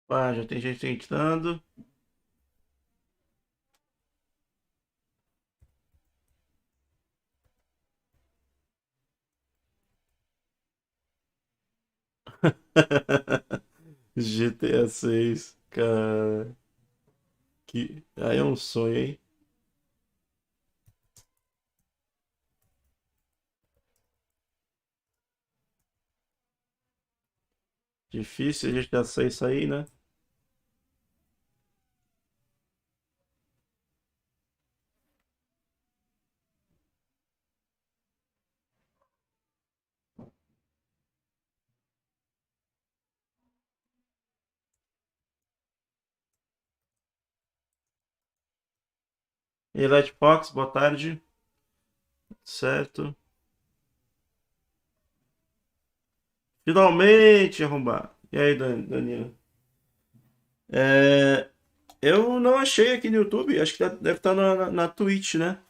Ah, já tem gente entrando. GTA 6, cara. Que... Aí é um sonho, hein? Difícil a gente já isso aí, né? E Lightbox, boa tarde. Certo. Finalmente, arrombar. E aí, Danilo? É, eu não achei aqui no YouTube. Acho que deve estar na Twitch, né?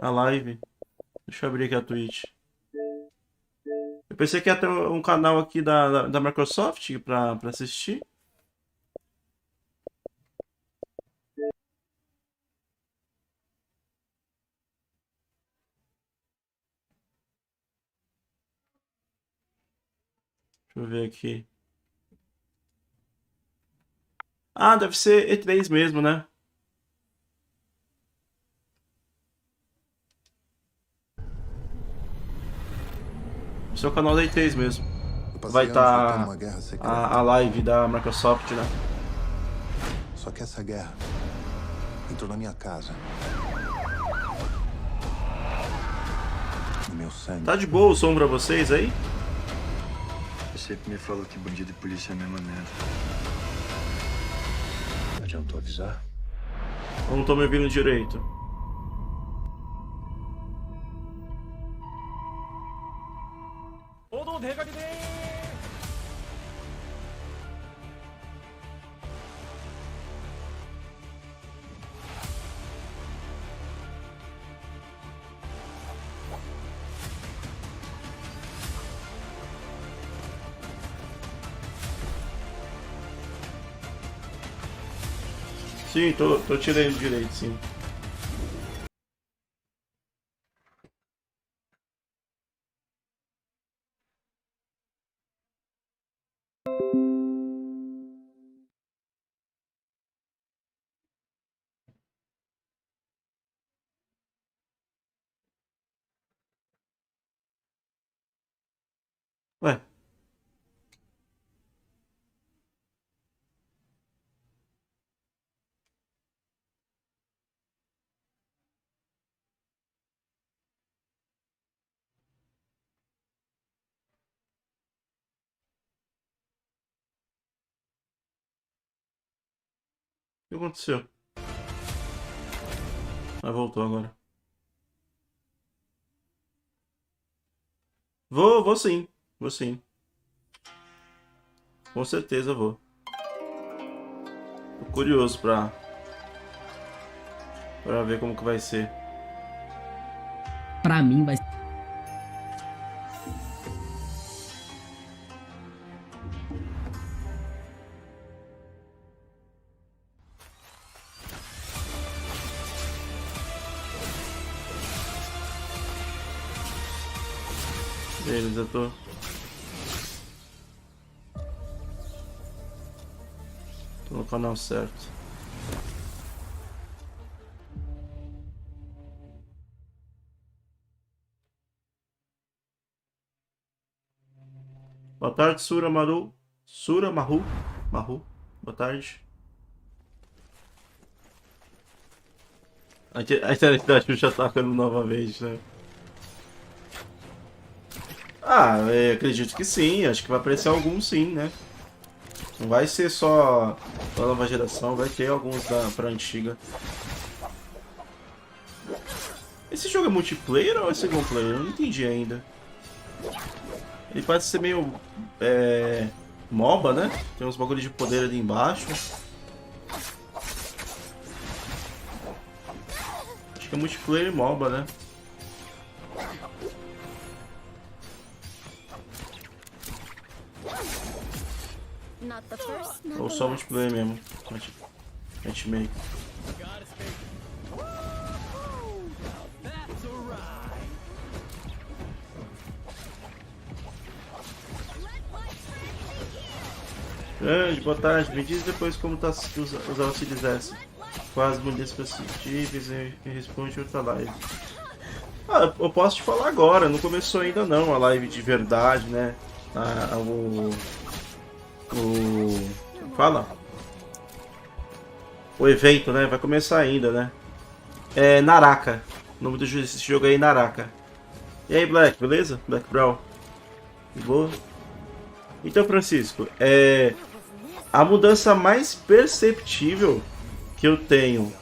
A live. Deixa eu abrir aqui a Twitch. Eu pensei que ia ter um canal aqui da Microsoft pra assistir. Deixa eu ver aqui. Ah, deve ser E3 mesmo, né? Esse é o canal da E3 mesmo. Eu Vai passei anos lutando estar uma guerra a secreta. live da Microsoft, né? Só que essa guerra entrou na minha casa. No meu sangue. Tá de boa o som pra vocês aí? Você sempre me falou que bandido e polícia é a mesma merda. Adiantou avisar? Eu não tô me ouvindo direito. Sim, tô tirando direito, sim. Ué, o que aconteceu? Ah, voltou agora. Vou sim. Vou sim. Com certeza vou. Tô curioso pra ver como que vai ser. Pra mim vai Beleza, tô no canal certo. Boa tarde, Suramaru. Suramaru. Maru. Boa tarde. A internet da Xuxa tá atacando novamente, né? Ah, acredito que sim. Acho que vai aparecer alguns sim, né? Não vai ser só da nova geração, vai ter alguns pra antiga. Esse jogo é multiplayer ou é single player? Eu não entendi ainda. Ele parece ser meio MOBA, né? Tem uns bagulho de poder ali embaixo. Acho que é multiplayer e MOBA, né? Not the first, not Ou the só last. multiplayer mesmo. Matchmaking. Grande, boa tarde. Me diz depois como tá usar o Series S. Quais mudanças possíveis e responde outra live. Ah, eu posso te falar agora, não começou ainda não a live de verdade, né? Fala? O evento, né? Vai começar ainda, né? É Naraka. O nome desse jogo aí é Naraka. E aí, Black, beleza? Black Brown. De boa? Então, Francisco, a mudança mais perceptível que eu tenho,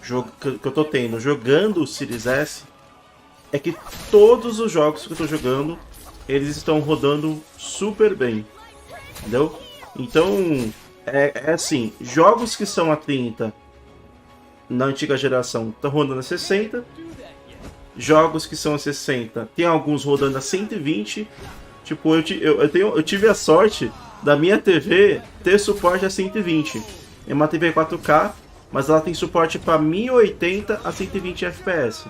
que eu tô tendo jogando o Series S, é que todos os jogos que eu tô jogando, eles estão rodando super bem, entendeu? Então, é assim, jogos que são a 30 na antiga geração estão rodando a 60, jogos que são a 60, tem alguns rodando a 120, tipo, eu tive a sorte da minha TV ter suporte a 120, é uma TV 4K, mas ela tem suporte para 1080 a 120 FPS,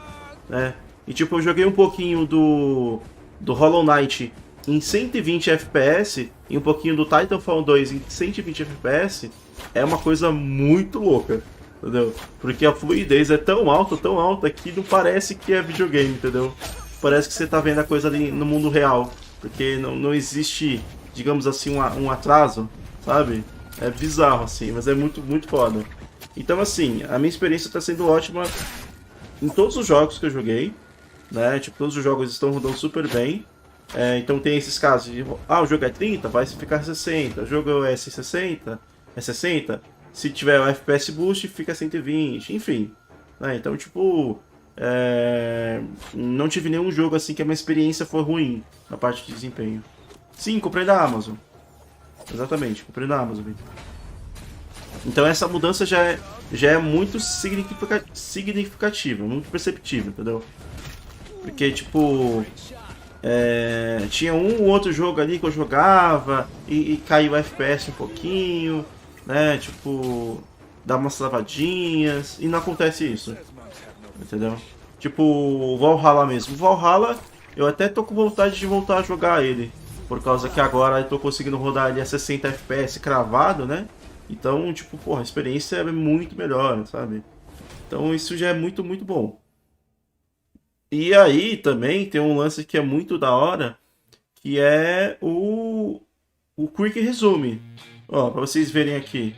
né? E tipo, eu joguei um pouquinho do Hollow Knight em 120 FPS e um pouquinho do Titanfall 2 em 120 FPS, é uma coisa muito louca, entendeu? Porque a fluidez é tão alta que não parece que é videogame, entendeu? Parece que você tá vendo a coisa ali no mundo real, porque não existe, digamos assim, um atraso, sabe? É bizarro assim, mas é muito, muito foda. Então assim, a minha experiência tá sendo ótima em todos os jogos que eu joguei, né? Tipo, todos os jogos estão rodando super bem. Então tem esses casos de, o jogo é 30, vai ficar 60, o jogo é 60, é 60, se tiver o FPS boost fica 120, enfim, né? Então tipo, não tive nenhum jogo assim que a minha experiência foi ruim na parte de desempenho. Sim, comprei da Amazon, exatamente, comprei da Amazon. Então essa mudança já é muito significativa, muito perceptível, entendeu? Porque tipo, tinha um ou outro jogo ali que eu jogava e caiu o FPS um pouquinho, né? Tipo, dá umas travadinhas e não acontece isso, entendeu? Tipo, o Valhalla mesmo. O Valhalla, eu até tô com vontade de voltar a jogar ele, por causa que agora eu tô conseguindo rodar ele a 60 FPS cravado, né? Então, tipo, porra, a experiência é muito melhor, sabe? Então isso já é muito, muito bom. E aí também tem um lance que é muito da hora, que é o Quick Resume. Ó, pra vocês verem aqui.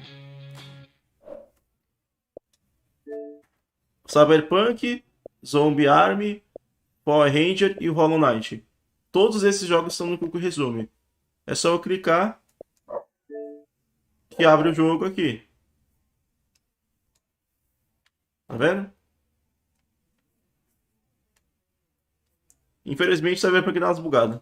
Cyberpunk, Zombie Army, Power Ranger e Hollow Knight. Todos esses jogos estão no Quick Resume. É só eu clicar que abre o jogo aqui. Tá vendo? Infelizmente, Cyberpunk dá umas bugadas.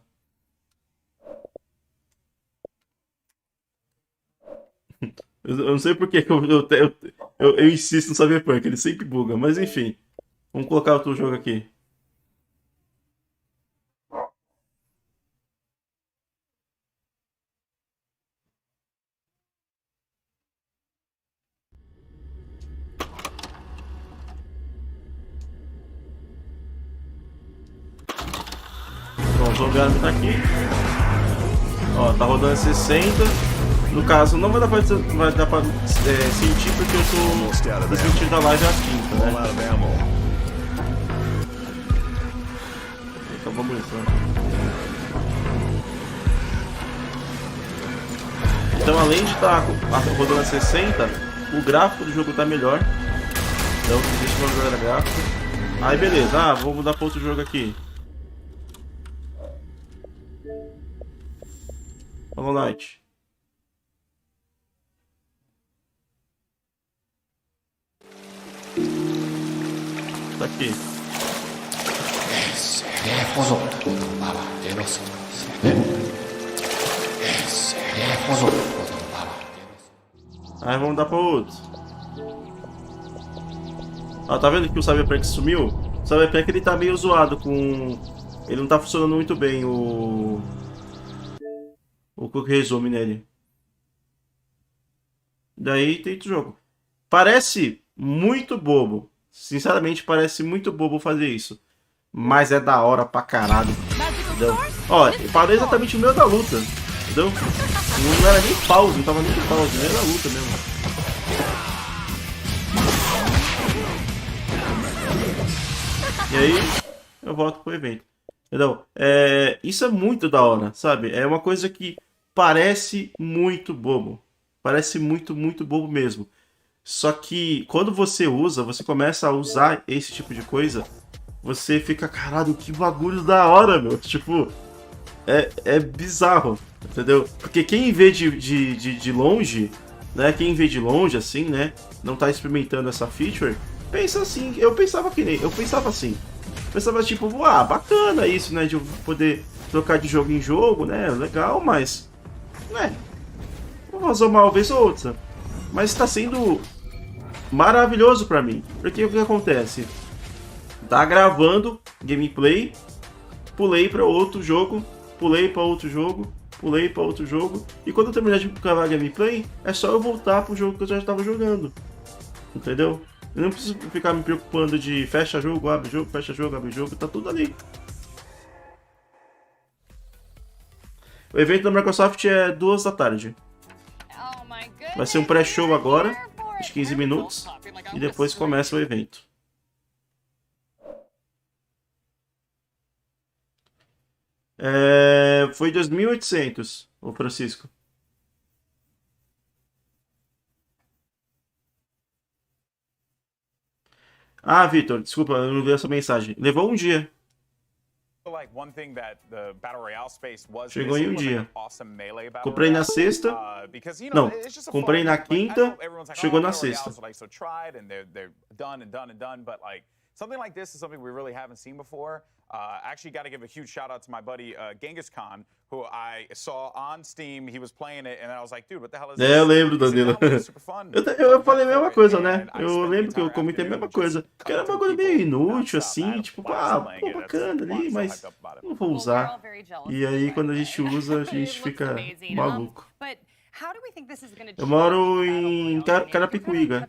Eu não sei por que eu insisto no Cyberpunk, ele sempre buga, mas enfim. Vamos colocar outro jogo aqui. Bom, o Zombie Army tá aqui. Ó, tá rodando 60. No caso, não vai dar pra sentir porque eu tô transmitindo a live a 30, né? Acabou a munição. Então, além de estar rodando a 60, o gráfico do jogo tá melhor. Então, deixa eu mudar o gráfico. Aí, beleza. Vou mudar para outro jogo aqui. Hollow Knight. Tá aqui. Aí vamos dar para outro. Tá vendo que o Cyberpunk sumiu? O Cyberpunk ele tá meio zoado com... Ele não tá funcionando muito bem o Quick Resume nele. Daí tem outro jogo. Parece muito bobo. Sinceramente, parece muito bobo fazer isso. Mas é da hora pra caralho. Entendeu? Ó, eu parei exatamente no meio da luta. Entendeu? Não era nem pause, não tava nem de pause, nem era luta mesmo. E aí, eu volto pro evento. Entendeu? Isso é muito da hora, sabe? É uma coisa que parece muito bobo. Parece muito, muito bobo mesmo. Só que quando você usa, você começa a usar esse tipo de coisa, você fica, caralho, que bagulho da hora, meu. Tipo, é bizarro, entendeu? Porque quem vê de longe, né? Quem vê de longe, assim, né? Não tá experimentando essa feature, pensa assim, eu pensava assim. Eu pensava tipo, bacana isso, né? De poder trocar de jogo em jogo, né? Legal, mas. Né? Vou usar uma vez ou outra. Mas tá sendo maravilhoso pra mim. Porque o que acontece? Tá gravando gameplay, pulei pra outro jogo, pulei pra outro jogo, pulei pra outro jogo, e quando eu terminar de gravar gameplay, é só eu voltar pro jogo que eu já estava jogando. Entendeu? Eu não preciso ficar me preocupando de fecha jogo, abre jogo, fecha jogo, abre jogo, tá tudo ali. O evento da Microsoft é 2 da tarde. Vai ser um pré-show agora, de 15 minutos, e depois começa o evento. Foi 2.800, o Francisco. Ah, Vitor, desculpa, eu não vi essa mensagem. Levou um dia. Chegou em um dia. Comprei na sexta. Não, comprei na quinta, chegou na sexta. Something like this is something we really haven't seen before. Actually, got to give a huge shout out to my buddy Genghis Khan, who I saw on Steam. He was playing it, and I was like, dude, what the hell is this? Eu lembro, Danilo. Eu falei a mesma coisa, né? Eu lembro que eu comentei a mesma coisa. Que era uma coisa meio inútil, assim, tipo, pô, bacana ali, mas não vou usar. E aí, quando a gente usa, a gente fica maluco. Eu moro em Carapicuíba.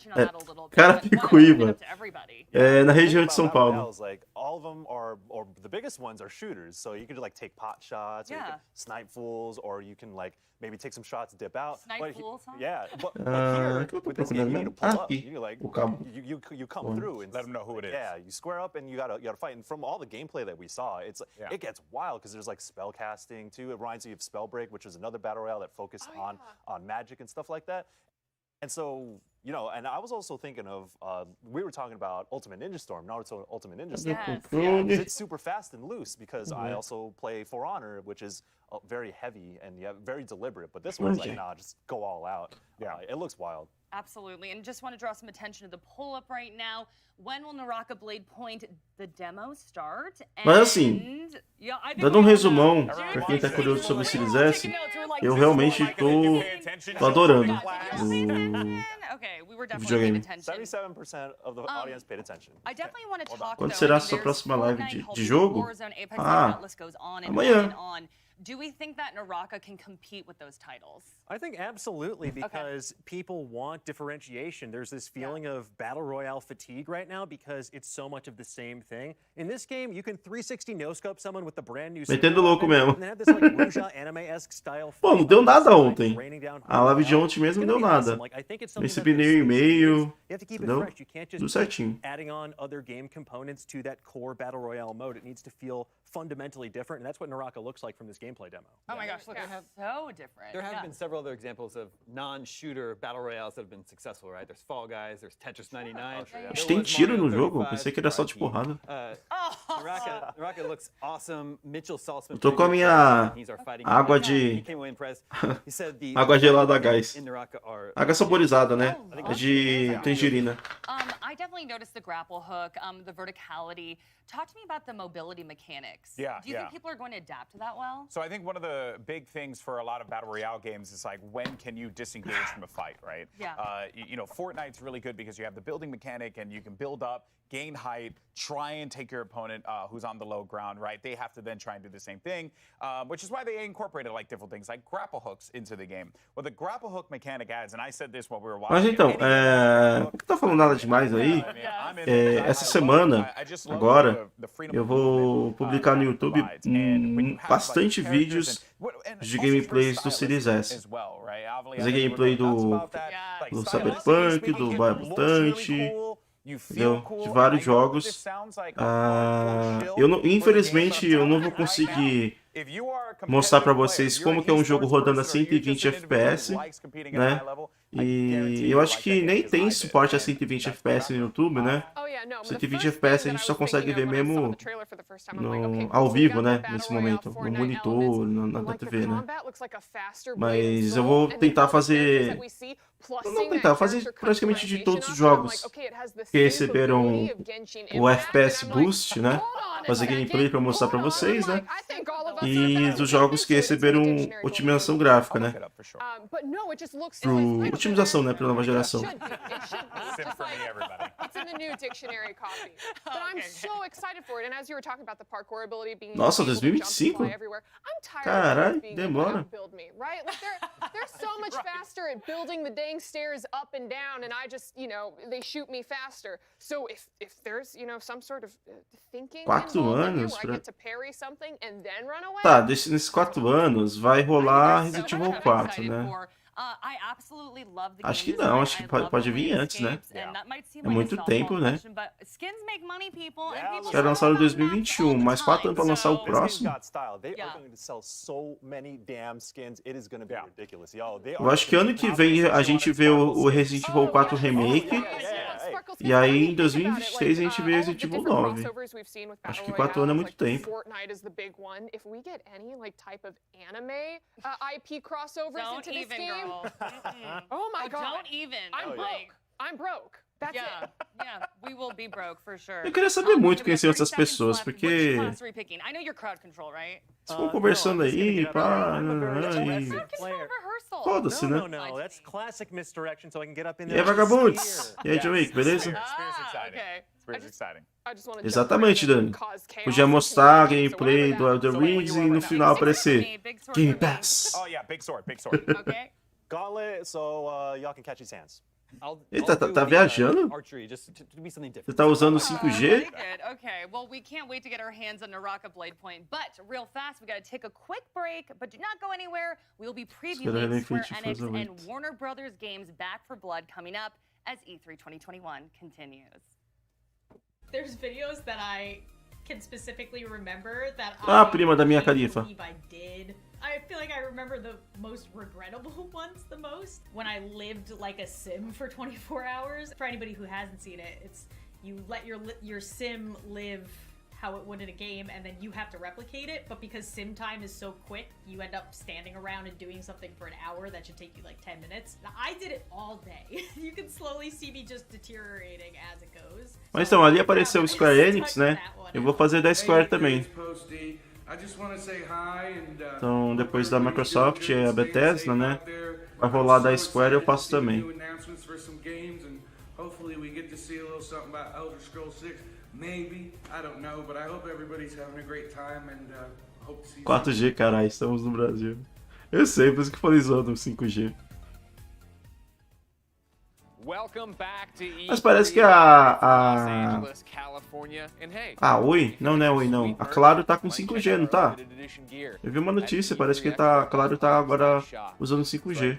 Carapicuíba. Na região de São Paulo. All of them are, or the biggest ones are shooters. So you could like take pot shots, or you can snipe fools, or you can like maybe take some shots, dip out. Snipe fools, huh? Yeah, but here with this game, you can pull up. Aqui. You like you come through and let them know who it is. Yeah, you square up and you gotta fight. And from all the gameplay that we saw, it gets wild because there's like spell casting too. It reminds me of Spellbreak, which is another battle royale that focused on magic and stuff like that. And so, you know, and I was also thinking of, we were talking about Ultimate Ninja Storm, Naruto Ultimate Ninja Storm. Yes. It's super fast and loose because I also play For Honor, which is very heavy and very deliberate. But this one's like, nah, just go all out. Yeah, it looks wild. Absolutely, and just want to draw some attention to the pull-up right now. When will Naraka Blade Point, the demo, start? Mas assim, dando um resumão pra quem tá curioso sobre Series S, eu realmente tô adorando o videogame. 77% of the audience paid attention. Quando será a sua próxima live de jogo? Amanhã. Do we think that Naraka can compete with those titles? I think absolutely, because people want differentiation. There's this feeling of battle royale fatigue right now because it's so much of the same thing. In this game, you can 360 no-scope someone with the brand new metendo louco mesmo. and they have this like Wuxia anime-esque style. Pô, não deu nada ontem. A live de ontem mesmo não deu nada. Recebi nem e-mail. Entendeu? Tudo certinho. Adding on other game components to that core battle royale mode, it needs to feel fundamentally different, and that's what Naraka looks like from this gameplay demo. Oh my gosh, look, it's so different. There have been several other examples of non-shooter battle royales that have been successful, right? There's Fall Guys, there's Tetris 99. Mas tem tiro no jogo? Pensei que era só de porrada. Naraka looks awesome. Mitchell Saltzman. Eu tô com a minha água de água gelada a gás. Água saborizada, né? É de tangerina. I definitely noticed the grapple hook, the verticality. Talk to me about the mobility mechanics. Do you think people are going to adapt to that well? So I think one of the big things for a lot of battle royale games is like, when can you disengage from a fight, right? You know, Fortnite's really good because you have the building mechanic and you can build up, gain height, try and take your opponent who's on the low ground, right? They have to then try and do the same thing, which is why they incorporated like different things like grapple hooks into the game. Well, the grapple hook mechanic adds, and I said this while we were watching. Mas então, não tá falando nada demais aí. Essa semana, agora, eu vou publicar no YouTube bastante vídeos de gameplays do Series S. Fazer gameplay do Cyberpunk, do Mutante, de vários jogos. Infelizmente, eu não vou conseguir mostrar para vocês como que é um jogo rodando a 120 FPS, né? E eu acho que nem tem suporte a 120 FPS no YouTube, né? 120 FPS a gente só consegue ver mesmo ao vivo, né? Nesse momento, no monitor, na TV, né? Mas eu vou tentar fazer... Não tentar, fazer praticamente de todos os jogos que receberam o FPS Boost, né? Fazer gameplay para mostrar para vocês, né? E dos jogos que receberam otimização gráfica, né? Otimização, né? Para nova geração. Nossa, 2025? Caralho, demora. Stairs up and down, and I just, they shoot me faster. So if there's, some sort of thinking 4 anos where I get to parry something and then run away. Tá, nesses 4 anos vai rolar Resident Evil 4, né? Acho que não, acho que pode vir antes, né? É muito tempo, né? Os caras lançaram em 2021, mais 4 anos pra lançar o próximo. Eu acho que ano que vem a gente vê o Resident Evil 4 Remake. E aí em 2023 a gente vê Resident Evil 9. Acho que 4 anos é muito tempo. Oh my God! Don't even. I'm broke. That's it. Yeah, we will be broke for sure. Eu queria saber muito quem são essas pessoas, porque estão conversando aí, pá, foda-se, né? E aí, vagabundos? E aí, Jamaica, beleza? Exatamente, Dani. Podia mostrar a gameplay do Elder Rings e no final aparecer Game Pass. Oh yeah, big sword, big sword. Okay. Gauntlet, so y'all can catch these hands. Ele tá viajando? Você tá usando 5G? Okay, well, we can't wait to get our hands on Naraka Blade Point, but real fast, we gotta take a quick break, but do not go anywhere. We'll be previewing Square Enix and Warner Brothers games Back for Blood coming up as E3 2021 continues. There's videos that I can specifically remember that prima da minha califa. I feel like I remember the most regrettable ones the most. When I lived like a sim for 24 hours. For anybody who hasn't seen it, it's you let your sim live how it would in a game, and then you have to replicate it. But because sim time is so quick, you end up standing around and doing something for an hour that should take you like 10 minutes. Now, I did it all day. You can slowly see me just deteriorating as it goes. Mas então, ali apareceu o Square Enix, né? Eu vou fazer da Square também. Então, depois da Microsoft é a Bethesda, né? Vai rolar da Square e eu passo também. 4G, caralho, estamos no Brasil. Eu sei, por isso que falei zoando 5G. Mas parece que Oi? Não é Oi, não. A Claro tá com 5G, não tá? Eu vi uma notícia, parece que a Claro tá agora usando 5G.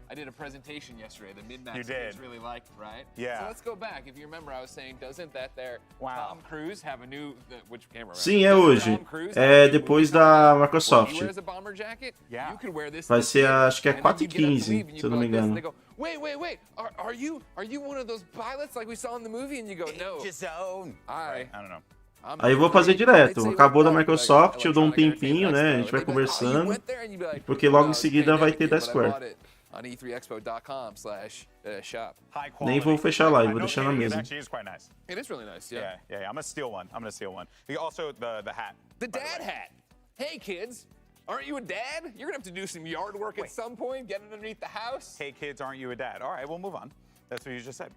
I did a presentation yesterday that You did. really liked, right? Yeah. So let's go back. If you remember, I was saying, doesn't that there Tom Cruise have a new which camera? Right? Sim, é hoje. É depois da Microsoft. Vai ser, acho que é 4h15, se eu não me engano. Wait. Are you one of those pilots like we saw in the movie? And you go, no. I don't know. Aí eu vou fazer direto. Acabou da Microsoft, eu dou um tempinho, né? A gente vai conversando. Porque logo em seguida vai ter da Square. Nem vou fechar a live, vou deixar na mesa. It is really nice, yeah. I'm gonna steal one. Also, the hat. The dad hat. Hey, kids. Aren't you a dad? You're gonna have to do some yard work at some point, get underneath the house. Hey, kids, aren't you a dad? All right, we'll move on. That's what you just said.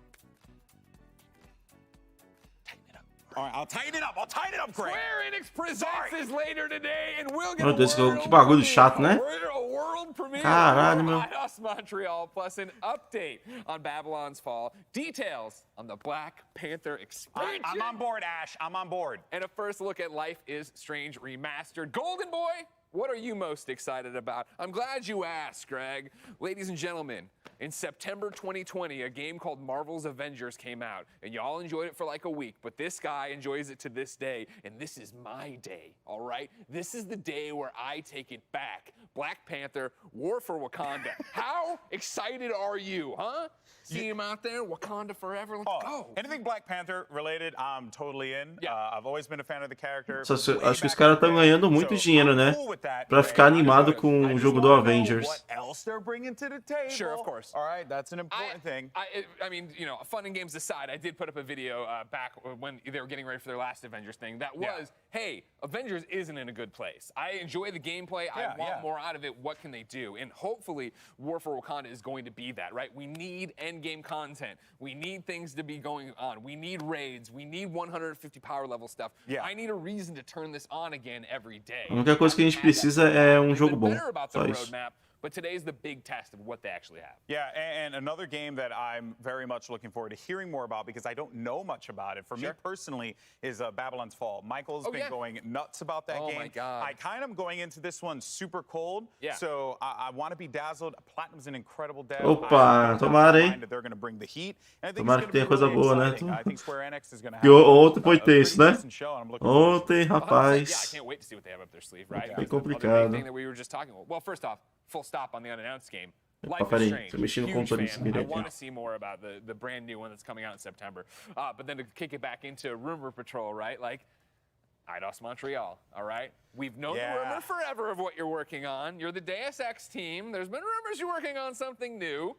All right, I'll tighten it up. I'll tighten it up, Greg. Square Enix presents this later today, and we'll get Meu Deus, que bagulho chato, né? a world premiere Caralho, meu. of Eidos Montreal, plus an update on Babylon's Fall, details on the Black Panther expansion. I'm on board, Ash. I'm on board. And a first look at Life is Strange Remastered. Golden Boy, what are you most excited about? I'm glad you asked, Greg. Ladies and gentlemen, in September 2020, a game called Marvel's Avengers came out, and y'all enjoyed it for like a week, but this guy enjoys it to this day, and this is my day, all right? This is the day where I take it back. Black Panther, War for Wakanda. How excited are you, huh? See him out there, Wakanda forever, let's go. Anything Black Panther related, I'm totally in. I've always been a fan of the character. Acho que os caras estão ganhando muito dinheiro, né? Pra ficar animado com o jogo do Avengers. What else they're bringing to the table? Sure, of course. All right, that's an important thing. I mean, you know, fun and games aside, I did put up a video back when they were getting ready for their last Avengers thing. That was, hey, Avengers isn't in a good place. I enjoy the gameplay. I want more out of it. What can they do? And hopefully, War for Wakanda is going to be that, right? We need endgame content. We need things to be going on. We need raids. We need 150 power level stuff. I need a reason to turn this on again every day. A única coisa que a gente precisa é jogo bom. Só isso. But today's the big test of what they actually have. Yeah, and another game that I'm very much looking forward to hearing more about because I don't know much about it. For me personally, is Babylon's Fall. Michael's been going nuts about that game. Oh my God. I kind of going into this one super cold. So I want to be dazzled. Platinum's an incredible dev. Opa, tomara, hein? They're going to bring the heat. And I think Tomara que tenha coisa boa, né? I think Square Enix is going to have Ontem foi tenso, né? Ontem, Yeah, I rapaz. can't wait to see what they have up their sleeve, right? Bem The other complicado. thing that we were just talking about. Well, first off, full stop on the unannounced game. Opa, Life is peraí, Strange. tô mexendo no Huge computador fan. sem querer I aqui. want to see more about the brand new one that's coming out in September. But then to kick it back into Rumor Patrol, right? Like, Eidos Montreal, all right? We've known the rumor forever of what you're working on. You're the Deus Ex team. There's been rumors you're working on something new.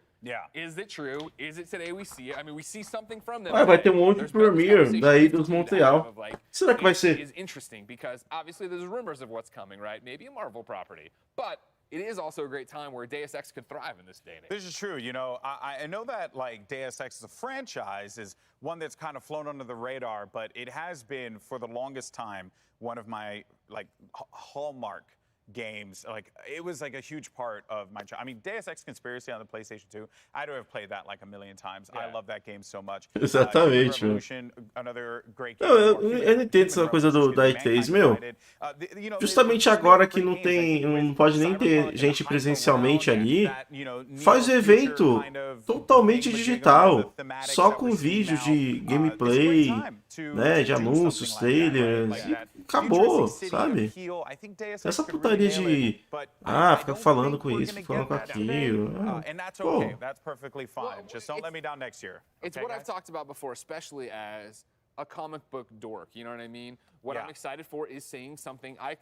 Is it true? Is it today we see it? I mean, we see something from them. Vai ter outro Premiere da Eidos Montreal. O que será que vai ser? Is interesting because obviously there's rumors of what's coming, right? Maybe a Marvel property. But it is also a great time where Deus Ex could thrive in this day and age. This is true. You know, I know that like Deus Ex as a franchise is one that's kind of flown under the radar, but it has been for the longest time one of my like hallmark games. Like it was like a huge part of my I mean, Deus Ex Conspiracy on the PlayStation 2. I'd have played that like a million times. I love that game so much. Exatamente, meu. Another great game. Não, eu não entendo essa coisa da E3, meu. Justamente agora que não pode nem ter gente presencialmente ali, faz o evento totalmente digital, só com vídeos de gameplay, né, de anúncios, trailers, e acabou, sabe? Essa putaria de ficar falando com isso, falando com aquilo. Pô. It's what I've talked about before, especially as a comic book dork, you know what I mean? What I'm excited for is seeing something, I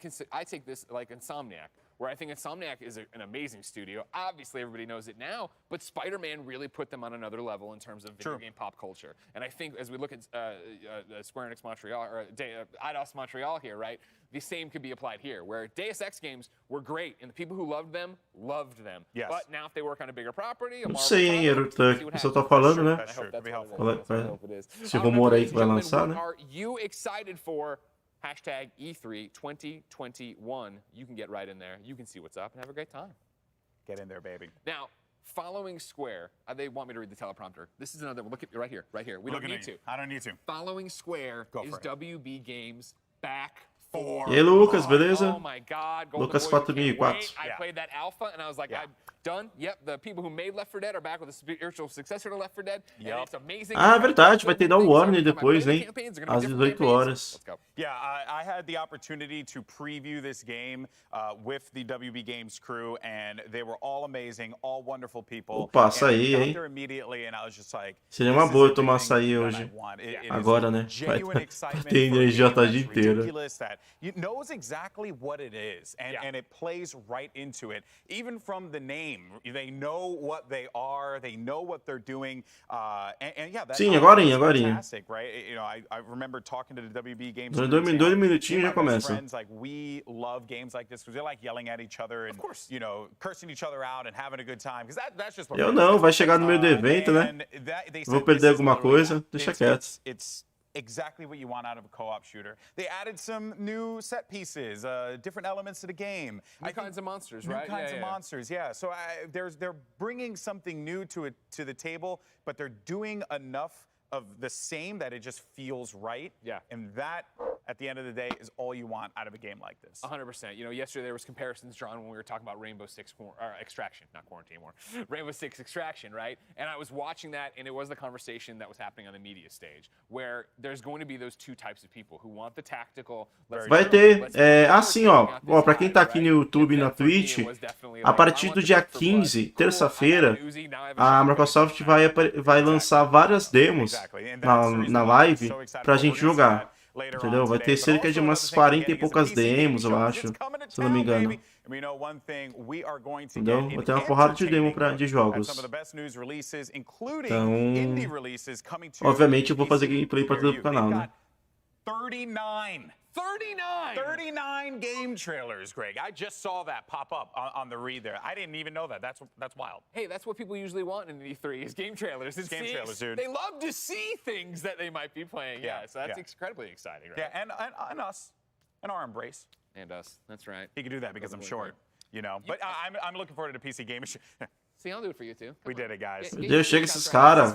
take this like Insomniac, where I think Insomniac is an amazing studio. Obviously, everybody knows it now, but Spider-Man really put them on another level in terms of video game pop culture. And I think as we look at Square Enix Montreal, or Eidos Montreal here, right, the same could be applied here, where Deus Ex games were great, and the people who loved them. But now if they work on a bigger property, a Não Marvel sei, hein, property, o pessoal tá falando, né? Esse rumor aí que vai lançar, né? What are you excited for? Hashtag E3 2021. You can get right in there. You can see what's up and have a great time. Get in there, baby. Now, following Square, they want me to read the teleprompter. This is another one. Look at right here, right here. We don't need to. I don't need to. Following Square is WB Games back for. E aí, Lucas, beleza? Oh my God, Lucas Boy, 4004. I played that alpha and I was like, I'm done. Yep, the people who made Left 4 Dead are back with a spiritual successor to Left 4 Dead. And it's amazing. Verdade, vai ter da Warner depois, hein? Às 18 horas. Yeah, I had the opportunity to preview this game with the WB Games crew, and they were all amazing, all wonderful people. Opa, açaí, hein? Seria uma boa eu tomar açaí hoje. Agora, né? Vai ter energia a tarde inteira. It knows exactly what it is, and it plays right into it. Even from the name, they know what they are, they know what they're doing, and yeah, that's fantastic, right? You know, I remember talking to the WB Games. 2 minutinhos já começa. Friends, like we love games like this because they like yelling at each other and you know, cursing each other out and having a good time because that's just what Eu não, vai chegar no meio do evento, né? Vou perder alguma coisa, deixa quieto. exactly what you want out of a co-op shooter. They added some new set pieces, different elements to the game. New kinds of monsters, New right? kinds of monsters, yeah. So they're bringing something new to the table, but they're doing enough of the same that it just feels right. Yeah. And that, at the end of the day, is all you want out of a game like this. 100%. You know, yesterday there was comparisons drawn when we were talking about Rainbow Six Extraction, not Quarantine anymore. Rainbow Six Extraction, right? And I was watching that, and it was the conversation that was happening on the media stage, where there's going to be those two types of people who want the tactical. Vai ter, assim, ó, pra quem tá aqui no YouTube e na Twitch, a partir do dia 15, terça-feira, a Microsoft vai lançar várias demos na live pra gente jogar. Entendeu? Vai ter cerca de umas 40 e poucas demos, eu acho, se eu não me engano. Entendeu? Vai ter uma porrada de demo de jogos. Então, obviamente eu vou fazer gameplay pra todo o canal, né? 39 game trailers, Greg. I just saw that pop up on the read there. I didn't even know that. That's wild. Hey, that's what people usually want in E3 is game trailers. It's game trailers, dude. They love to see things that they might be playing. Yeah, so that's incredibly exciting, right? Yeah, and us, and our embrace. And us, that's right. He can do that because I'm short, you know. But I'm looking forward to the PC Game. See, I'll do it for you too. We did it, guys. Meu Deus, chega esses caras.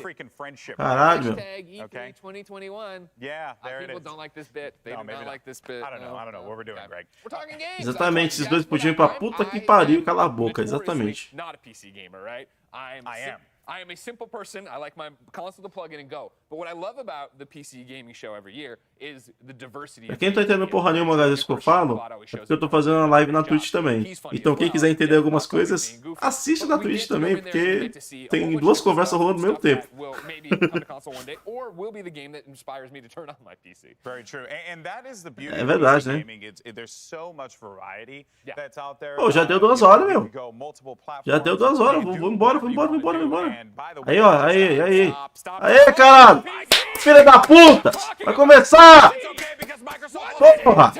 Caralho, meu. Okay. 2021. Yeah, there it is. People don't like this bit. They do not like this bit. I don't know what we're doing, Greg. We're talking games. Exatamente, esses dois podiam ir pra puta que pariu, cala a boca, exatamente. Not a PC gamer, right? I am a simple person. I like my console to plug in and go. But what I love about the PC gaming show every year is the diversity. Pra quem não tá entendendo porra nenhuma, galera, isso que eu falo, é porque eu tô fazendo uma live na Twitch também. Então quem quiser entender algumas coisas, assiste na Twitch também, porque tem duas conversas rolando ao mesmo tempo. É verdade, né? Pô, já deu 2 horas, meu. Já deu 2 horas, vamos embora. Aí, ó, aí, caralho! Filha da puta! Vai começar! Porra!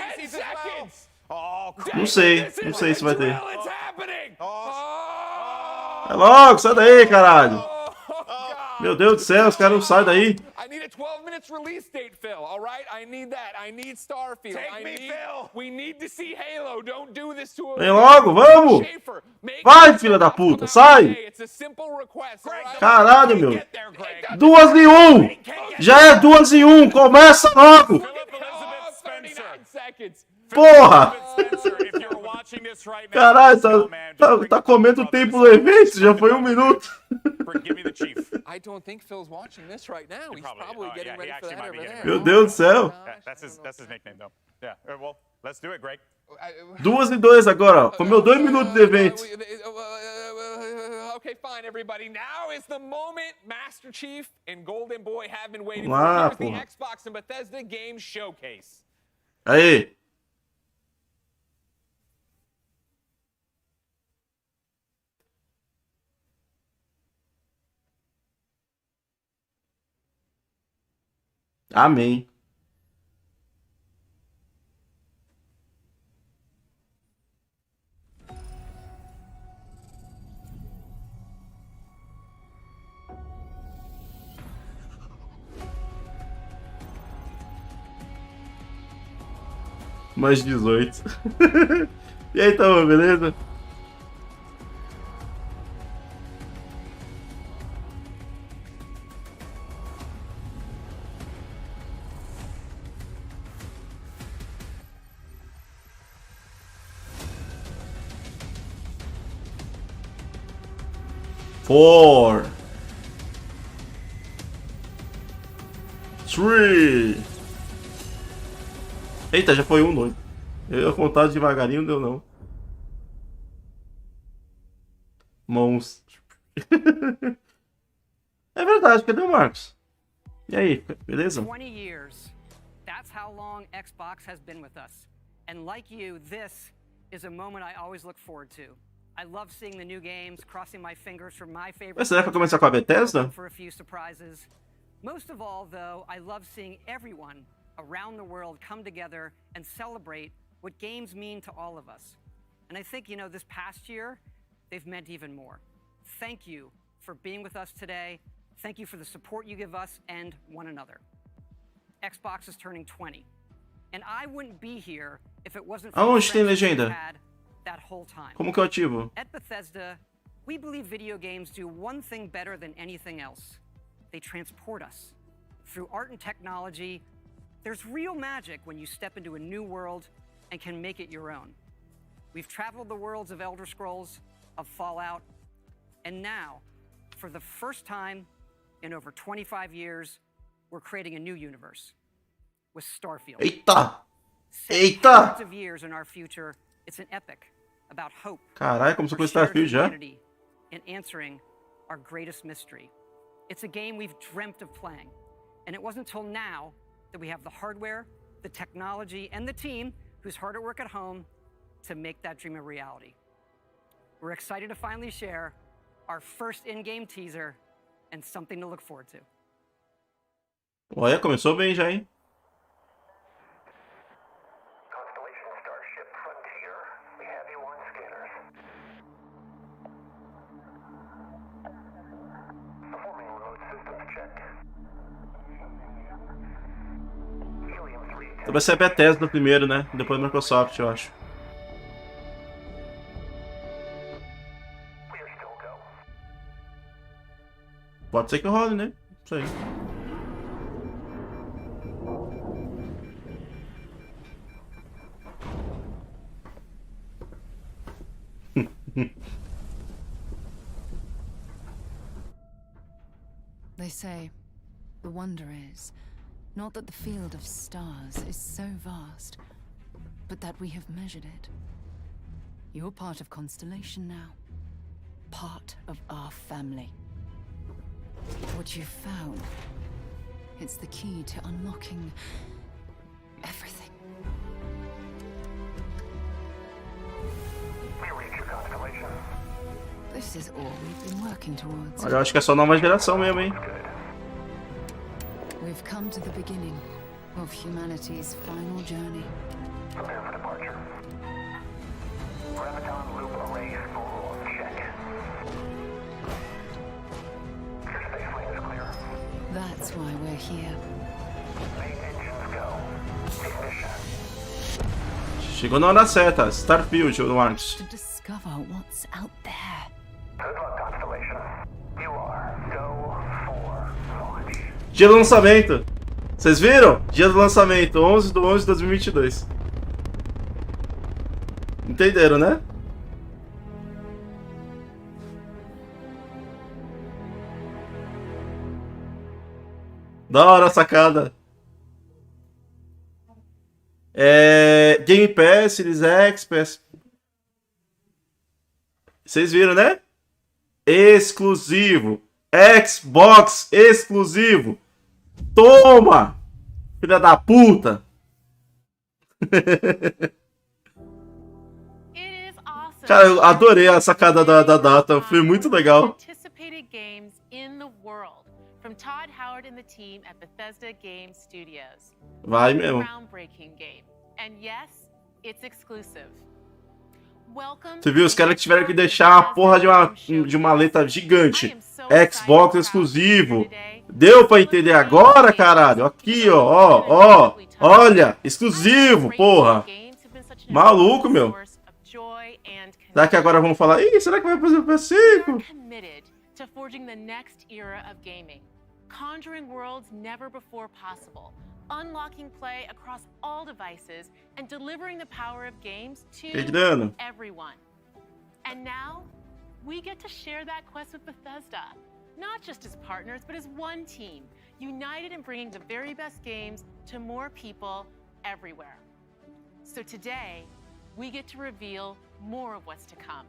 Não sei se vai ter. Vai logo, sai daí, caralho! Meu Deus do céu, os caras não saem daí. I need a 12 minutes release date, Phil. All right, I need that. I need Starfield. Phil. We need to see Halo. Don't do this to us. Vem logo, vamos! Vai, filha da puta, sai! It's a simple request. Caralho, meu. 2 em 1. Já é 2 em 1. Começa logo. Porra! Caralho, tá comendo o tempo do evento. Já foi 1 minuto. I don't think Phil's watching this right now. He's probably getting ready for that over there. Meu Deus do céu. That's his nickname, though. Yeah. Well, let's do it, Greg. 2 em 2 agora, ó. Comeu 2 minutos de evento. Okay, fine, everybody. Now is the moment Master Chief and Golden Boy have been waiting for. Here's the Xbox and Bethesda Game Showcase. Aí. Amém. Mais 18. E aí, então, beleza? Four, 3. Eita, já foi 1, doido. Eu ia contar devagarinho, não deu não. Monstro. É verdade, cadê o Marcos? E aí, beleza? 20 years. That's how long Xbox has been with us. And like you, this is a moment I always look forward to. I love seeing the new games, crossing my fingers for my favorite. Mas será que vai começar com a Bethesda? For a few surprises. Most of all, though, I love seeing everyone around the world come together and celebrate what games mean to all of us. And I think, you know, this past year, they've meant even more. Thank you for being with us today. Thank you for the support you give us and one another. Xbox is turning 20. And I wouldn't be here if it wasn't for Aonde the tem friends we've legenda? had that whole time. Como que eu ativo? At Bethesda, we believe video games do one thing better than anything else. They transport us. Through art and technology, there's real magic when you step into a new world and can make it your own. We've traveled the worlds of Elder Scrolls, of Fallout, and now, for the first time in over 25 years, we're creating a new universe with Starfield. Eita! Set Eita! hundreds of years in our future, it's an epic about hope. Caralho, começou com for shared Starfield já? humanity and answering our greatest mystery. It's a game we've dreamt of playing, and it wasn't until now that we have the hardware, the technology, and the team who's hard at work at home to make that dream a reality. We're excited to finally share our first in-game teaser and something to look forward to. Olha, começou bem já, hein? Constellation Starship Frontier. We have you on scanners. Performing remote systems check. Helium 3. Então vai ser a Bethesda primeiro, né? Depois a Microsoft, eu acho. We are still go. Pode ser que role, né? Isso aí. They say, the wonder is, not that the field of stars is so vast, but that we have measured it. You're part of Constellation now. Part of our family. What you've found, it's the key to unlocking everything. We reach your constellation. This is all we've been working towards. Olha, eu acho que é só nova geração mesmo, hein? We've come to the beginning of humanity's final journey. Prepare for departure. Graviton loop array spool check. Your space lane is clear. That's why we're here. Main engines go. Ignition. Chegou na hora certa. Starfield, o Marcos. To discover what's out there. Good luck, Constellation. You are go for launch. Dia do lançamento. Vocês viram? Dia do lançamento. 11/11/2022. Entenderam, né? Da hora a sacada. Game Pass, Series X, PS. Vocês viram, né? Exclusivo. Xbox exclusivo. Toma! Filha da puta! Cara, eu adorei a sacada da data. Foi muito legal. Anticipated games in the world from Todd Howard and the team at Bethesda Game Studios. Vai mesmo. Groundbreaking game. And yes, it's exclusive. Welcome. Você viu? Os caras que tiveram que deixar a porra de uma letra gigante. Xbox exclusivo. Deu pra entender agora, caralho? Aqui, ó. Olha, exclusivo, porra. Maluco, meu. Será que agora vamos falar? Ih, será que vai fazer o PS5? To forging the next era of gaming, conjuring worlds never before possible, unlocking play across all devices, and delivering the power of games to everyone. And now, we get to share that quest with Bethesda, not just as partners, but as one team, united in bringing the very best games to more people everywhere. So today, we get to reveal more of what's to come.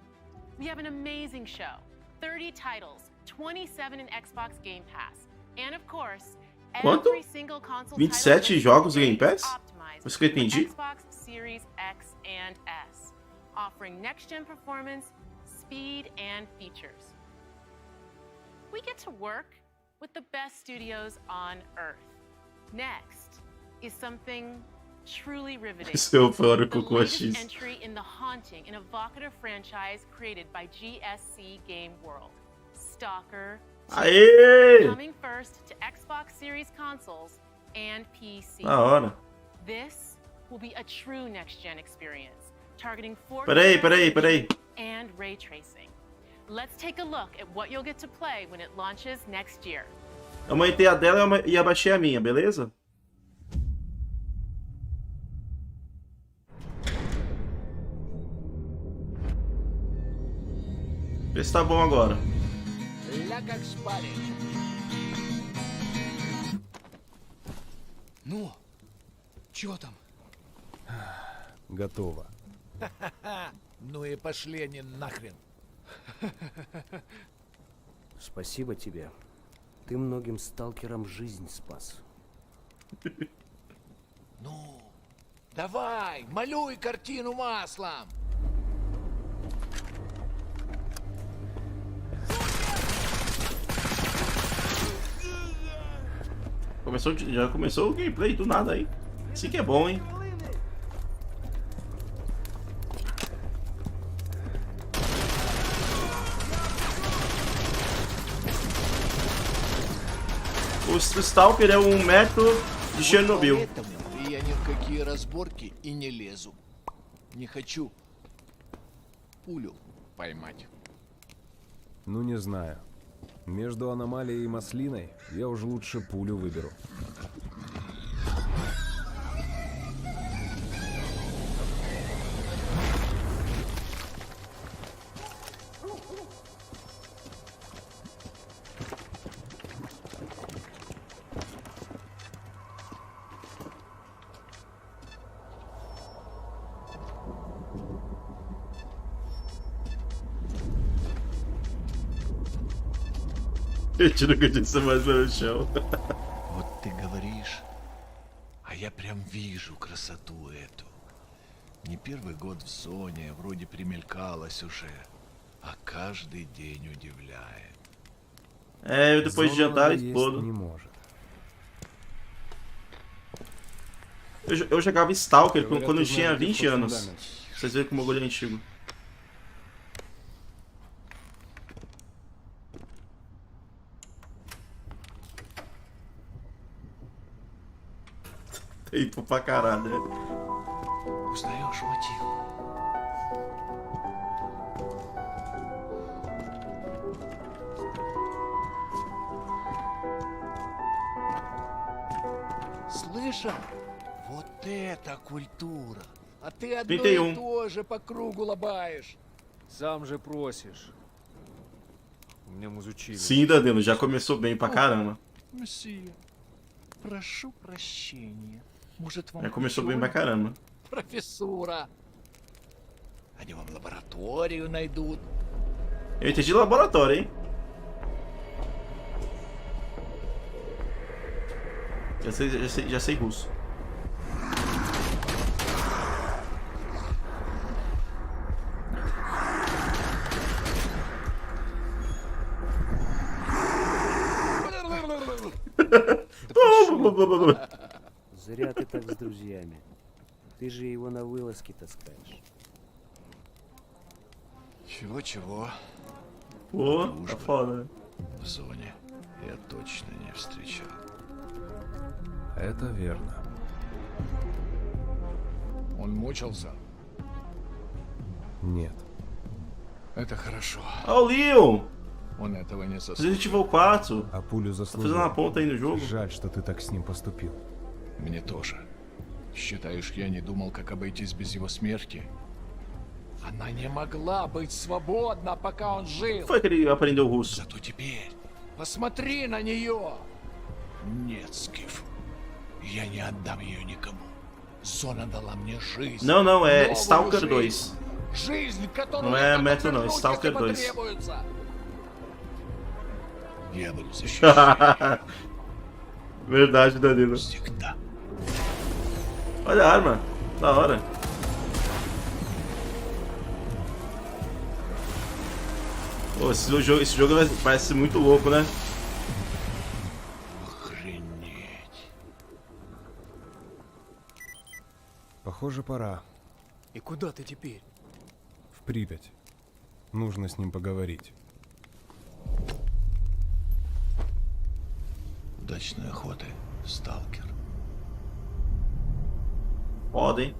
We have an amazing show. 30 titles, 27 in Xbox Game Pass, and of course, Quanto? every single console 27 jogos em Game Pass? Isso que eu entendi. Xbox Series X and S, offering next-gen performance, speed, and features. We get to work with the best studios on Earth. Next is something truly riveting. Isso é eufórico The com a latest X. entry in the haunting and evocative franchise created by GSC Game World, Stalker 2. Aê! Coming first to Xbox Series consoles and PC. Da hora. This will be a true next-gen experience, targeting 4K Peraí. and ray tracing. Let's take a look at what you'll get to play when it launches next year. Eu aumentei a dela e abaixei a minha, beleza? Vê se tá bom agora. Ну, чё там? Готово. Ну и пошли они нахрен. Спасибо тебе. Ты многим сталкерам жизнь спас. Ну, давай, малюй картину маслом. Já começou o gameplay do nada aí. Assim que é bom, hein? O Stalker é um método de Chernobyl. И я ни в какие разборки и не лезу. Не хочу пулю поймать. Ну, не знаю. Между аномалией и маслиной я уж лучше пулю выберу. Eu tiro que eu disse mais no chão. Вот ты говоришь, а я прям вижу красоту эту. Не первый год в зоне, вроде примелькалась уже, а каждый день удивляет. É, eu depois de jantar explodo. Eu jogava Stalker quando eu tinha 20 anos. Vocês veem como o bagulho é antigo. Tempo pra caralho, né? Узнаешь мотив? Слышал? Вот это культура! А ты одно и 31. то же по кругу лобаешь. Сам же просишь. У меня изучили. Sim, Danilo, já começou bem pra caramba. Мессия, прошу прощения. Может, вам Já começou bem pra caramba. профессура? Они вам лабораторию найдут. Eu entendi laboratório, hein? Já sei russo. Зря ты так с друзьями. Ты же его на вылазки таскаешь. Чего-чего? О, tá foda. В зоне я точно не встречал. Это верно. Он мучился? Нет. Это хорошо. Ah, o Leon! Он этого не заслужил. Resident Evil 4. А пулю Tá заслужил. fazendo uma ponta aí no jogo. Жаль, что ты так с ним поступил. Мне тоже. Считаешь, я не думал, как обойтись без его смерти? Она не могла быть свободна, пока он жил. Foi que ele aprendeu russo. Зато теперь посмотри на нее. Нет, Скиф. Я не отдам ее никому. Зона дала мне жизнь. Não, não, é Новую Stalker жизнь. 2. Жизнь, которую Não я é готов Metro, não, é вернуть, Stalker если 2. потребуется. Я буду защищать. Verdade, Danilo. Всегда. Olha a arma. Da hora. Pô, esse jogo parece muito louco, né? Охренеть. Похоже, пора. И куда ты теперь? В Припять. Нужно с ним поговорить. Удачной охоты, сталкер. Foda, hein?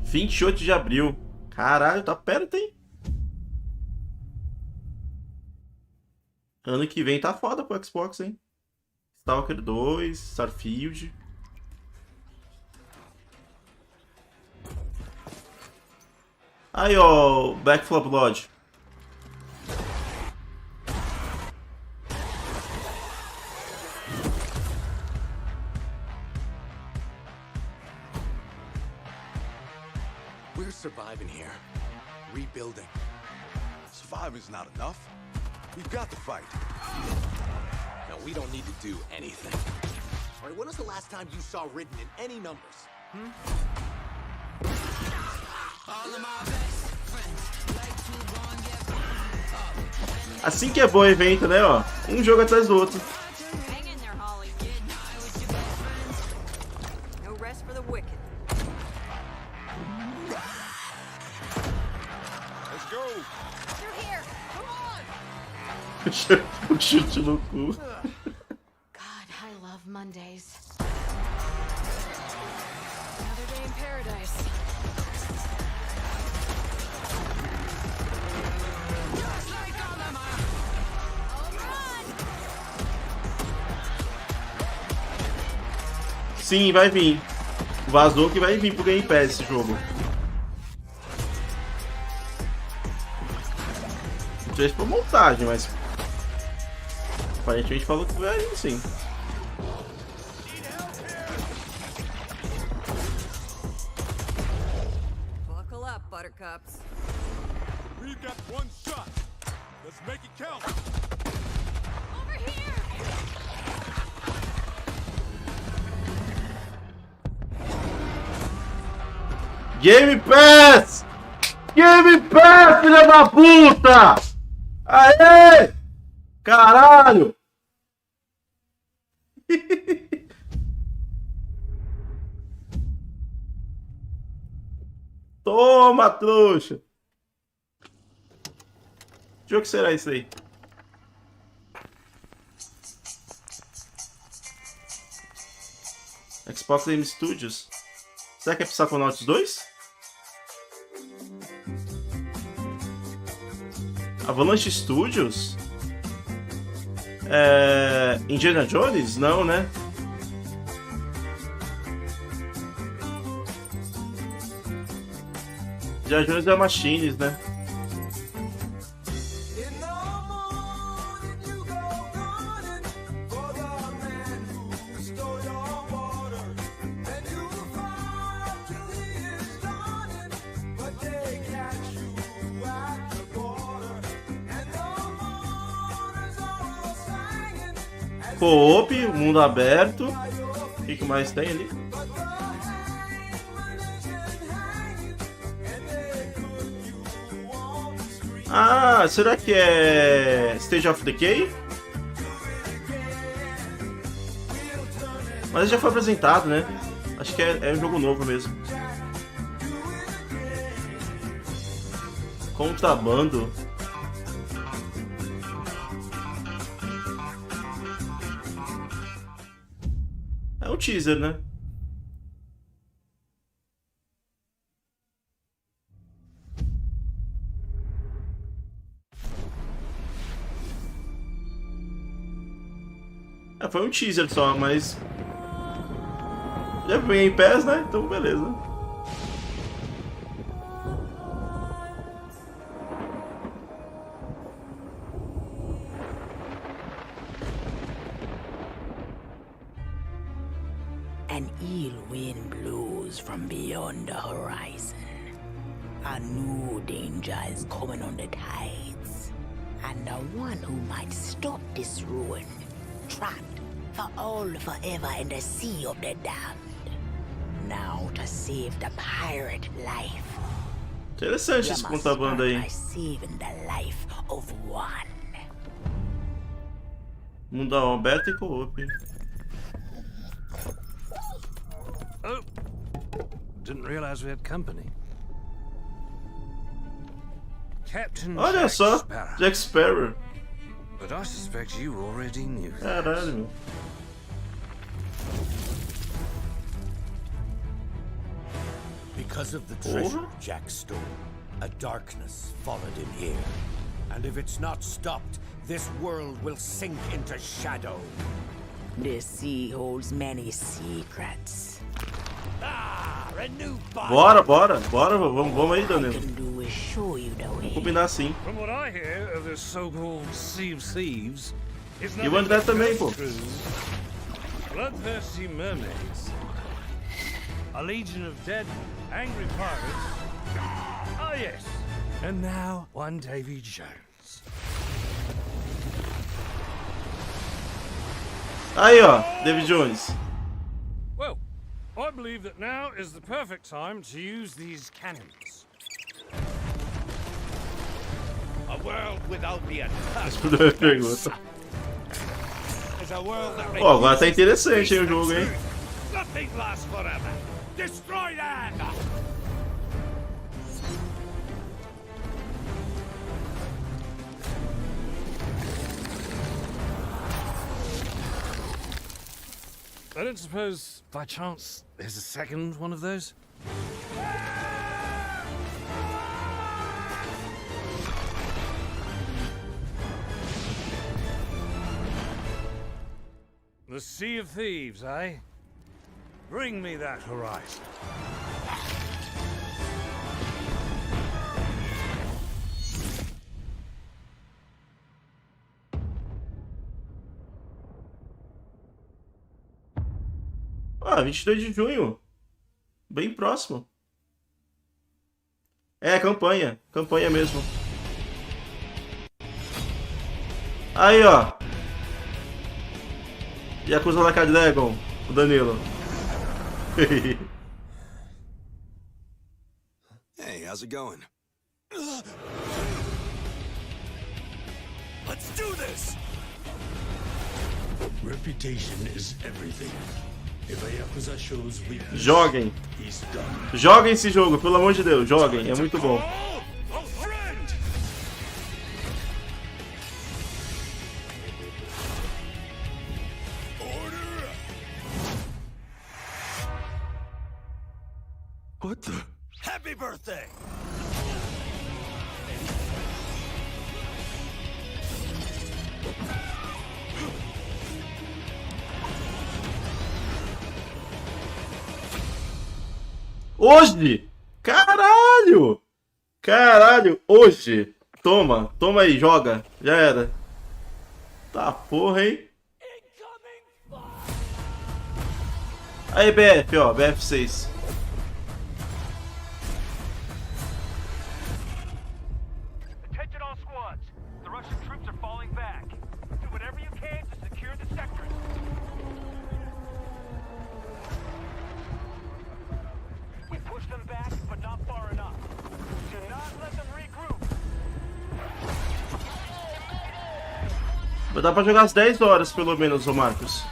...28 de abril. Caralho, tá perto, hein? Ano que vem tá foda pro Xbox, hein? Stalker 2, Starfield. Aí, ó, Back 4 Blood. We're surviving here. Rebuilding. Surviving's not enough. We've got to fight. No, we don't need to do anything. All right, when was the last time you saw written in any numbers? Assim que é bom o evento, né, ó? Um jogo atrás do outro. O chute no cu. God, I love Mondays. Another day in paradise. Sim, vai vir. Vazou que vai vir pro Game Pass esse jogo. Não sei se foi montagem, mas aparentemente falou que vai vir, sim. Buckle up, buttercups. We've got one shot. Let's make it count. Over here! Game Pass! Game Pass, filha da puta! Aê! Caralho! Toma, trouxa! Que jogo será isso aí? Xbox Game Studios? Será que é Psychonauts 2? Avalanche Studios? Indiana Jones? Não, né? Indiana Jones é Machines, né? Co-op, mundo aberto. O que mais tem ali? Ah, será que é Stage of Decay? Mas já foi apresentado, né? Acho que é um jogo novo mesmo. Contrabando. É um teaser, né? Foi um teaser só, mas já vem em pés, né? Então beleza. An ill wind blows from beyond the horizon. A new danger is coming on the tides. And the one who might stop this ruin, trapped for all forever in the sea of the damned. Now to save the pirate life. Interessante esse contrabando aí. By saving the life of one. Mundo aberto e co-op. Oh, didn't realize we had company. Captain Olha Jack só, Sparrow. Jack Sparrow. but I suspect you already knew. Caralho. Because of the treasure Jack stole, a darkness followed him here. And if it's not stopped, this world will sink into shadow. This sea holds many secrets. A new Bora, vamos aí, Danilo. Vamos combinar sim. From what I hear of this so-called Sea of Thieves, it's E o André também, pô. bloodthirsty mermaids, a legion of dead, angry pirates. Ah, yes. And now one Davy Jones. Aí, ó, David Jones. Well, I believe that now is the perfect time to use these cannons. A world without the Respondeu a pergunta. is a world that Ó, agora tá interessante, hein, o jogo, hein? Nothing lasts forever. Destroy that! I don't suppose, by chance, there's a second one of those? The Sea of Thieves, eh? Bring me that horizon. Ah, 22 de junho. Bem próximo. É, campanha. Campanha mesmo. Aí, ó. Yakuza Like a Dragon. O Danilo. Hey, how's it going? Let's do this! Reputation is everything. If a Yakuza shows weakness, Joguem. he's done. Joguem esse jogo, pelo amor de Deus. Joguem, é muito bom. What the? Happy birthday! Hoje! Caralho! Caralho, hoje! Toma, toma aí, joga. Já era. Tá porra, hein? Aí, BF, ó, BF6. Attention all squads. The Russian troops are falling back. Do whatever you can to secure the sector. We push them back, but not far enough. Do not let them regroup. Vai dar pra jogar às 10 horas, pelo menos, ô Marcos.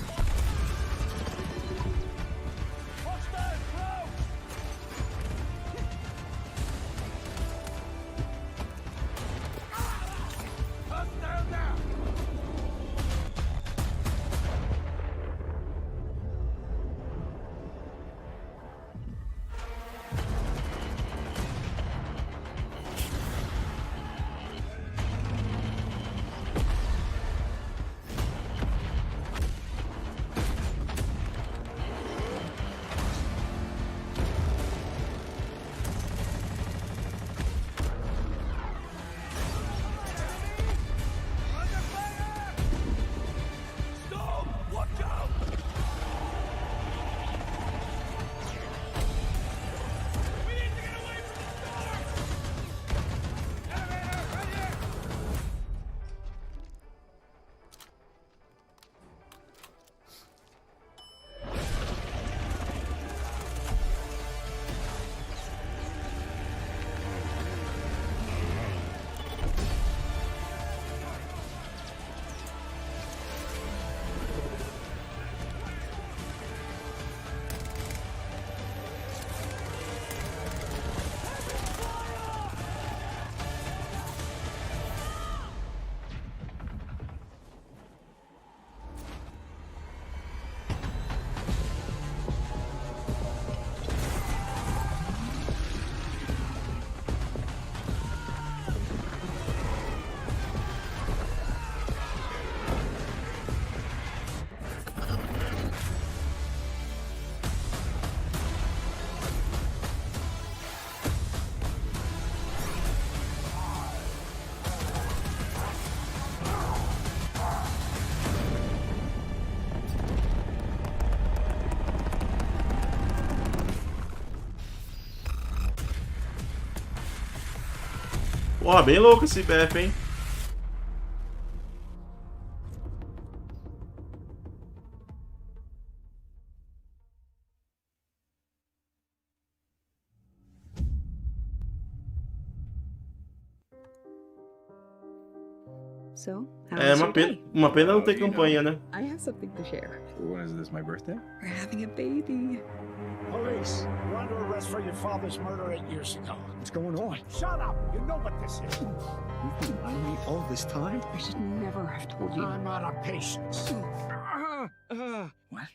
Porra, bem louco esse BF, hein? So, how É was your day? uma pena não ter campanha, né? I have something to share. Was this my birthday? We're having a baby. Police, you're under arrest for your father's murder 8 years ago. What's going on? Shut up! You know what this is. You've been lying to me all this time? I should never have told you. I'm out of patience. What?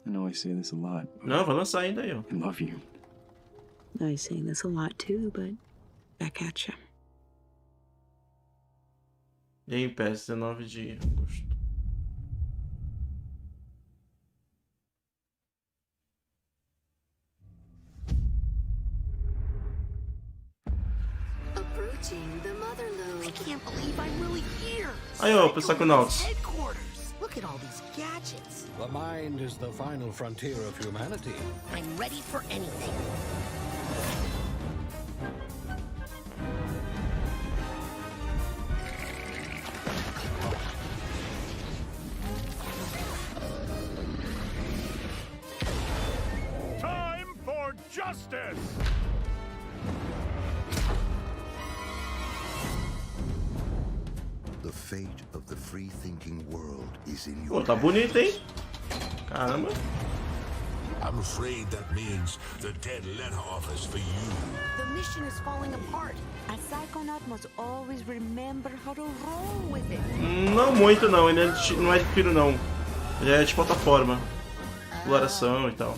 I know I say this a lot. Não, vai lançar ainda aí, ó. I love you. I say this a lot too, but back at you. Game Pass, 19 de agosto. Approaching the mother load. I can't believe I'm really here. Aí, ó, o Psychonauts. Headquarters. Look at all these gadgets. The mind is the final frontier of humanity. I'm ready for anything. Time for justice! The fate of the free-thinking world is in Pô, your tá bonito, hein? Caramba. I'm afraid that means the dead letter office for you. The mission is falling apart. A psychonaut must always remember how to roll with it. Não muito, não. Ele não é de tiro, não. Ele é de plataforma. Exploração e tal.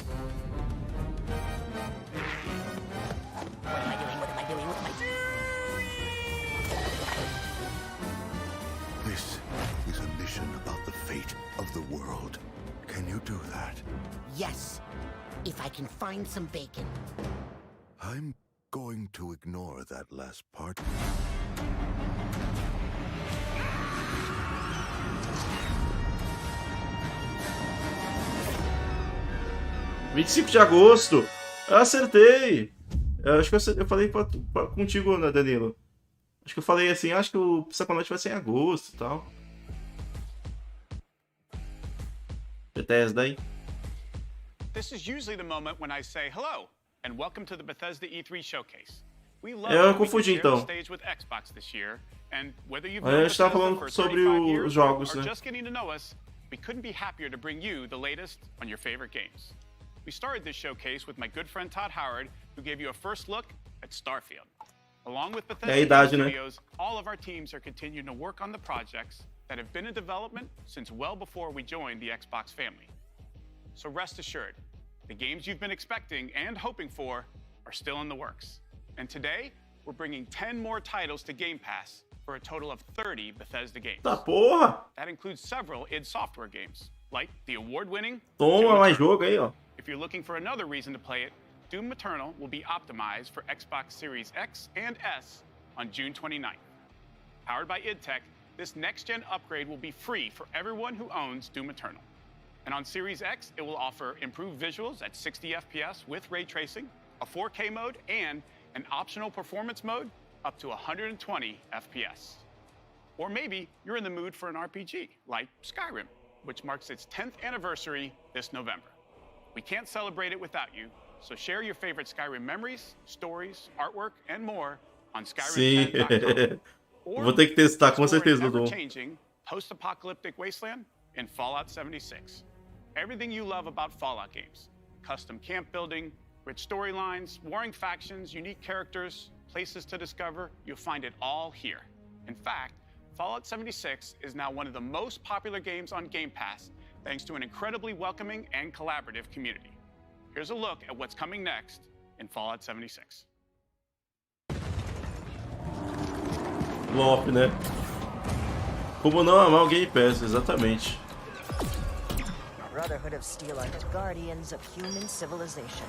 This is a mission about the fate of the world. Can you do that? Yes, if I can find some bacon. I'm going to ignore that last part. 25 de agosto. Eu acertei. Eu acho que eu falei contigo, né, Danilo? Acho que eu falei assim, acho que o Psychonauts vai ser em agosto e tal. Bethesda aí. This is usually the moment when I say hello and welcome to the Bethesda E3 showcase. We love Eu that we confundi, can share the então. stage with Xbox this year, and whether you've A known gente tava Bethesda falando for sobre 35 years os jogos, or né? just getting to know us, we couldn't be happier to bring you the latest on your favorite games. We started this showcase with my good friend Todd Howard, who gave you a first look at Starfield. Along with Bethesda É a idade, né? Studios, all of our teams are continuing to work on the projects that have been in development since well before we joined the Xbox family. So rest assured, the games you've been expecting and hoping for are still in the works. And today, we're bringing 10 more titles to Game Pass for a total of 30 Bethesda games. Tá porra! That includes several id Software games, like the award-winning Toma mais jogo aí, ó. If you're looking for another reason to play it, Doom Eternal will be optimized for Xbox Series X and S on June 29th. Powered by id Tech, this next-gen upgrade will be free for everyone who owns Doom Eternal. And on Series X, it will offer improved visuals at 60 FPS with ray tracing, a 4K mode, and an optional performance mode up to 120 FPS. Or maybe you're in the mood for an RPG, like Skyrim, which marks its 10th anniversary this November. We can't celebrate it without you, so share your favorite Skyrim memories, stories, artwork, and more on Sim. Skyrim10.com. Vou ter que testar, com certeza, Explore an Dudu. ever-changing, post-apocalyptic wasteland in Fallout 76. Everything you love about Fallout games. Custom camp building, rich storylines, warring factions, unique characters, places to discover, you'll find it all here. In fact, Fallout 76 is now one of the most popular games on Game Pass, thanks to an incredibly welcoming and collaborative community. Here's a look at what's coming next in Fallout 76. Flop, né? Como não amar o Game Pass, exatamente. Brotherhood of Steel are the guardians of human civilization.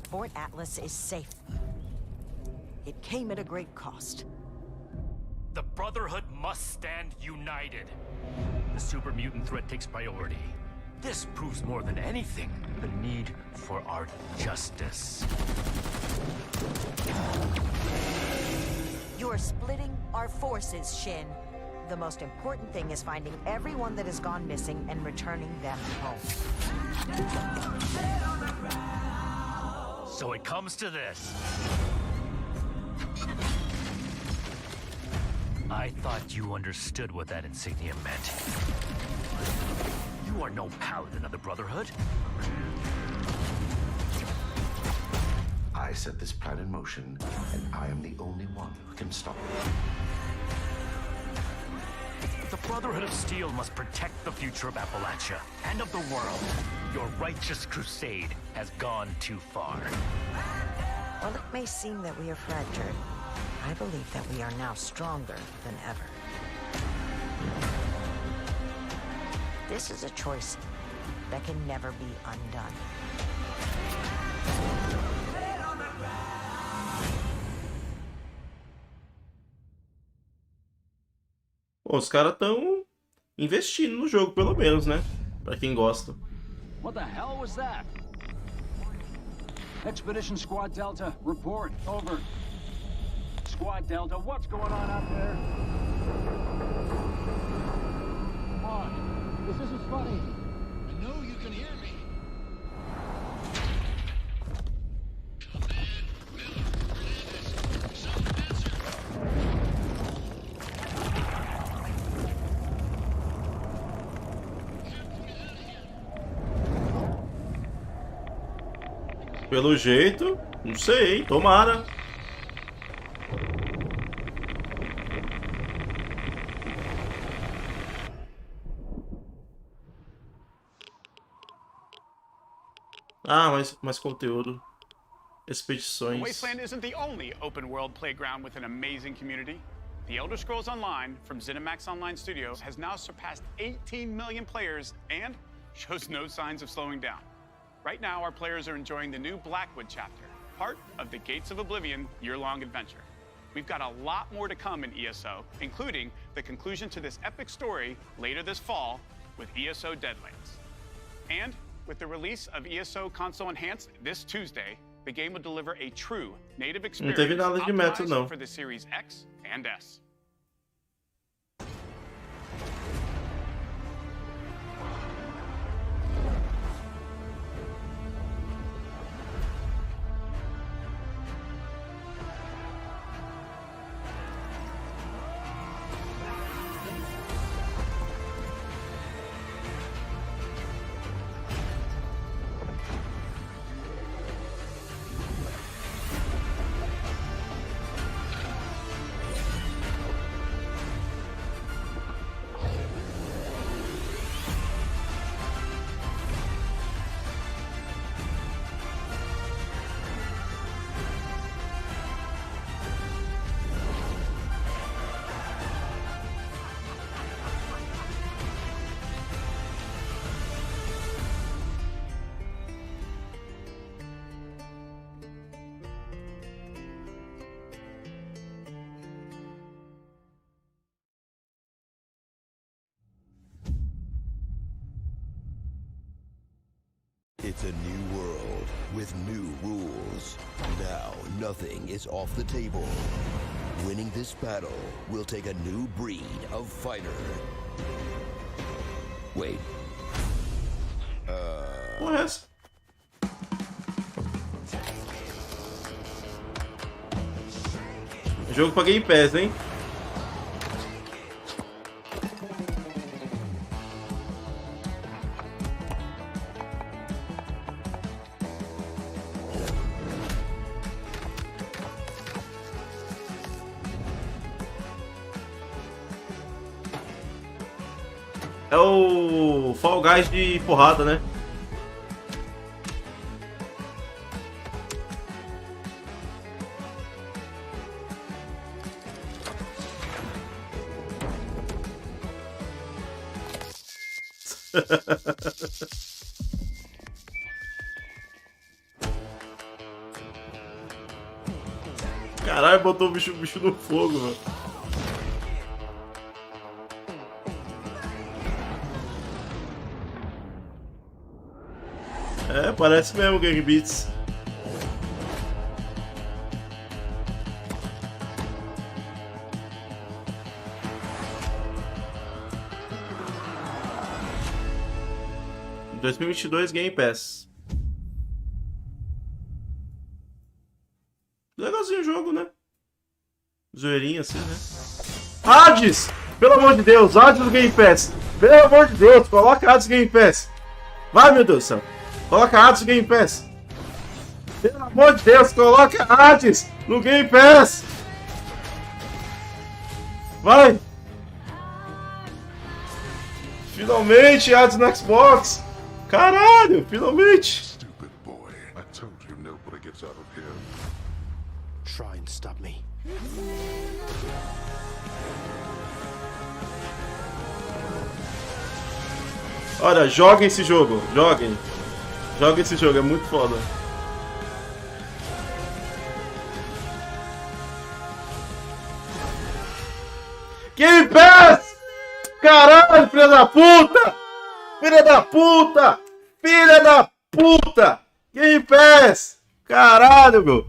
Fort Atlas is safe. It came at a great cost. The Brotherhood must stand united. The super mutant threat takes priority. This proves more than anything the need for our justice. You are splitting our forces, Shin. The most important thing is finding everyone that has gone missing and returning them home. So it comes to this. I thought you understood what that insignia meant. You are no paladin of the Brotherhood. I set this plan in motion, and I am the only one who can stop it. The Brotherhood of Steel must protect the future of Appalachia and of the world. Your righteous crusade has gone too far. While it may seem that we are fractured, I believe that we are now stronger than ever. This is a choice that can never be undone. Pô, os caras estão investindo no jogo, pelo menos, né? Pra quem gosta. What the hell was that? Expedition Squad Delta, report. Over. Squad Delta, what's going on out there? Come on. This isn't funny. I know you can hear me. Pelo jeito, não sei, tomara. Ah, mais conteúdo. Expedições. Wasteland isn't the only open world playground with an amazing community. The Elder Scrolls Online from ZeniMax Online Studios has now surpassed 18 million players and shows no signs of slowing down. Right now, our players are enjoying the new Blackwood chapter, part of the Gates of Oblivion year-long adventure. We've got a lot more to come in ESO, including the conclusion to this epic story later this fall with ESO Deadlands. And with the release of ESO Console Enhanced this Tuesday, the game will deliver a true native experience Não teve nada de meta, não. for the Series X and S. It's a new world with new rules. Now, nothing is off the table. Winning this battle will take a new breed of fighter. Wait. Porra, é essa? Jogo pra Game Pass, hein? É o Fall Guys de porrada, né? Caralho, botou o bicho no fogo, mano. É, parece mesmo Gang Beats. Em 2022 Game Pass. Legalzinho o jogo, né? Zoeirinha assim, né? Hades! Pelo amor de Deus, Hades do Game Pass. Pelo amor de Deus, coloca Hades no Game Pass. Vai, meu Deus do céu. Coloca Hades no Game Pass. Pelo amor de Deus, coloca Hades no Game Pass. Vai. Finalmente, Hades no Xbox. Caralho, finalmente. Stupid boy. I told you nobody gets out of here. Try and stop me. Olha, joguem esse jogo, joguem. Joguem esse jogo, é muito foda. Game Pass! Caralho, filha da puta! Filha da puta! Filha da puta! Game Pass! Caralho, meu!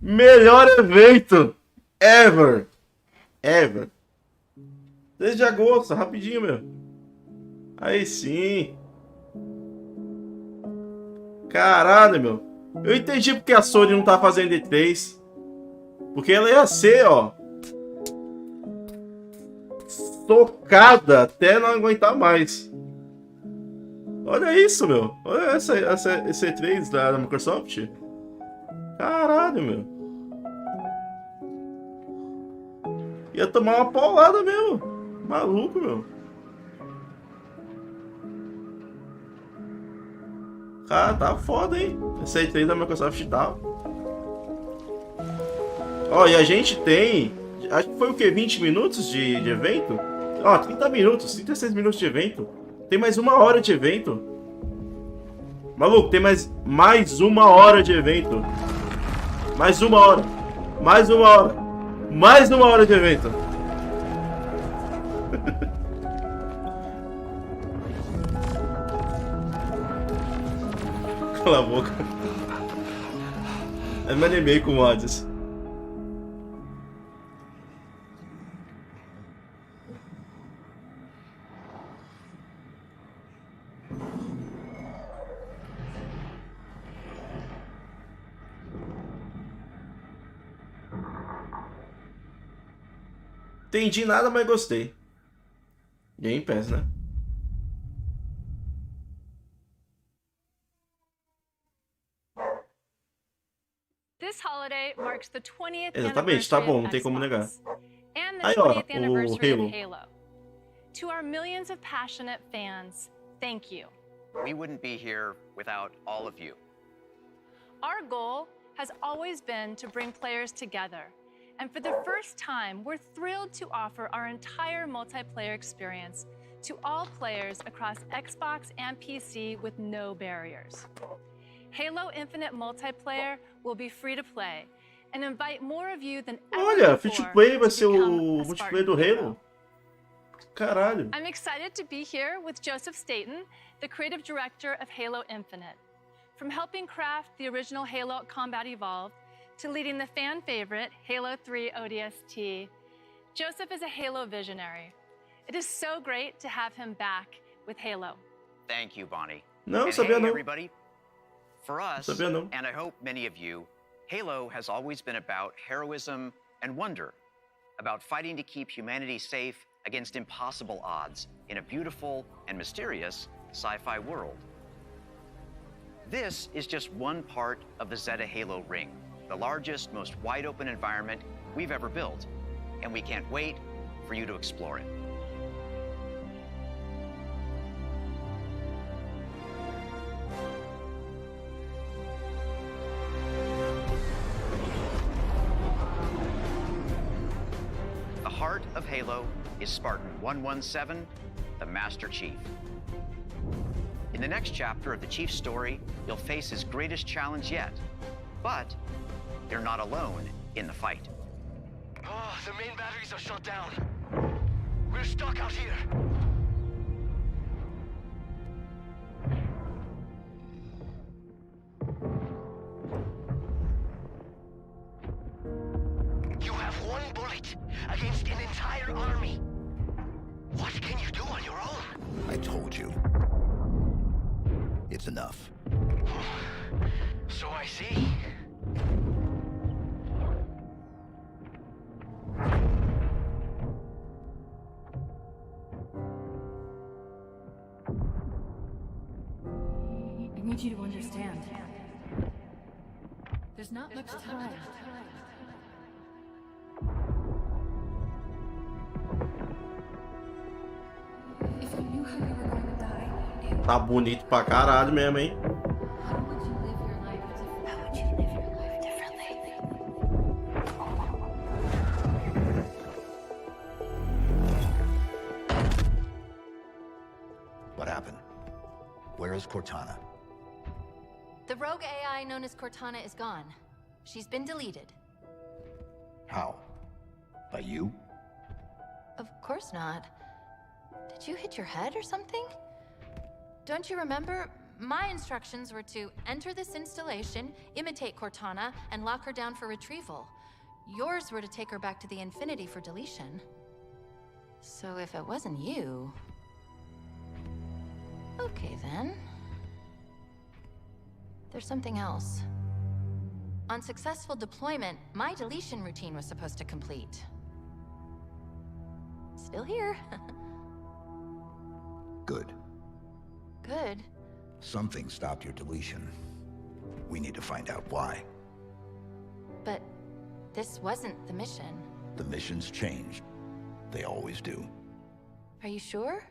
Melhor evento ever! Ever! Desde agosto, rapidinho, meu. Aí sim. Caralho, meu. Eu entendi porque a Sony não tá fazendo E3. Porque ela ia ser, ó, tocada até não aguentar mais. Olha isso, meu. Olha esse E3 da Microsoft. Caralho, meu. Ia tomar uma paulada mesmo. Maluco, meu. Cara, tá foda, hein? Esse E3 da Microsoft tá. Ó, e a gente tem... Acho que foi o quê? 20 minutos de evento? Ó, 30 minutos, 36 minutos de evento. Tem mais 1 hora de evento. Maluco, tem mais 1 hora de evento. Mais 1 hora. Mais 1 hora. Mais 1 hora de evento. Cala a boca. Eu me animei com o Hades. Entendi nada, mas gostei. Game Pass, né? Exatamente, tá bom, não tem como negar. Aí, ó, o Halo. To our millions of passionate fans, thank you. We wouldn't be here without all of you. Our goal has always been to bring players together. And for the first time, we're thrilled to offer our entire multiplayer experience to all players across Xbox and PC with no barriers. Halo Infinite Multiplayer will be free to play and invite more of you than ever Olha, free to play vai ser become o a multiplayer do Spartan Halo. Caralho. I'm excited to be here with Joseph Staten, the creative director of Halo Infinite. From helping craft the original Halo Combat Evolved to leading the fan favorite Halo 3 ODST, Joseph is a Halo visionary. It is so great to have him back with Halo. Thank you, Bonnie. Não, and sabia hey, não. everybody. For us, Sabia não. and I hope many of you, Halo has always been about heroism and wonder, about fighting to keep humanity safe against impossible odds in a beautiful and mysterious sci-fi world. This is just one part of the Zeta Halo ring, the largest, most wide-open environment we've ever built, and we can't wait for you to explore it. The heart of Halo is Spartan 117, the Master Chief. In the next chapter of the Chief's story, you'll face his greatest challenge yet. But you're not alone in the fight. Oh, the main batteries are shut down. We're stuck out here. right against an entire army. What can you do on your own? I told you. It's enough. So I see. I need you to understand. There's not much time. If you knew how you were going to die, Tá bonito pra caralho mesmo, hein? how would you live your life differently? How would you live your life differently? What happened? Where is Cortana? The rogue AI known as Cortana is gone. She's been deleted. How? By you? Of course not. Did you hit your head or something? Don't you remember? My instructions were to enter this installation, imitate Cortana, and lock her down for retrieval. Yours were to take her back to the Infinity for deletion. So if it wasn't you... Okay then. There's something else. On successful deployment, my deletion routine was supposed to complete. Still here. Good. Good. Something stopped your deletion. We need to find out why. But this wasn't the mission. The missions changed. They always do. Are you sure?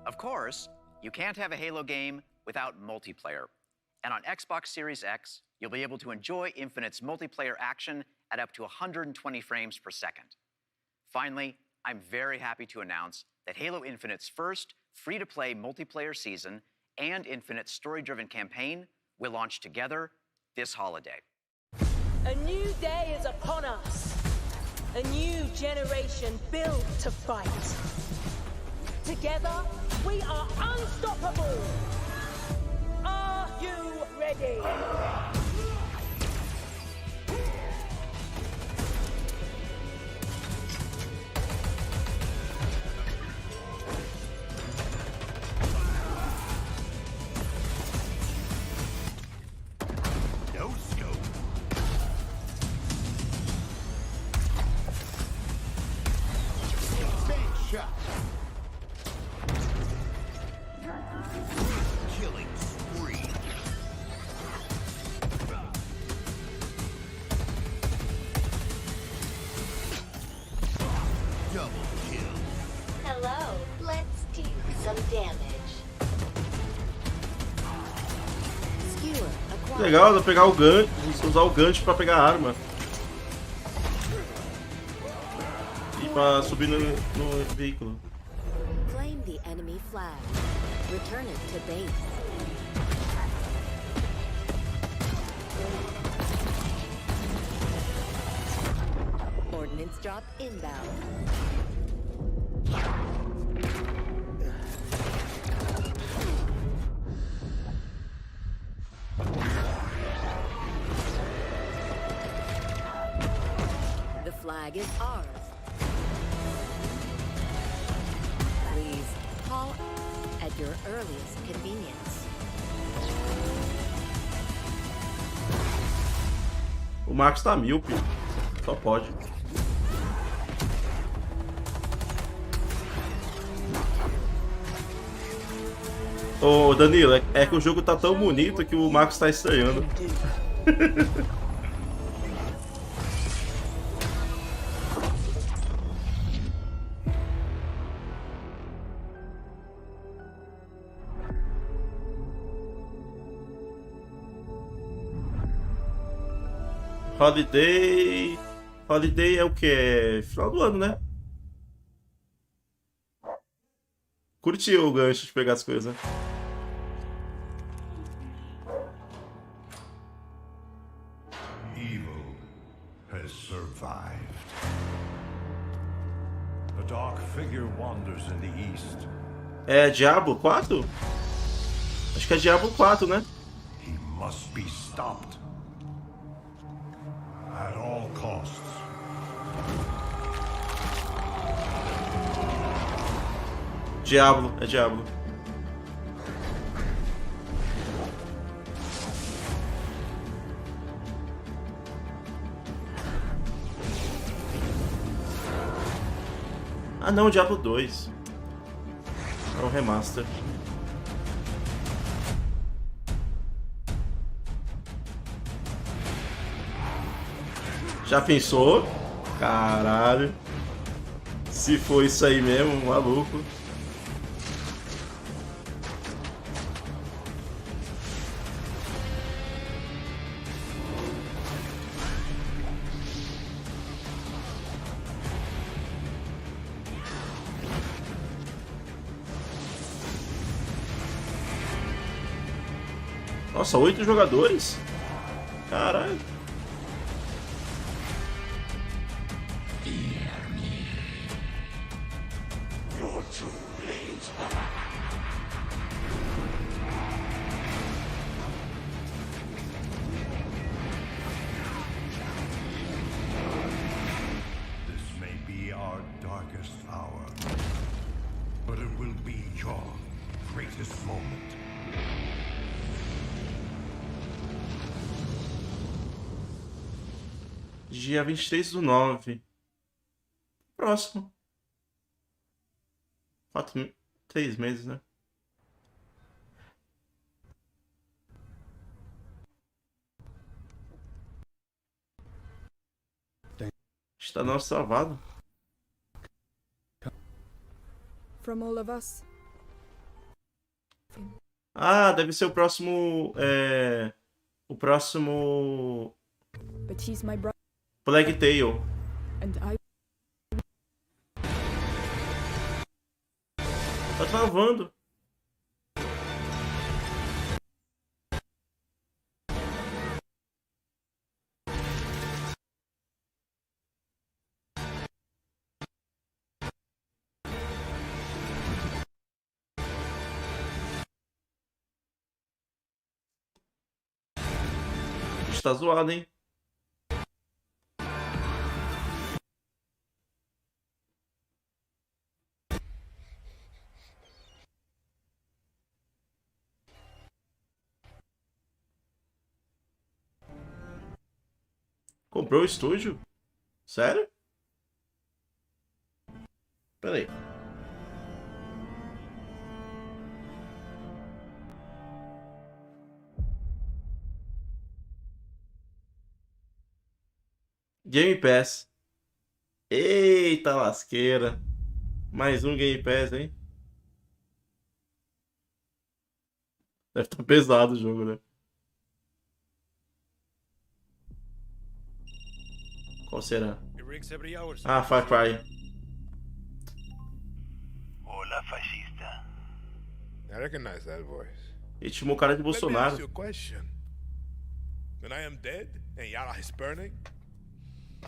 Of course, you can't have a Halo game without multiplayer. And on Xbox Series X, you'll be able to enjoy Infinite's multiplayer action at up to 120 frames per second. Finally, I'm very happy to announce that Halo Infinite's first free-to-play multiplayer season and Infinite's story-driven campaign will launch together this holiday. A new day is upon us. A new generation built to fight. Together, we are unstoppable. Are you ready? No scope. Big shot. Killing spree. Double kill. Hello, let's do some damage. Skewer acquired. Legal, dá pra pegar o gancho, usar o gancho pra pegar a arma. E pra subir no veículo. Claim the enemy flag. Return it to base. Ordnance drop inbound. The flag is ours. Please call at your earliest convenience. O Marcos tá míope. Só pode. Ô Danilo, é que o jogo tá tão bonito que o Marcos tá estranhando. Holiday... Holiday é o que? É final do ano, né? Curtiu o gancho de pegar as coisas. Evil has survived. A dark figure wanders in the east. É Diablo 4? Acho que é Diablo 4, né? He must be stopped. At all costs. Diablo, é Diablo. Ah não, Diablo 2. É o remaster. Já pensou? Caralho. Se for isso aí mesmo, maluco. Nossa, 8 jogadores? Caralho. This may be our darkest hour, but it will be your greatest moment. Dia 23/9. Próximo. 3 meses, né? Está não salvado. From all of us. Ah, deve ser o próximo. O próximo. But he's my brother. Plague Tale. And I. Tá travando. Está zoado, hein? Comprou o estúdio? Sério? Pera aí. Game Pass. Eita lasqueira. Mais um Game Pass, hein? Deve estar pesado o jogo, né? Qual será? Ah, Far Cry. Hola, fascista. I recognize that voice. Ele chamou o cara de Let me ask Bolsonaro. you a question. When I am dead and Yara is burning,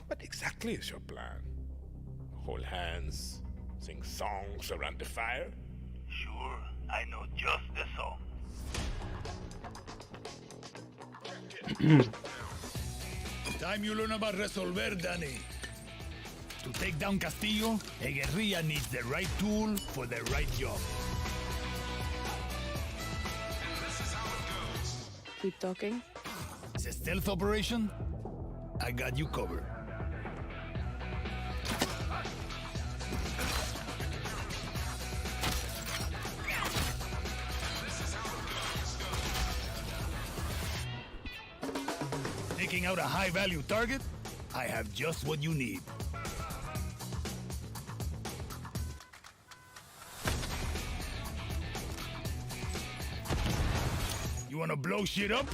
what exactly is your plan? Hold hands, sing songs around the fire? Sure, I know just the song. Time you learn about resolver, Danny. To take down Castillo, a guerrilla needs the right tool for the right job. Keep talking. It's a stealth operation. I got you covered. Taking out a high-value target? I have just what you need. You wanna blow shit up?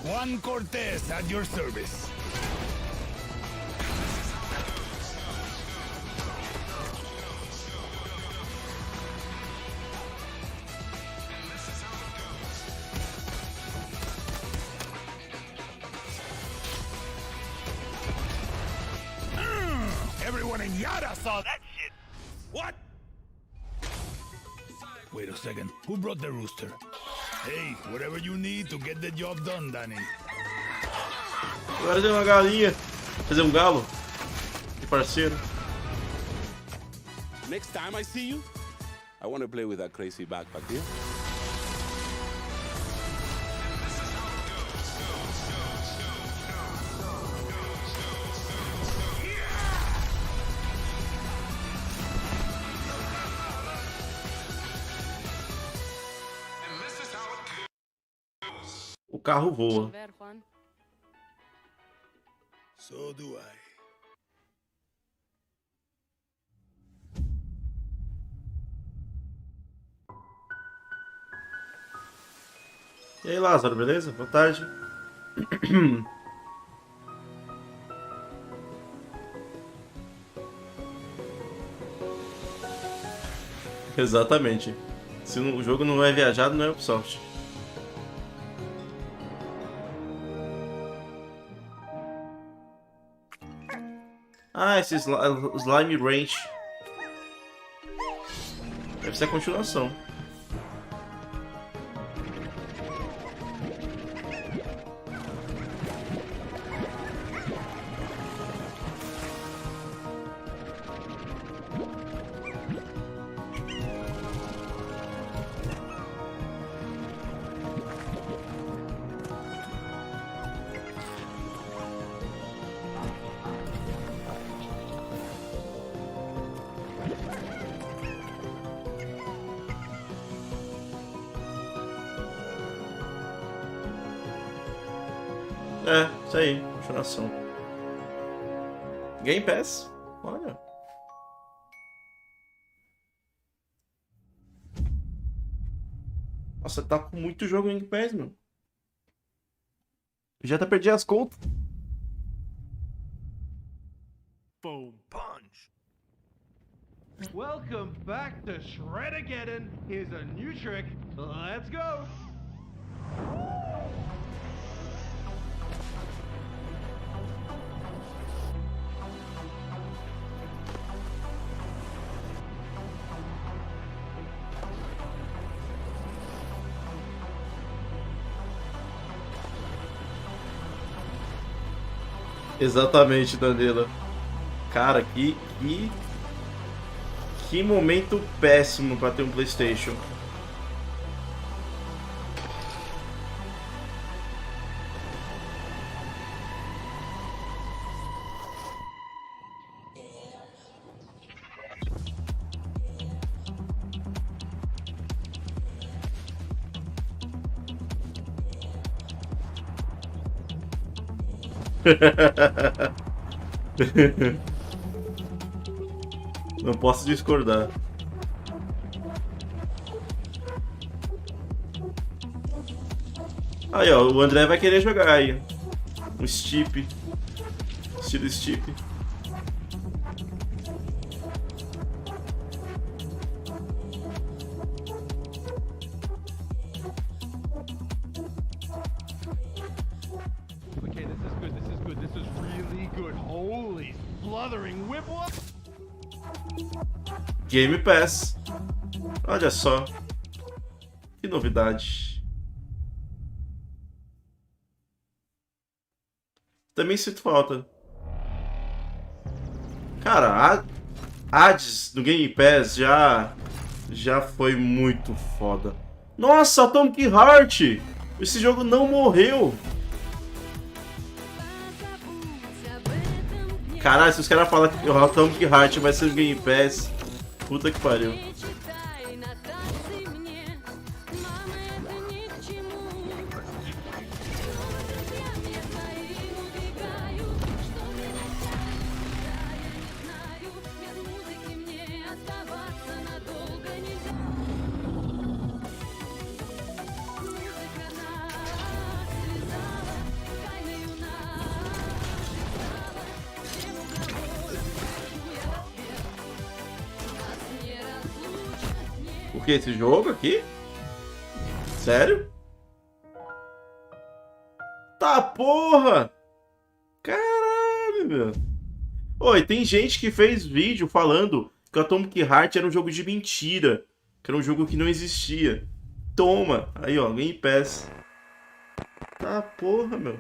Juan Cortez at your service. Everyone in Yara saw that shit. What? Wait a second. Who brought the rooster? Hey, whatever you need to get the job done, Danny. Agora deu uma galinha. Fazer um galo. Que parceiro. Next time I see you, I want to play with that crazy backpack here. O carro voa. So do I. E aí, Lázaro, beleza? Boa tarde. Exatamente. Se o jogo não é viajado, não é Ubisoft. Ah, esse Slime Ranch. Deve ser a continuação. É, isso aí, continuação. Game Pass, olha. Nossa, tá com muito jogo em Game Pass, meu. Já até perdi as contas. Boom punch. Welcome back to Shred-Ageddon. Here's a new trick. Let's go. Exatamente, Danila. Cara, que momento péssimo pra ter um PlayStation. Não posso discordar. Aí, ó, o André vai querer jogar aí. Um Steep. Estilo Steep. Okay, this is good. This is good. This is really good. Holy sluthering whipple. Game Pass. Olha só. Que novidade. Também sinto falta. Cara, Hades no Game Pass já foi muito foda. Nossa, Atomic Heart! Esse jogo não morreu. Caralho, se os caras falam que o Atomic Heart vai ser no Game Pass, puta que pariu. O que, esse jogo aqui? Sério? Tá porra! Caralho, meu. Oi, tem gente que fez vídeo falando que o Atomic Heart era um jogo de mentira. Que era um jogo que não existia. Toma! Aí, ó, Game Pass. Ah, porra, meu.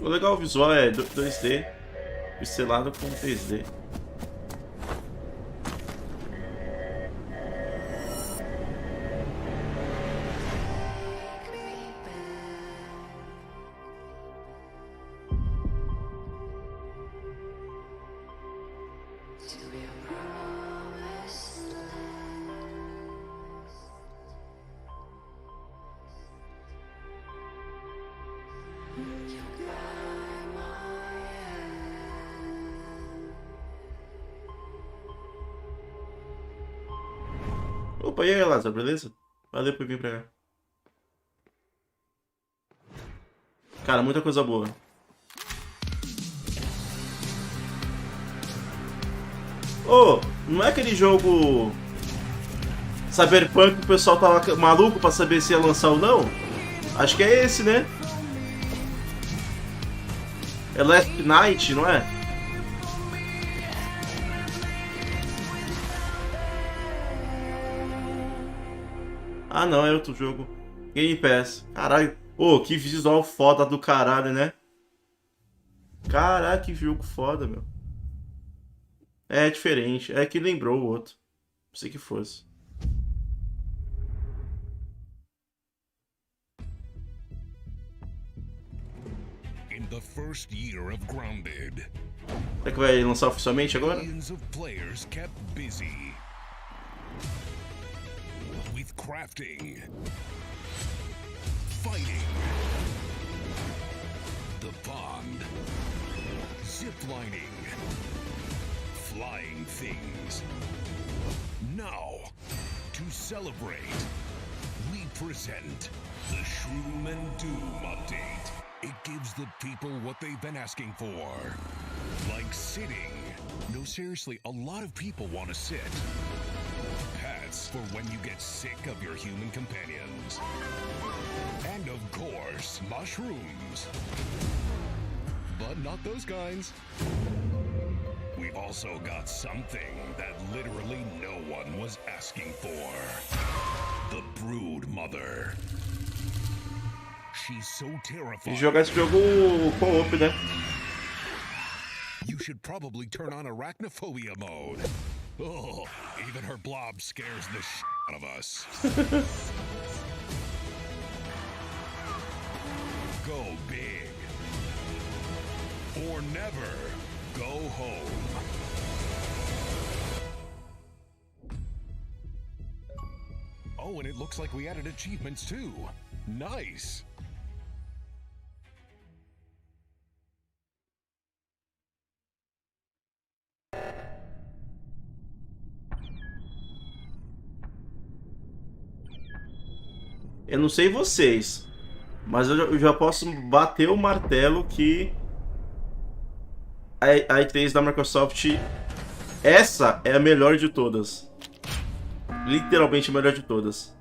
O legal visual é 2D, pixelado com 3D. Opa, e aí, Lázaro, beleza? Valeu por vir pra cá. Cara, muita coisa boa. Ô, não é aquele jogo Cyberpunk que o pessoal tava maluco pra saber se ia lançar ou não? Acho que é esse, né? É Last Night, não é? Ah, não, é outro jogo. Game Pass. Caralho. Ô, que visual foda do caralho, né? Caralho, que jogo foda, meu. É diferente. É que lembrou o outro. Não sei que fosse. In the first year of Grounded, Será que vai lançar oficialmente agora? millions of players kept busy with crafting, fighting, the pond, ziplining, flying things. Now, to celebrate, we present the Shroom and Doom update. It gives the people what they've been asking for. Like sitting. No, seriously, a lot of people want to sit. Pets for when you get sick of your human companions. And of course, mushrooms. But not those kinds. We've also got something that literally no one was asking for. The Brood Mother. She's so E terrifying. jogar esse jogo co-op, né? You should probably turn on arachnophobia mode. Oh, even her blob scares the shit out of us. Go big. Or never go home. Oh, and it looks like we added achievements too. Nice. Eu não sei vocês, mas eu já posso bater o martelo que a E3 da Microsoft, essa é a melhor de todas. Literalmente a melhor de todas.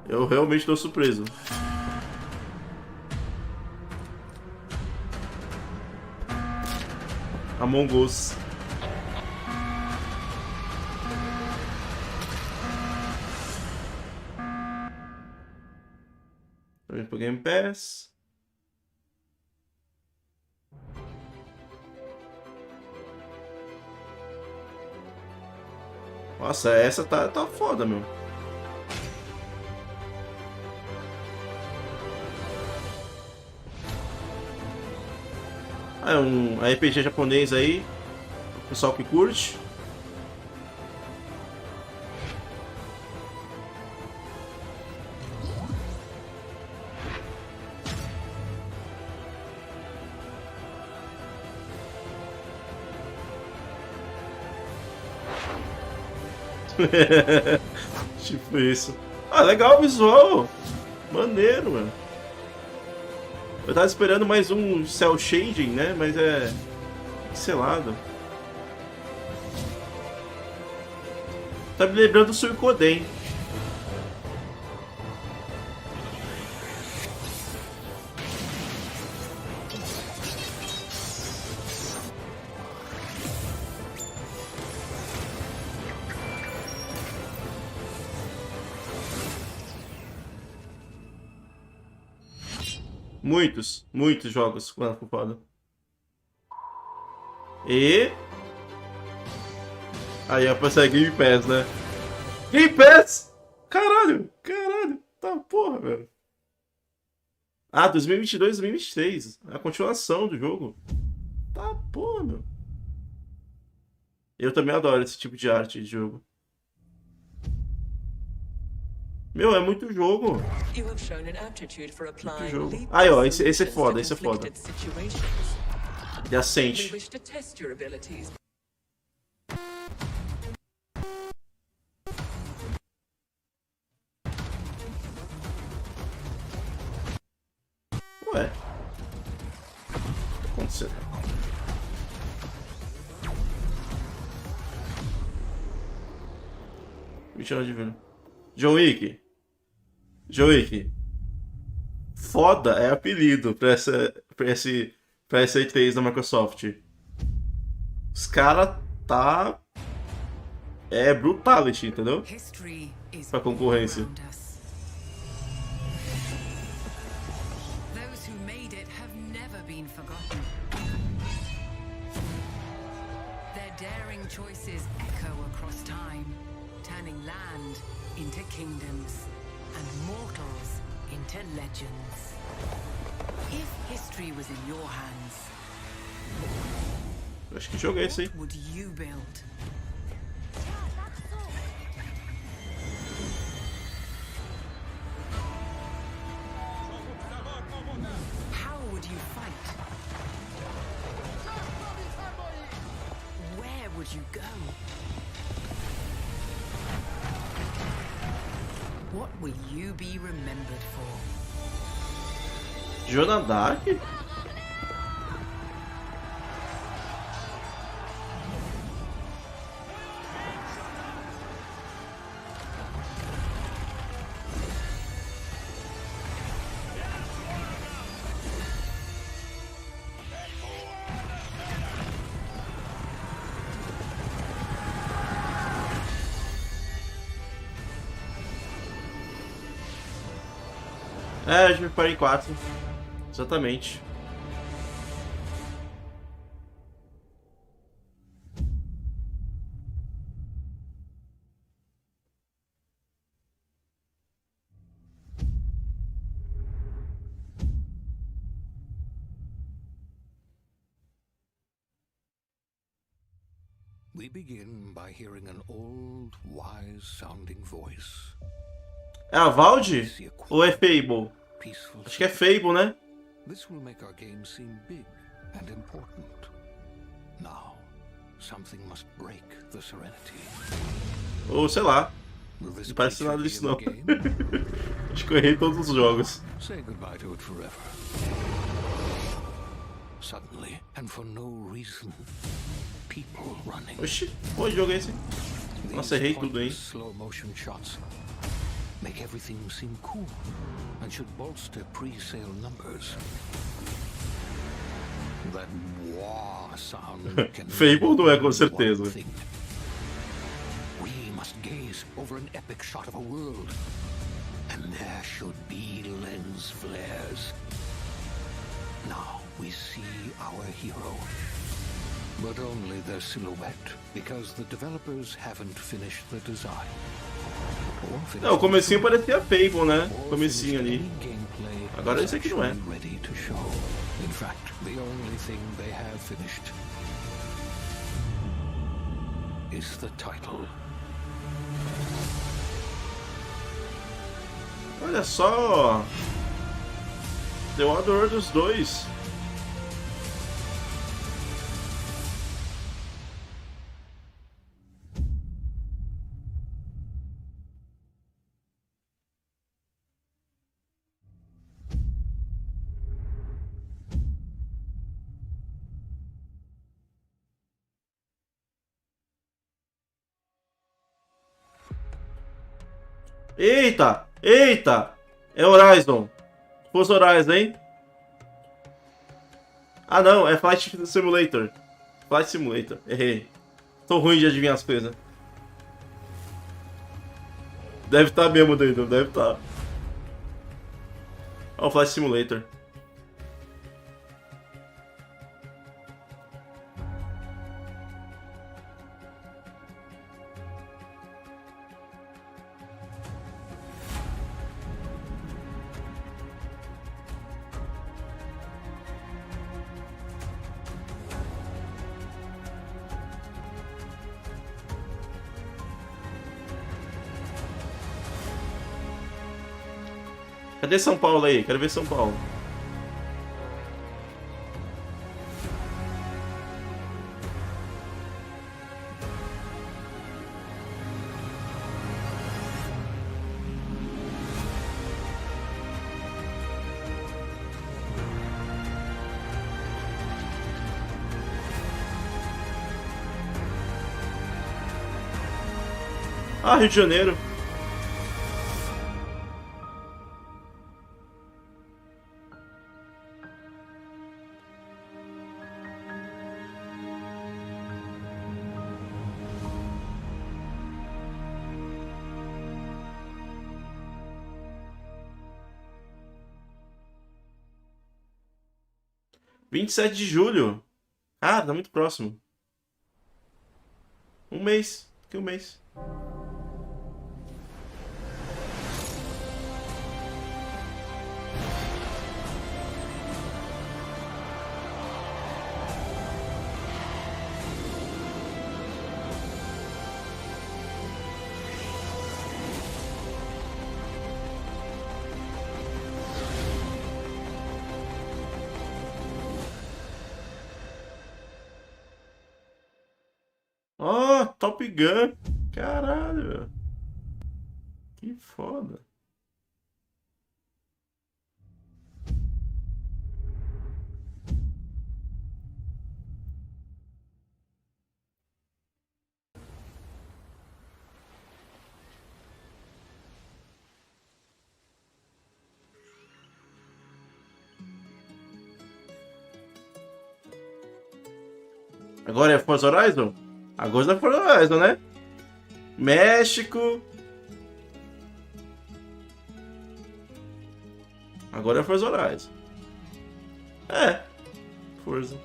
Eu realmente estou surpreso. Among Us. Também pro Game Pass. Nossa, essa tá foda, meu. Ah, é um RPG japonês aí. O pessoal que curte. Tipo isso. Ah, legal o visual. Maneiro, mano. Eu tava esperando mais um cel shading, né? Mas é pixelado. Tá me lembrando do Suicoden. Muitos jogos com ela foda. E... aí aparece Game Pass, né? Game Pass! Caralho! Tá porra, velho. Ah, 2022, 2023. A continuação do jogo. Tá porra, meu. Eu também adoro esse tipo de arte de jogo. Meu, é muito jogo. Muito jogo. Aí, ó, esse é foda, esse é foda. The Ascent. Ué. O que tá acontecendo? de velho. John Wick. John Wick. Foda é apelido pra esse E3 da Microsoft. Os caras tá... é brutality, entendeu? Pra concorrência. Those who made it have never been forgotten. Their daring choices echo across time, turning land into kingdoms and mortals into legends. If history was in your hands, acho que jogo é esse aí. what would you build? How would you fight? Where would you go? What will you be remembered for? Joana Dark? É, eu me parei em 4. Exatamente. We begin by hearing an old, wise-sounding voice. É a Valde? Ou é Fable? Acho que é Fable, né? This will make our game seem big and important. Now, something must break the serenity. Ou sei lá. Não parece nada disso não. Acho que eu errei todos os jogos. Say goodbye to it forever. Suddenly, and for no reason, people running. Oxi, qual jogo é esse? Nossa, errei tudo, hein? Slow motion shots make everything seem cool and should bolster pre-sale numbers. That wah sound can Fable não é, com certeza. We must gaze over an epic shot of a world, and there should be lens flares. Now we see our hero, but only their silhouette, because the developers haven't finished the design. Não, o comecinho parecia Fable, né? O comecinho ali. Agora esse aqui não é. In fact, the only thing they have finished is the title. Olha só! The Other dos 2. Eita! Eita! É Horizon. Força Horizon, hein? Ah, não. É Flight Simulator. Flight Simulator. Errei. Tô ruim de adivinhar as coisas. Deve estar mesmo, Deidon. Deve estar. Ó, o Flight Simulator. Cadê São Paulo aí? Quero ver São Paulo. Ah, Rio de Janeiro. Vinte e sete de julho. Ah, tá muito próximo. Um mês. Daqui a um mês. Ó, Top Gun. Caralho, meu. Que foda. Agora é Forza Horizon? Agora é Forza Horizon, né? México. Agora é Forza Horizon. É. Forza.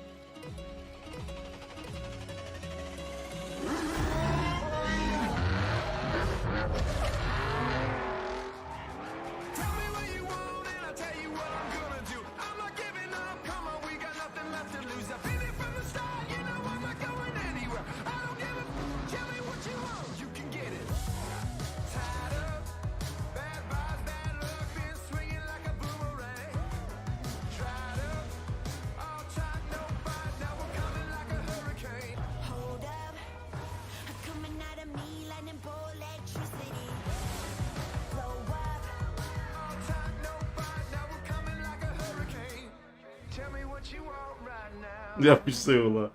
Já pisou lá.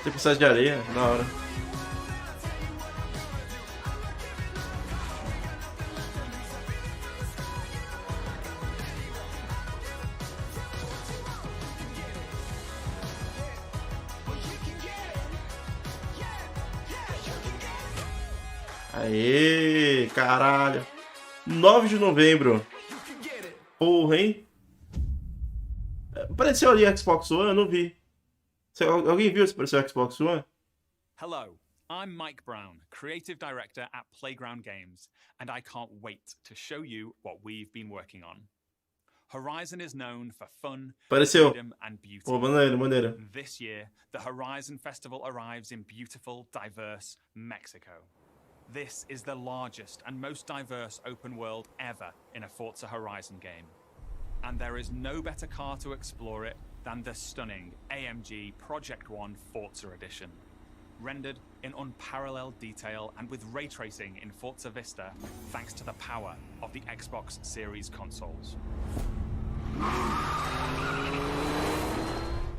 Tem precisa de areia? Na hora. Aê, caralho. 9 de novembro. Porra, hein? Apareceu ali Xbox One? Eu não vi. Alguém viu se apareceu Xbox One? Hello, I'm Mike Brown, Creative Director at Playground Games, and I can't wait to show you what we've been working on. Horizon is known for fun, freedom, and beauty. Pô, maneiro, maneiro. This year, the Horizon Festival arrives in beautiful, diverse Mexico. This is the largest and most diverse open world ever in a Forza Horizon game. And there is no better car to explore it than the stunning AMG Project One Forza Edition. Rendered in unparalleled detail and with ray tracing in Forza Vista, thanks to the power of the Xbox Series consoles.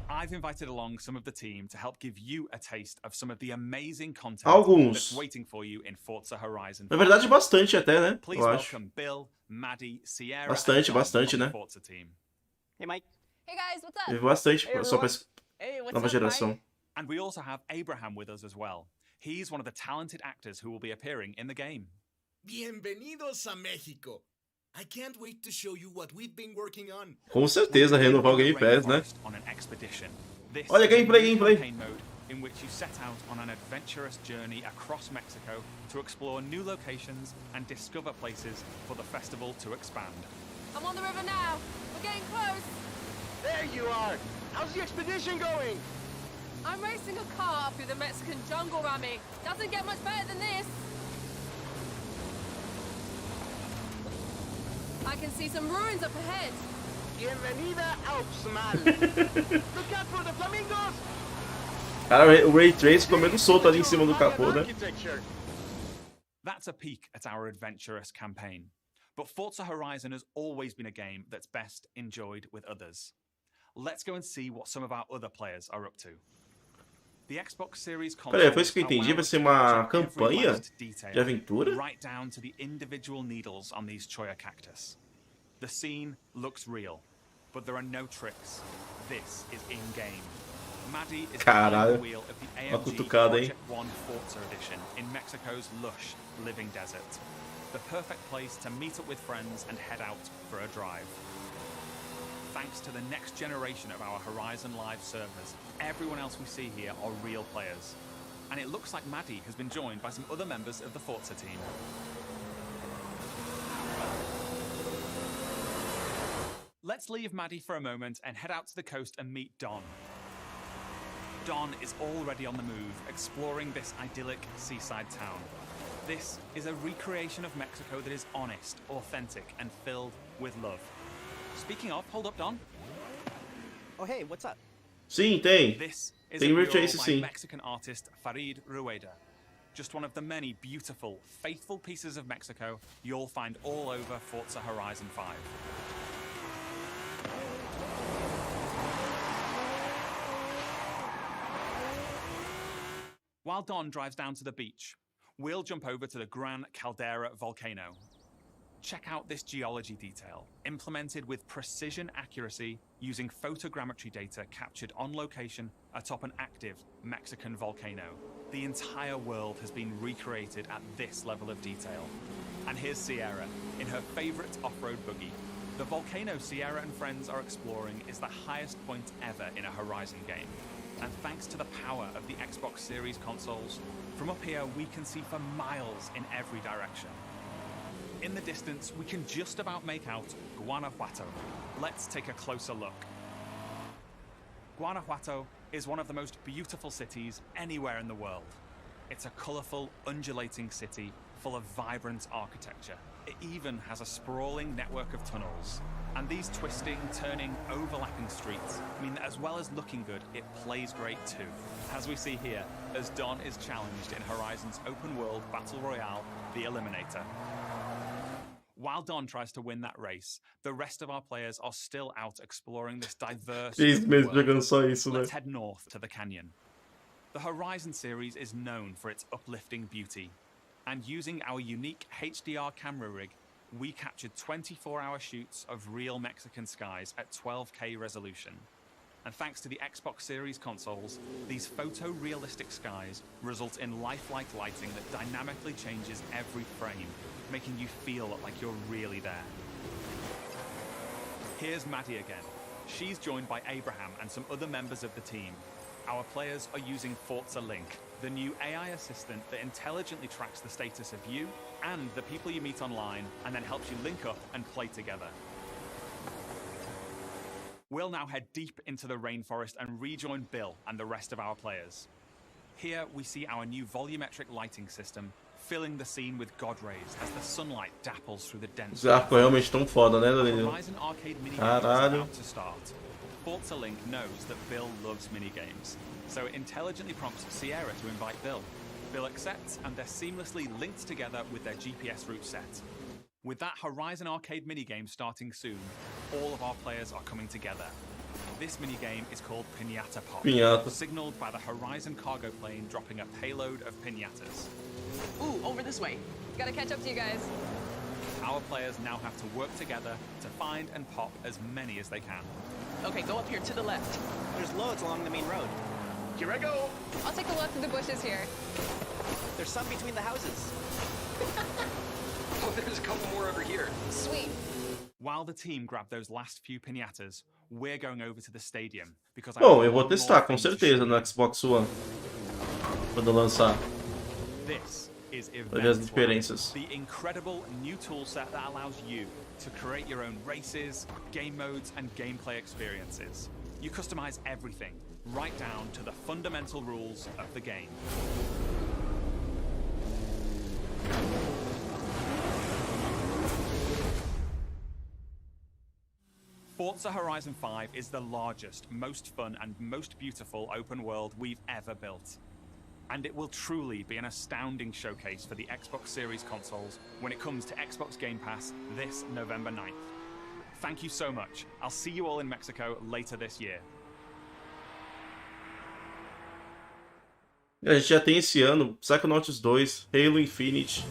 I've invited along some of the team to help give you a taste of some of the amazing content Alguns. that's waiting for you in Forza Horizon 5. Na verdade, bastante até, né? Please Eu acho. welcome Bill, Maddie, Sierra, Bastante, and Dom bastante, from the né? Forza team. Hey, Mike. Hey guys, what's up? Teve bastante, Hey, só pra everyone. Hey, what's nova up, geração. Mike? And we also have Abraham with us as well. He's one of the talented actors who will be appearing in the game. Bienvenidos a México. I can't wait to show you what we've been working on. Com certeza, renovar o Game Pass, né? On an expedition. This Olha, is a gameplay, new gameplay. campaign mode in which you set out on an adventurous journey across Mexico to explore new locations and discover places for the festival to expand. I'm on the river now. We're getting close. There you are. How's the expedition going? I'm racing a car through the Mexican jungle, Rami. Doesn't get much better than this. I can see some ruins up ahead. Bienvenida Alpsmal. Look out for the flamingos. Cara, o Ray Trace comendo solto ali em cima do capô, né? That's a peek at our adventurous campaign. But Forza Horizon has always been a game that's best enjoyed with others. Let's go and see what some of our other players are up to. The Xbox Series Peraí, foi isso que eu consoles entendi. allow Vai us ser to uma capture every campanha last detail, de aventura? right down to the individual needles on these Choya cactus. The scene looks real, but there are no tricks. This is in-game. Maddie is behind Caralho. the wheel of the Uma AMG cutucada, hein? Project One Forza Edition in Mexico's lush living desert. The perfect place to meet up with friends and head out for a drive. Thanks to the next generation of our Horizon Live servers, everyone else we see here are real players. And it looks like Maddie has been joined by some other members of the Forza team. Let's leave Maddie for a moment and head out to the coast and meet Don. Don is already on the move, exploring this idyllic seaside town. This is a recreation of Mexico that is honest, authentic, and filled with love. Speaking of, hold up, Don. Oh, hey, what's up? Sim, tem. This is Tem a Ray mural Trace, by sim. Mexican artist Farid Rueda. Just one of the many beautiful, faithful pieces of Mexico you'll find all over Forza Horizon 5. While Don drives down to the beach, we'll jump over to the Gran Caldera volcano. Check out this geology detail, implemented with precision accuracy using photogrammetry data captured on location atop an active Mexican volcano. The entire world has been recreated at this level of detail. And here's Sierra in her favorite off-road buggy. The volcano Sierra and friends are exploring is the highest point ever in a Horizon game. And thanks to the power of the Xbox Series consoles, from up here we can see for miles in every direction. In the distance, we can just about make out Guanajuato. Let's take a closer look. Guanajuato is one of the most beautiful cities anywhere in the world. It's a colourful, undulating city full of vibrant architecture. It even has a sprawling network of tunnels. And these twisting, turning, overlapping streets mean that as well as looking good, it plays great too. As we see here, as Don is challenged in Horizon's open world battle royale, The Eliminator. While Don tries to win that race, the rest of our players are still out exploring this diverse Eles mesmos world. jogando só isso, né? Let's head north to the canyon. The Horizon series is known for its uplifting beauty, and using our unique HDR camera rig, we captured 24-hour shoots of real Mexican skies at 12K resolution. And thanks to the Xbox Series consoles, these photorealistic skies result in lifelike lighting that dynamically changes every frame, making you feel like you're really there. Here's Maddie again. She's joined by Abraham and some other members of the team. Our players are using Forza Link, the new AI assistant that intelligently tracks the status of you and the people you meet online, and then helps you link up and play together. We'll now head deep into the rainforest and rejoin Bill and the rest of our players. Here we see our new volumetric lighting system, filling the scene with God rays as the sunlight dapples through the dense. Os arcos realmente tão foda, né, Danilo? Horizon Arcade minigames is Caralho. about to start. Forza Link knows that Bill loves minigames, so it intelligently prompts Sierra to invite Bill. Bill accepts, and they're seamlessly linked together with their GPS route set. With that Horizon Arcade minigame starting soon, all of our players are coming together. This minigame is called Piñata Pop, Piñata. signaled by the Horizon cargo plane dropping a payload of piñatas. Ooh, over this way. Gotta catch up to you guys. Our players now have to work together to find and pop as many as they can. Okay, go up here to the left. There's loads along the main road. Here I go. I'll take a look through the bushes here. There's some between the houses. Oh, there's a couple more over here. Sweet. While the team grab those last few piñatas, we're going over to the stadium because Bom, I eu vou have one testar, more com thing to certeza, show no you. Xbox One. Quando lançar. This is Pra ver as Event diferenças. the incredible new toolset that allows you to create your own races, game modes, and gameplay experiences. You customize everything, right down to the fundamental rules of the game. Forza Horizon 5 is the largest, most fun, and most beautiful open world we've ever built. And it will truly be an astounding showcase for the Xbox Series consoles when it comes to Xbox Game Pass this November 9th. Thank you so much. I'll see you all in Mexico later this year. A gente já tem esse ano Psychonauts 2, Halo Infinite,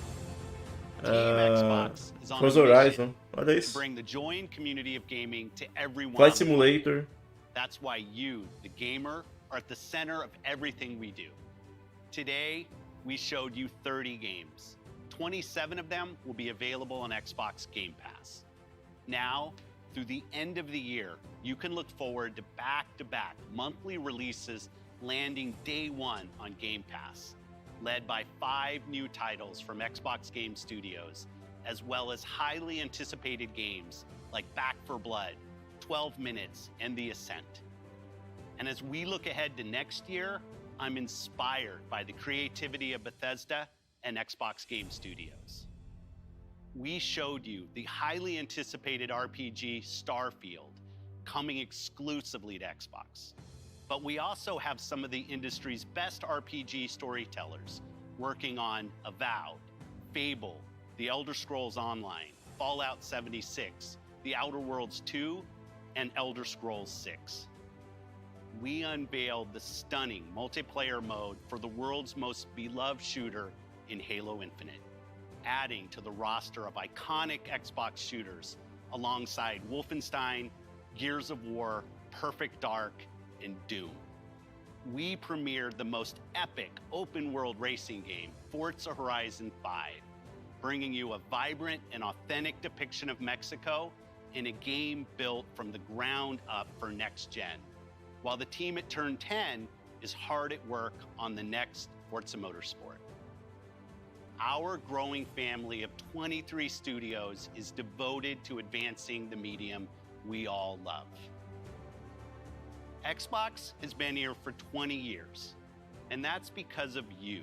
Xbox is on Forza a mission Horizon, olha to isso. bring the joy and community of gaming to everyone. Flight on the Simulator. That's why you, the gamer, are at the center of everything we do. Today, we showed you 30 games. 27 of them will be available on Xbox Game Pass. Now, through the end of the year, you can look forward to back-to-back monthly releases landing day one on Game Pass, led by 5 new titles from Xbox Game Studios, as well as highly anticipated games like Back 4 Blood, 12 Minutes, and The Ascent. And as we look ahead to next year, I'm inspired by the creativity of Bethesda and Xbox Game Studios. We showed you the highly anticipated RPG Starfield coming exclusively to Xbox. But we also have some of the industry's best RPG storytellers working on Avowed, Fable, The Elder Scrolls Online, Fallout 76, The Outer Worlds 2, and Elder Scrolls 6. We unveiled the stunning multiplayer mode for the world's most beloved shooter in Halo Infinite, adding to the roster of iconic Xbox shooters alongside Wolfenstein, Gears of War, Perfect Dark, and Doom. We premiered the most epic open-world racing game, Forza Horizon 5, bringing you a vibrant and authentic depiction of Mexico in a game built from the ground up for next gen, while the team at Turn 10 is hard at work on the next Forza Motorsport. Our growing family of 23 studios is devoted to advancing the medium we all love. Xbox has been here for 20 years, and that's because of you.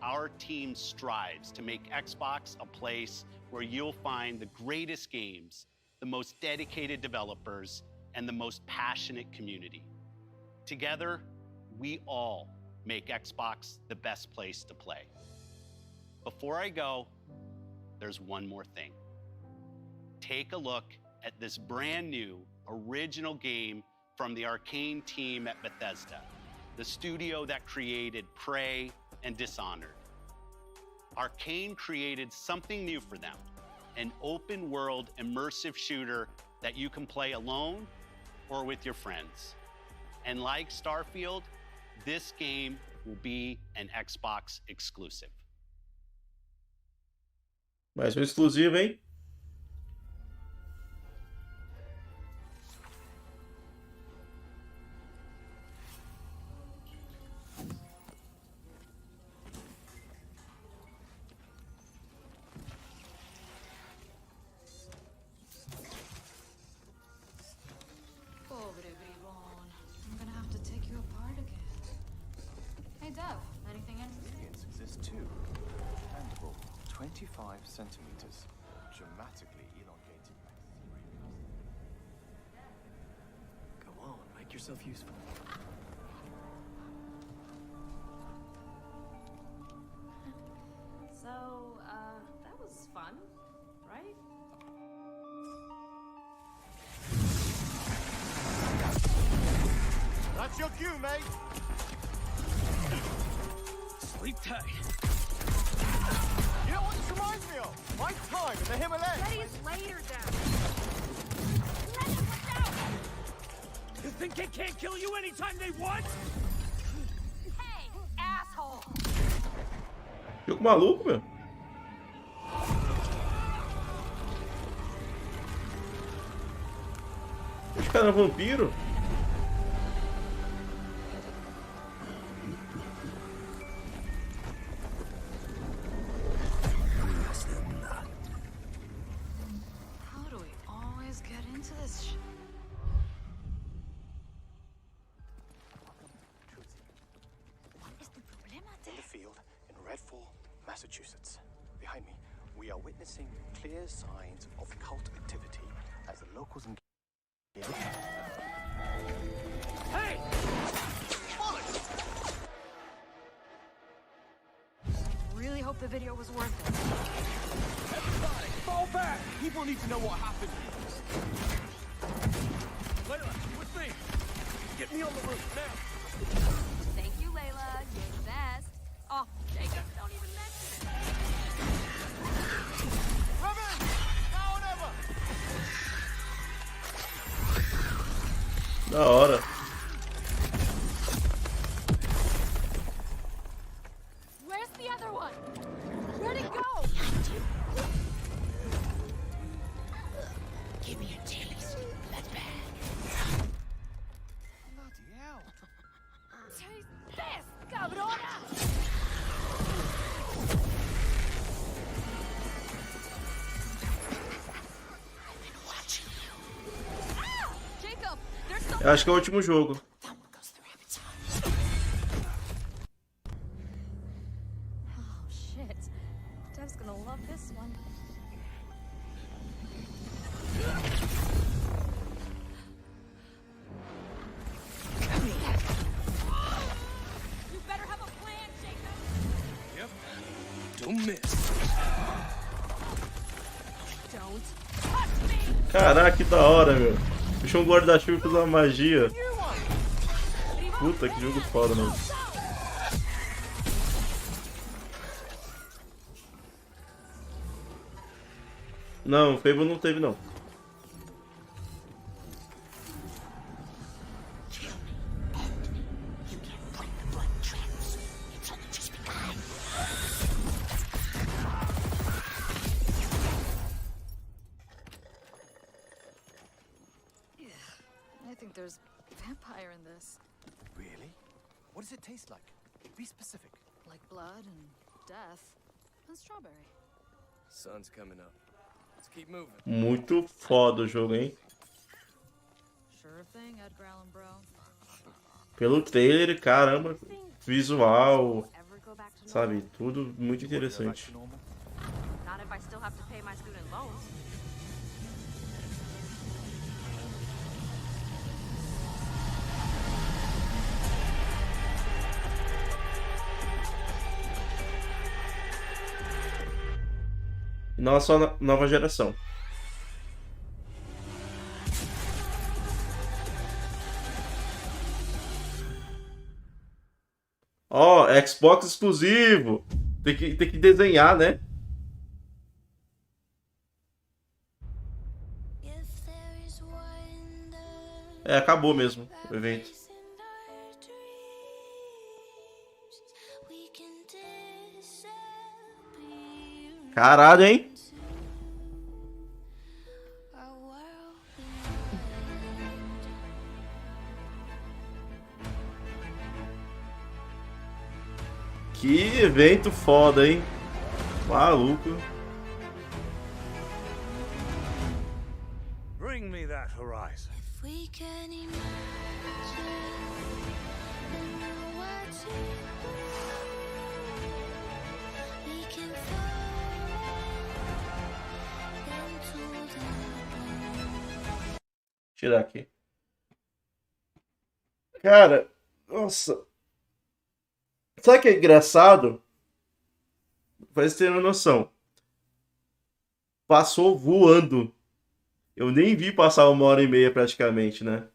Our team strives to make Xbox a place where you'll find the greatest games, the most dedicated developers, and the most passionate community. Together, we all make Xbox the best place to play. Before I go, there's one more thing. Take a look at this brand new original game from the Arcane team at Bethesda, the studio that created Prey and Dishonored. Arcane created something new for them, an open-world immersive shooter that you can play alone or with your friends. And like Starfield, this game will be an Xbox exclusive. Mais exclusivo, hein? Pobre bribón. I'm gonna have to take you apart again. Hey, Dev, anything interesting? Aliens exist too. Mandible, 25 centimeters. Dramatically elongated. Go on, make yourself useful. So, that was fun, right? It's your cue, mate. Sleep tight. You know what this reminds me of? My time in the Himalayas. Daddy's later down. You think they can't kill you anytime they want? Hey, asshole! Jogo maluco, meu. Os caras é vampiro? How do we always get into this shit? In the field in Redfall, Massachusetts. Behind me, we are witnessing clear signs of cult activity as the locals engage. Hey! Really hope the video was worth it. Everybody, fall back! People need to know what happened. Layla, with me. Get me on the roof now. Thank you, Layla. You're the best. Oh, Jacob, don't even mention it. Robin! Now or never! Da hora. Where's the other one? Where'd it go? Give me a taste. That's bad. Bloody hell. Taste this, cabrona! Ah! Jacob, there's Eu something. acho que é o último jogo. Oh shit. Dev's gonna love this one. You better have a plan, Jacob. Yep. Don't miss. Don't touch me. Caraca, que da hora, meu. Puxou um guarda-chuva e fez uma magia. Puta, que jogo foda, mano. Não, o Fable não teve, não. I think there's vampire in this. Really? What does it taste like? Be specific. Like blood and death and strawberry. Sun's coming up. Let's keep moving. Muito foda o jogo, hein? Sure thing, Edgar Allan Bro. Pelo trailer, caramba, visual, sabe? Tudo muito interessante. Not if I still have to pay my student loans. Não é só nova geração. Ó, Xbox exclusivo. Tem que desenhar, né? É, acabou mesmo o evento. Caralho, hein? Que evento foda, hein? Maluco. Bring me that horizon. We can imagine what we can Tirar aqui. Cara, nossa. Sabe o que é engraçado? Pra vocês terem uma noção. Passou voando. Eu nem vi passar 1h30 praticamente, né?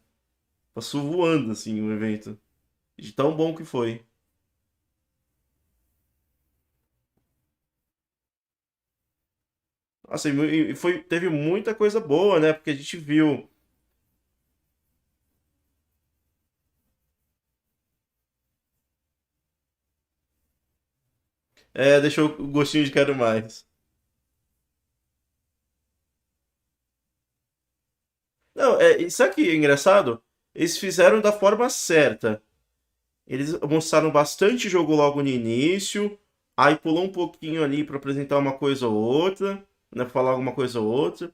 Passou voando, assim, o evento. De tão bom que foi. Nossa, e foi, teve muita coisa boa, né? Porque a gente viu. É, deixou o gostinho de quero mais. Não, isso aqui é engraçado. Eles fizeram da forma certa. Eles mostraram bastante jogo logo no início, aí pulou um pouquinho ali para apresentar uma coisa ou outra, né, falar alguma coisa ou outra.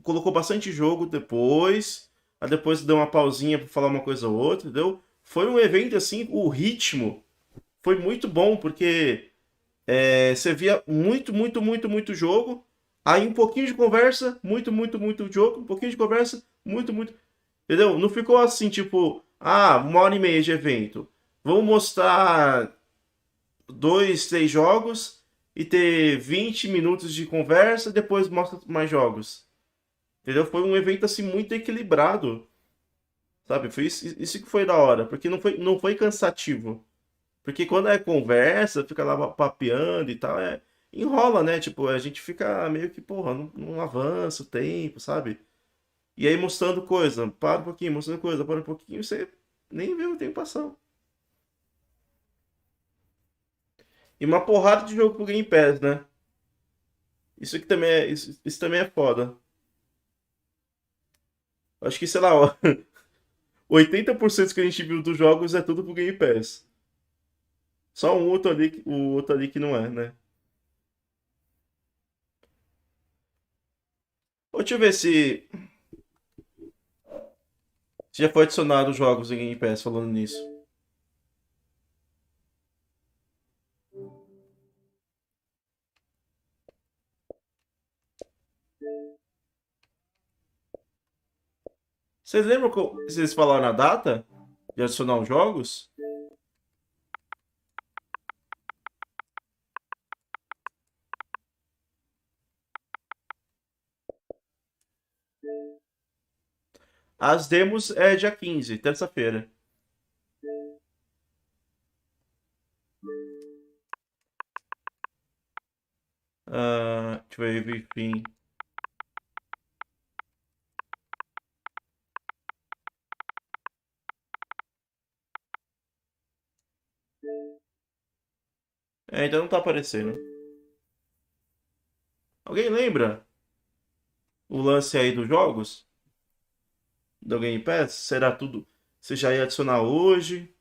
Colocou bastante jogo depois, aí depois deu uma pausinha para falar uma coisa ou outra, entendeu? Foi um evento assim, o ritmo foi muito bom, porque você via muito jogo, aí um pouquinho de conversa, muito jogo, um pouquinho de conversa, muito. Entendeu? Não ficou assim, tipo, 1h30 de evento. Vamos mostrar 2, 3 jogos e ter 20 minutos de conversa, depois mostra mais jogos. Entendeu? Foi um evento assim muito equilibrado. Sabe? Foi isso que foi da hora. Porque não foi cansativo. Porque quando é conversa, fica lá papeando e tal, enrola, né? Tipo, a gente fica meio que, porra, não avança o tempo, sabe? E aí mostrando coisa, para um pouquinho, mostrando coisa, para um pouquinho, você nem vê o tempo passando. E uma porrada de jogo pro Game Pass, né? Isso aqui também isso também é foda. Acho que, sei lá, ó, 80% que a gente viu dos jogos é tudo pro Game Pass. Só o outro ali que não é, né? Deixa eu ver se já foi adicionado os jogos em Game Pass falando nisso. Vocês lembram que vocês falaram na data de adicionar os jogos? As demos é dia 15, terça-feira. Deixa eu ver, enfim. Ainda não tá aparecendo. Alguém lembra o lance aí dos jogos? Do Game Pass? Será tudo? Você já ia adicionar hoje?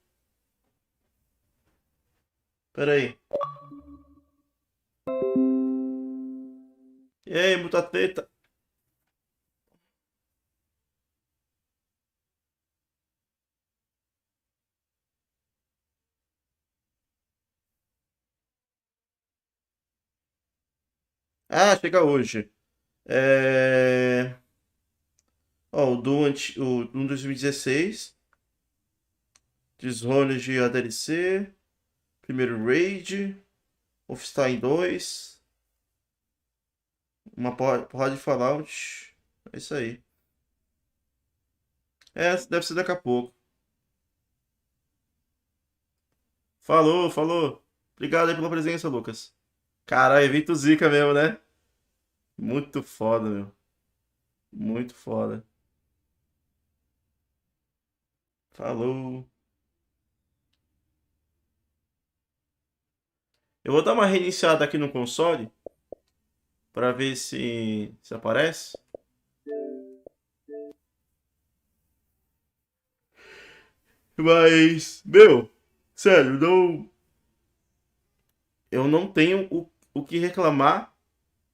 Pera aí. E aí, Mutateta? Chega hoje. Ó, o do 2016. Dishonored a DLC. Primeiro Raid. Wolfenstein 2. Uma porrada de Fallout. É isso aí. Deve ser daqui a pouco. Falou. Obrigado aí pela presença, Lucas. Caralho, evento zica mesmo, né? Muito foda, meu. Muito foda. Falou. Eu vou dar uma reiniciada aqui no console pra ver se aparece. Mas, meu, sério, eu não tenho o que reclamar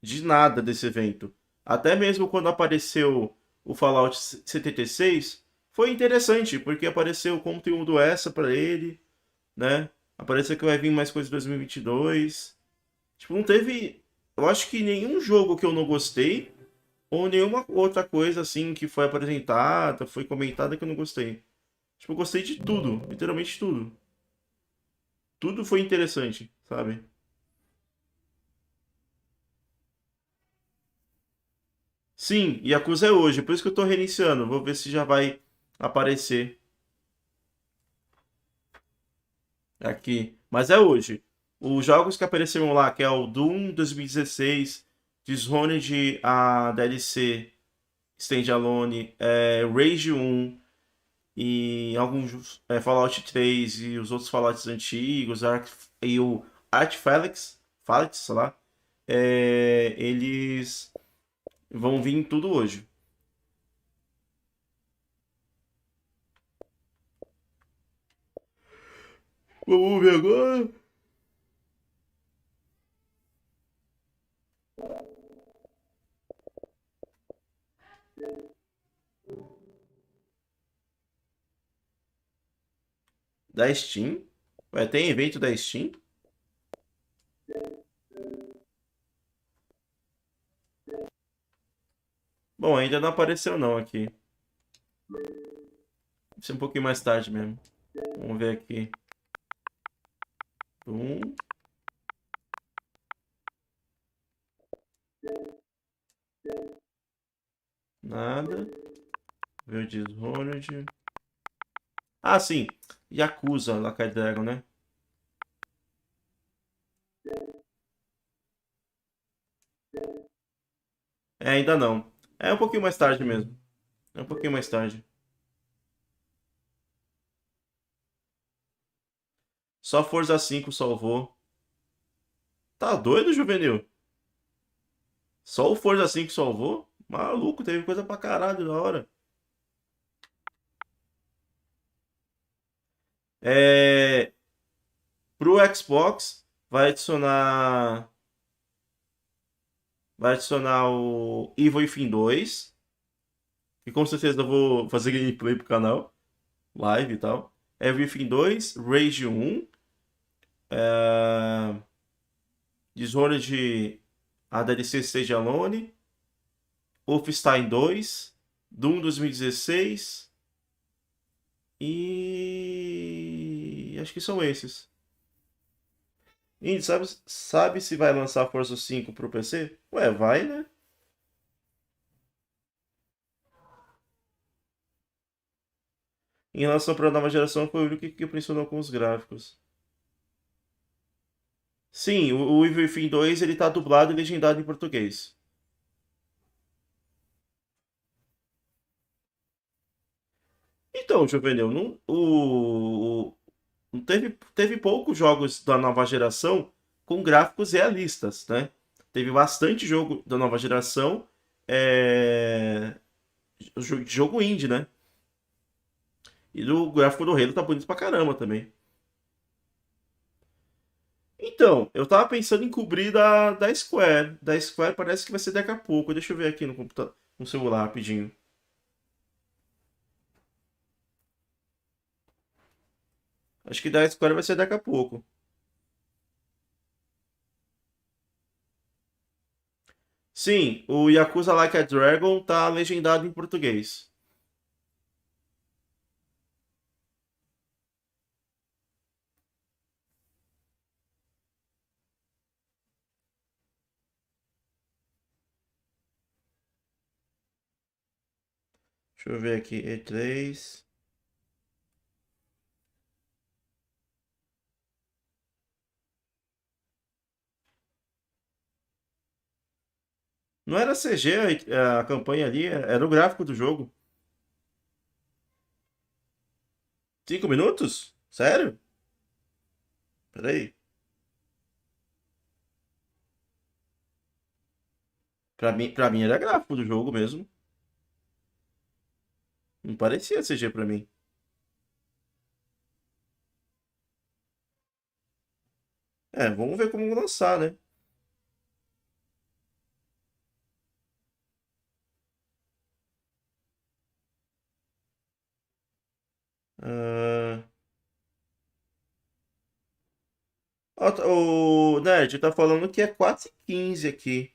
de nada desse evento. Até mesmo quando apareceu o Fallout 76, foi interessante, porque apareceu conteúdo extra pra ele, né? Apareceu que vai vir mais coisa em 2022. Tipo, não teve. Eu acho que nenhum jogo que eu não gostei, ou nenhuma outra coisa assim que foi apresentada, foi comentada que eu não gostei. Tipo, eu gostei de tudo, literalmente tudo. Tudo foi interessante, sabe? Sim, Yakuza é hoje, por isso que eu tô reiniciando. Vou ver se já vai aparecer aqui. Mas é hoje. Os jogos que apareceram lá, que é o Doom 2016, Dishonored, a DLC Standalone, Rage 1 e alguns Fallout 3 e os outros Fallouts antigos, e o Felix, sei lá, eles vão vir tudo hoje. Vamos ver agora. Da Steam? Ué, tem evento da Steam? Bom, ainda não apareceu não aqui. Deve ser um pouquinho mais tarde mesmo. Vamos ver aqui. Nada. Ver o Dishonored. Ah, sim. Yakuza, Like a Dragon, né? Ainda não. É um pouquinho mais tarde mesmo. É um pouquinho mais tarde. Só Forza 5 salvou. Tá doido, Juvenil? Só o Forza 5 salvou? Maluco, teve coisa pra caralho na hora. Pro Xbox vai adicionar. Vai adicionar o Evil Within 2. Que com certeza eu vou fazer gameplay pro canal. Live e tal. Evil Within 2, Rage 1. Dishonored, a DLC Stage Alone. Wolfenstein 2. Doom 2016. E acho que são esses. Indy, sabe se vai lançar Forza 5 pro PC? Ué, vai, né? Em relação para a nova geração, foi o único que impressionou com os gráficos. Sim, o Evil Within 2 ele tá dublado e legendado em português. Então, Juvenil, não teve poucos jogos da nova geração com gráficos realistas, né? Teve bastante jogo da nova geração, jogo indie, né? E o gráfico do Halo tá bonito pra caramba também. Então, eu tava pensando em cobrir da Square. Da Square parece que vai ser daqui a pouco. Deixa eu ver aqui no computador, no celular rapidinho. Acho que da Square vai ser daqui a pouco. Sim, o Yakuza Like a Dragon tá legendado em português. Deixa eu ver aqui, E3. Não era CG a campanha ali, era o gráfico do jogo. 5 minutos? Sério? Peraí. Pra mim era gráfico do jogo mesmo. Não parecia CG pra mim. Vamos ver como lançar, né? Ah, o Nerd tá falando que é 4h15 aqui.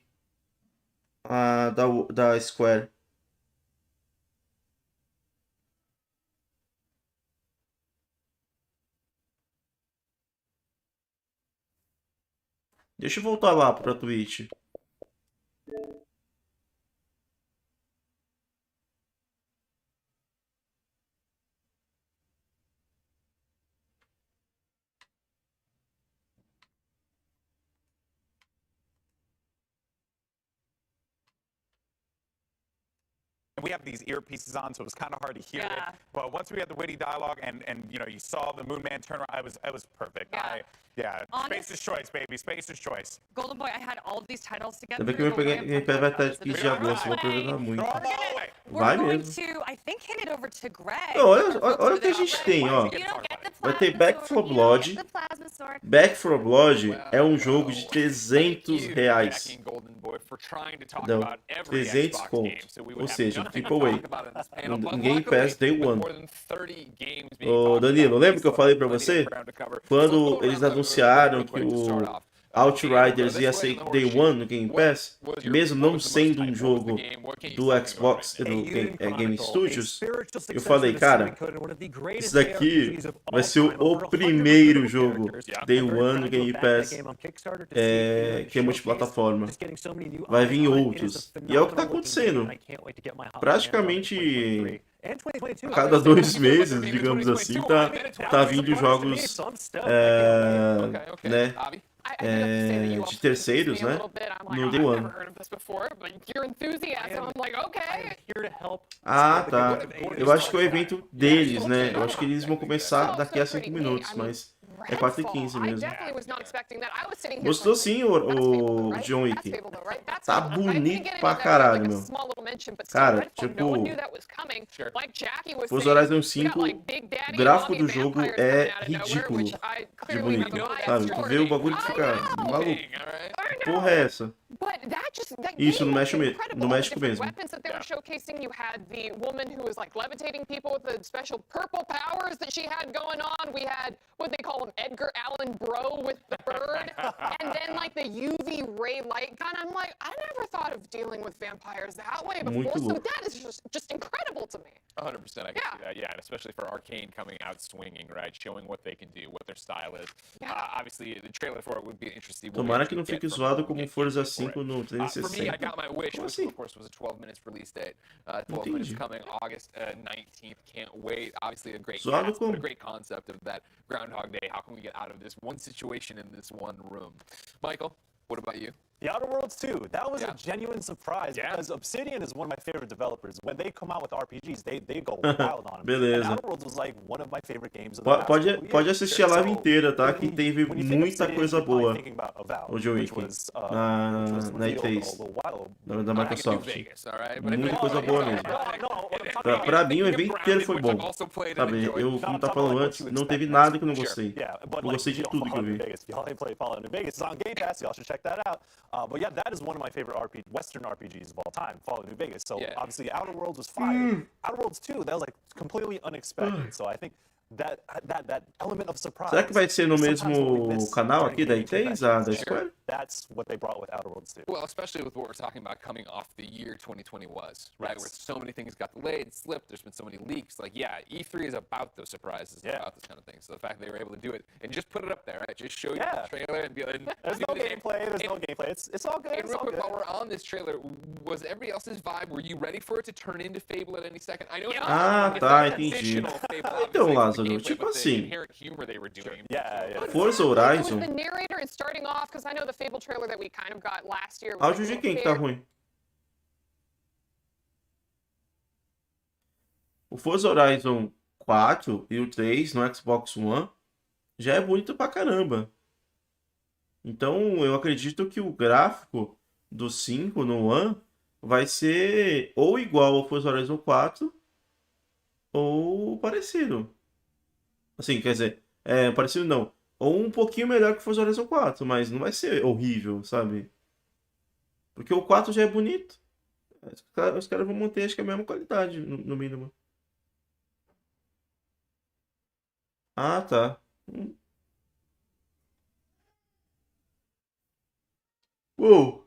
Da Square. Deixa eu voltar lá pra Twitch. we have these earpieces on, so it was kind of hard to hear Yeah. it. But once we had the witty dialogue and you know, you saw the Moon Man turn around, it was perfect. Honest- Spacer's choice, baby. Spacer's choice. Golden Boy, I had all of these titles to get Ainda bem que through, eu but peguei we're Game Pass vai estar de 15 de agosto, vou play. aproveitar muito. We're Vai going mesmo. to, I think, hand it over to Greg. Não, olha o que a gente tem, ó. Vai ter Back 4 Blood. Back 4 Blood é um jogo de R$300. Não, 300 conto. Ou seja, Triple A. Um Game Pass Day One. Ô, Danilo, lembra que eu falei pra você? Quando eles anunciaram que o Outriders ia ser Day One no Game Pass, mesmo não sendo um jogo do Xbox, do Game Studios, eu falei, cara, isso daqui vai ser o primeiro jogo Day One no Game Pass que é multiplataforma. Vai vir outros. E é o que tá acontecendo. Praticamente a cada 2 meses, digamos assim, tá vindo jogos né, de terceiros, né, no Day One. Ah, tá. Eu acho que é o evento deles, né? Eu acho que eles vão começar daqui a 5 minutos, mas é 4h15 mesmo. Gostou sim, o John Wick. Tá bonito pra caralho, meu. Cara, tipo, Forza Horizon 5, o gráfico do jogo é ridículo de bonito, sabe? Tu vê o bagulho e fica maluco. Que porra é essa? Isso, no México mesmo. Weapons that they were showcasing, you had the woman who was like levitating people with the special purple powers that she had going on. We had what they call him, Edgar Allan Bro with the bird, and then like the UV ray light gun. I'm like, I never thought of dealing with vampires that way before. So that is just incredible to me. 100%, I can see that, yeah, and especially for Arcane coming out swinging, right, showing what they can do, what their style is. Obviously, the trailer for it would be interesting. Tomara que não fique zoado como Forza 5 no For me, I 360. got my wish, which of course was a 12 minutes release date. 12 minutes coming August 19th. Can't wait. Obviously, a great cast, but a great concept of that Groundhog Day. How can we get out of this one situation in this one room? Michael, what about you? The Outer Worlds 2, that was a genuine surprise because Obsidian is one of my favorite developers. When they come out with RPGs, they go wild on them. Beleza. And Outer Worlds was like one of my favorite games of the past couple years. Pode assistir a live inteira, tá? Que teve muita coisa boa. O John Wick. Na E3. Da Microsoft. Muita coisa boa mesmo. Pra mim, o evento inteiro foi bom. Sabe, eu, como tá falando antes, não teve nada que eu não gostei. Eu gostei de tudo que eu vi. Y'all ain't played Fallout New Vegas. It's on Game Pass. Y'all should check that out. But yeah, that is one of my favorite Western RPGs of all time, Fallout New Vegas. So obviously, Outer Worlds was fire. Outer Worlds 2, that was like completely unexpected. So I think that element of surprise. Será que vai ser no mesmo canal aqui da E3, da Square? That's what they brought with Outer Worlds 2. Well, especially with what we're talking about coming off the year 2020 was, right? Where so many things got delayed, slipped, there's been so many leaks. Like, yeah, E3 is about those surprises, about this kind of thing. So the fact they were able to do it and just put it up there, right? Just show you the trailer and be like... There's no gameplay, It's all good. And real quick, while we're on this trailer, was everybody else's vibe, were you ready for it to turn into Fable at any second? I know it's Ah, tá, entendi. Então, Lázaro, tipo assim, Forza Horizon... The narrator is starting off, because I know the Fable trailer that we kind of got last year. Áudio de quem que tá ruim? O Forza Horizon 4 e o 3 no Xbox One já é bonito pra caramba. Então eu acredito que o gráfico do 5 no One vai ser ou igual ao Forza Horizon 4 ou parecido. Assim, quer dizer, parecido não. Ou um pouquinho melhor que o Forza Horizon 4, mas não vai ser horrível, sabe? Porque o 4 já é bonito. Os caras vão manter, acho que a mesma qualidade, no mínimo. Ah, tá. Uou.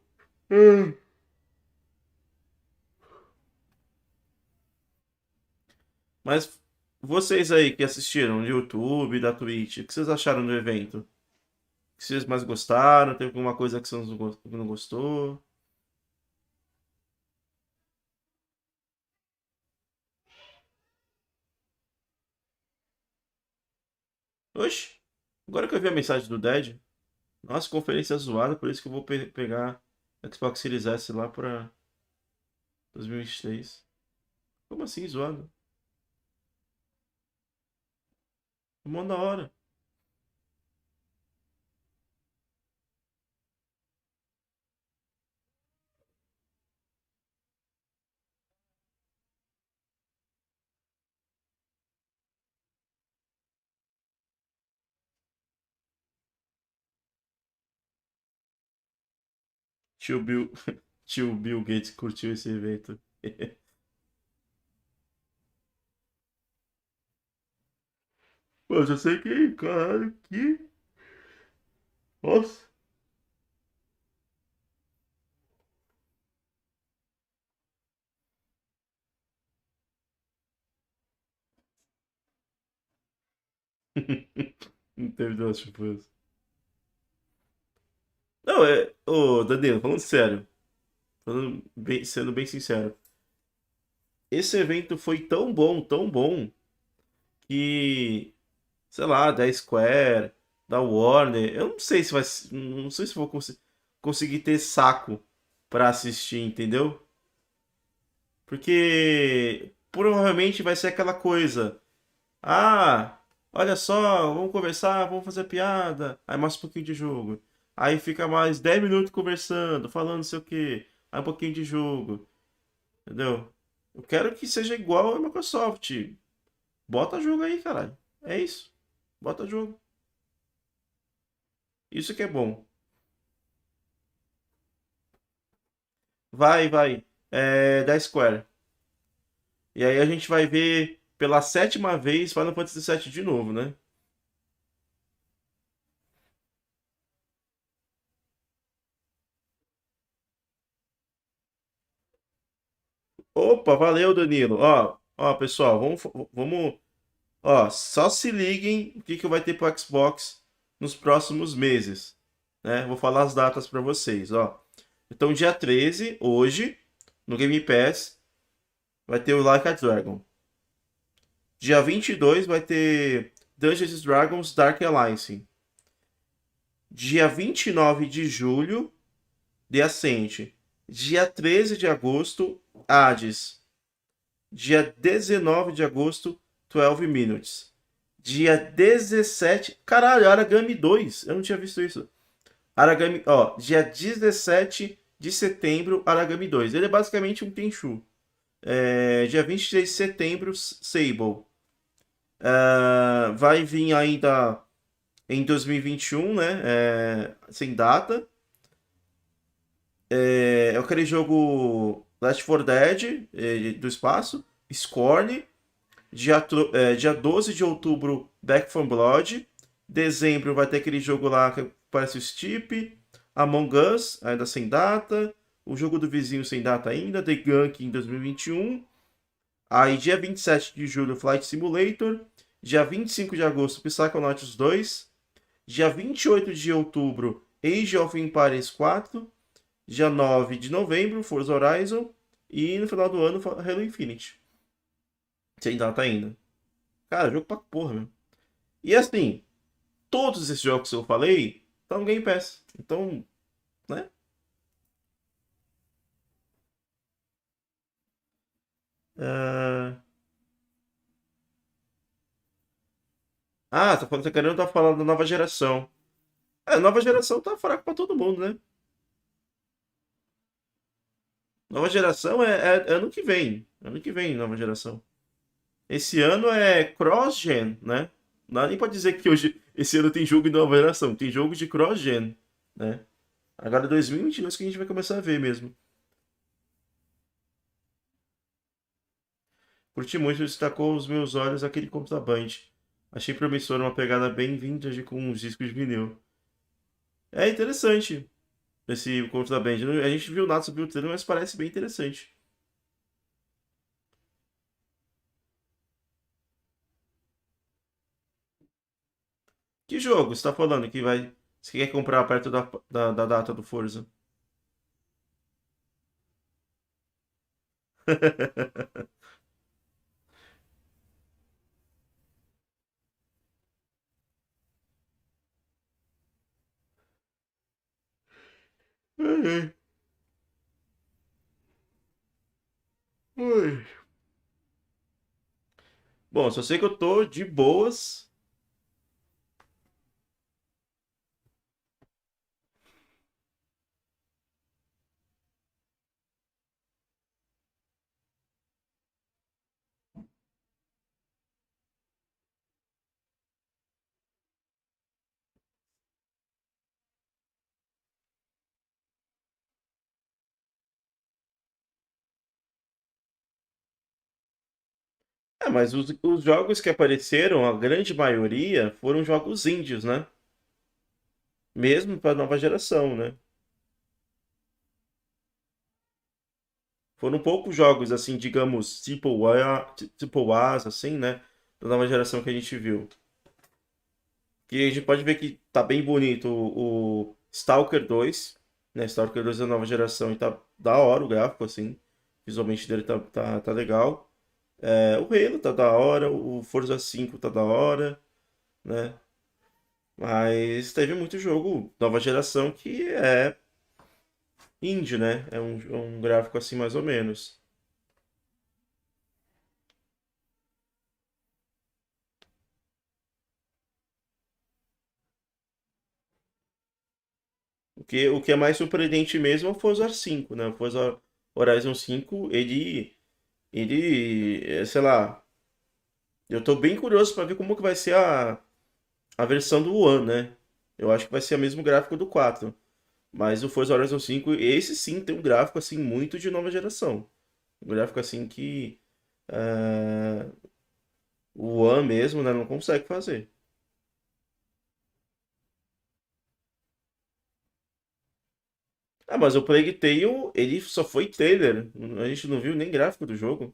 Mas vocês aí que assistiram no YouTube, da Twitch, o que vocês acharam do evento? O que vocês mais gostaram? Tem alguma coisa que você não gostou? Oxi, agora que eu vi a mensagem do Dead. Nossa, conferência zoada, por isso que eu vou pegar Xbox Series S lá pra 2023. Como assim, zoado? É mó da hora. Tio Bill, tio Bill Gates curtiu esse evento. Pô, eu só sei que, caralho, que. Nossa. Não teve duas chupas. Não, é. Ô, Danilo, falando sério. Sendo bem sincero. Esse evento foi tão bom, que. Sei lá, da Square, da Warner. Eu não sei se vai. Não sei se vou conseguir ter saco pra assistir, entendeu? Porque provavelmente vai ser aquela coisa. Ah, olha só, vamos conversar, vamos fazer piada. Aí mais um pouquinho de jogo. Aí fica mais 10 minutos conversando, falando não sei o quê. Aí um pouquinho de jogo. Entendeu? Eu quero que seja igual a Microsoft. Bota jogo aí, caralho. É isso. Bota jogo. Isso que é bom. Vai. É da Square. E aí a gente vai ver pela sétima vez Final Fantasy VII de novo, né? Opa, valeu, Danilo. Ó, pessoal, vamos, ó, só se liguem o que vai ter pro Xbox nos próximos meses, né? Vou falar as datas para vocês, ó. Então, dia 13, hoje, no Game Pass, vai ter o Like a Dragon. Dia 22 vai ter Dungeons and Dragons Dark Alliance. Dia 29 de julho, The Ascent. Dia 13 de agosto, Hades. Dia 19 de agosto, 12 Minutes. Dia 17. Caralho, Aragami 2. Eu não tinha visto isso. Aragami. Ó, dia 17 de setembro, Aragami 2. Ele é basicamente um Tenchu. Dia 23 de setembro, Sable. Vai vir ainda em 2021, né? Sem data. É aquele jogo Last 4 Dead do espaço. Scorn. Dia 12 de outubro, Back 4 Blood. Dezembro vai ter aquele jogo lá que parece o Steep. Among Us, ainda sem data. O jogo do vizinho sem data ainda. The Gunk em 2021. Aí, dia 27 de julho, Flight Simulator. Dia 25 de agosto, Psychonauts 2. Dia 28 de outubro, Age of Empires 4. Dia 9 de novembro, Forza Horizon. E no final do ano, Halo Infinite. Sem data ainda. Cara, jogo pra porra, meu. E assim, todos esses jogos que eu falei estão no Game Pass. Então, né? Tá querendo tá falando da nova geração. A nova geração tá fraca pra todo mundo, né? Nova geração é ano que vem. Ano que vem, nova geração. Esse ano é cross-gen, né? Não dá nem pra dizer que hoje, esse ano tem jogo de nova geração. Tem jogo de cross-gen, né? Agora é 2022 que a gente vai começar a ver mesmo. Curti muito, destacou os meus olhos aquele conto da Band. Achei promissor, uma pegada bem vintage com uns discos de vinil. É interessante esse conto da Band. A gente viu nada sobre o trailer, mas parece bem interessante. Que jogo você tá falando que vai. Você quer comprar perto da data do Forza? Ai, ai. Ui. Bom, só sei que eu tô de boas. É, mas os jogos que apareceram, a grande maioria, foram jogos indies, né? Mesmo para nova geração, né? Foram poucos jogos, assim, digamos, tipo A's, assim, né? Da nova geração que a gente viu. Que a gente pode ver que tá bem bonito o Stalker 2, né? Stalker 2 da nova geração e tá da hora o gráfico, assim. Visualmente dele tá legal. É, o Halo tá da hora, o Forza 5 tá da hora, né? Mas teve muito jogo nova geração que é indie, né? É um gráfico assim mais ou menos. O que é mais surpreendente mesmo é o Forza 5, né? O Forza Horizon 5, sei lá, eu tô bem curioso para ver como que vai ser a versão do One, né? Eu acho que vai ser o mesmo gráfico do 4. Mas o Forza Horizon 5, esse sim tem um gráfico assim muito de nova geração. Um gráfico assim que o One mesmo, né, não consegue fazer. Ah, mas o Plague Tale, ele só foi trailer. A gente não viu nem gráfico do jogo.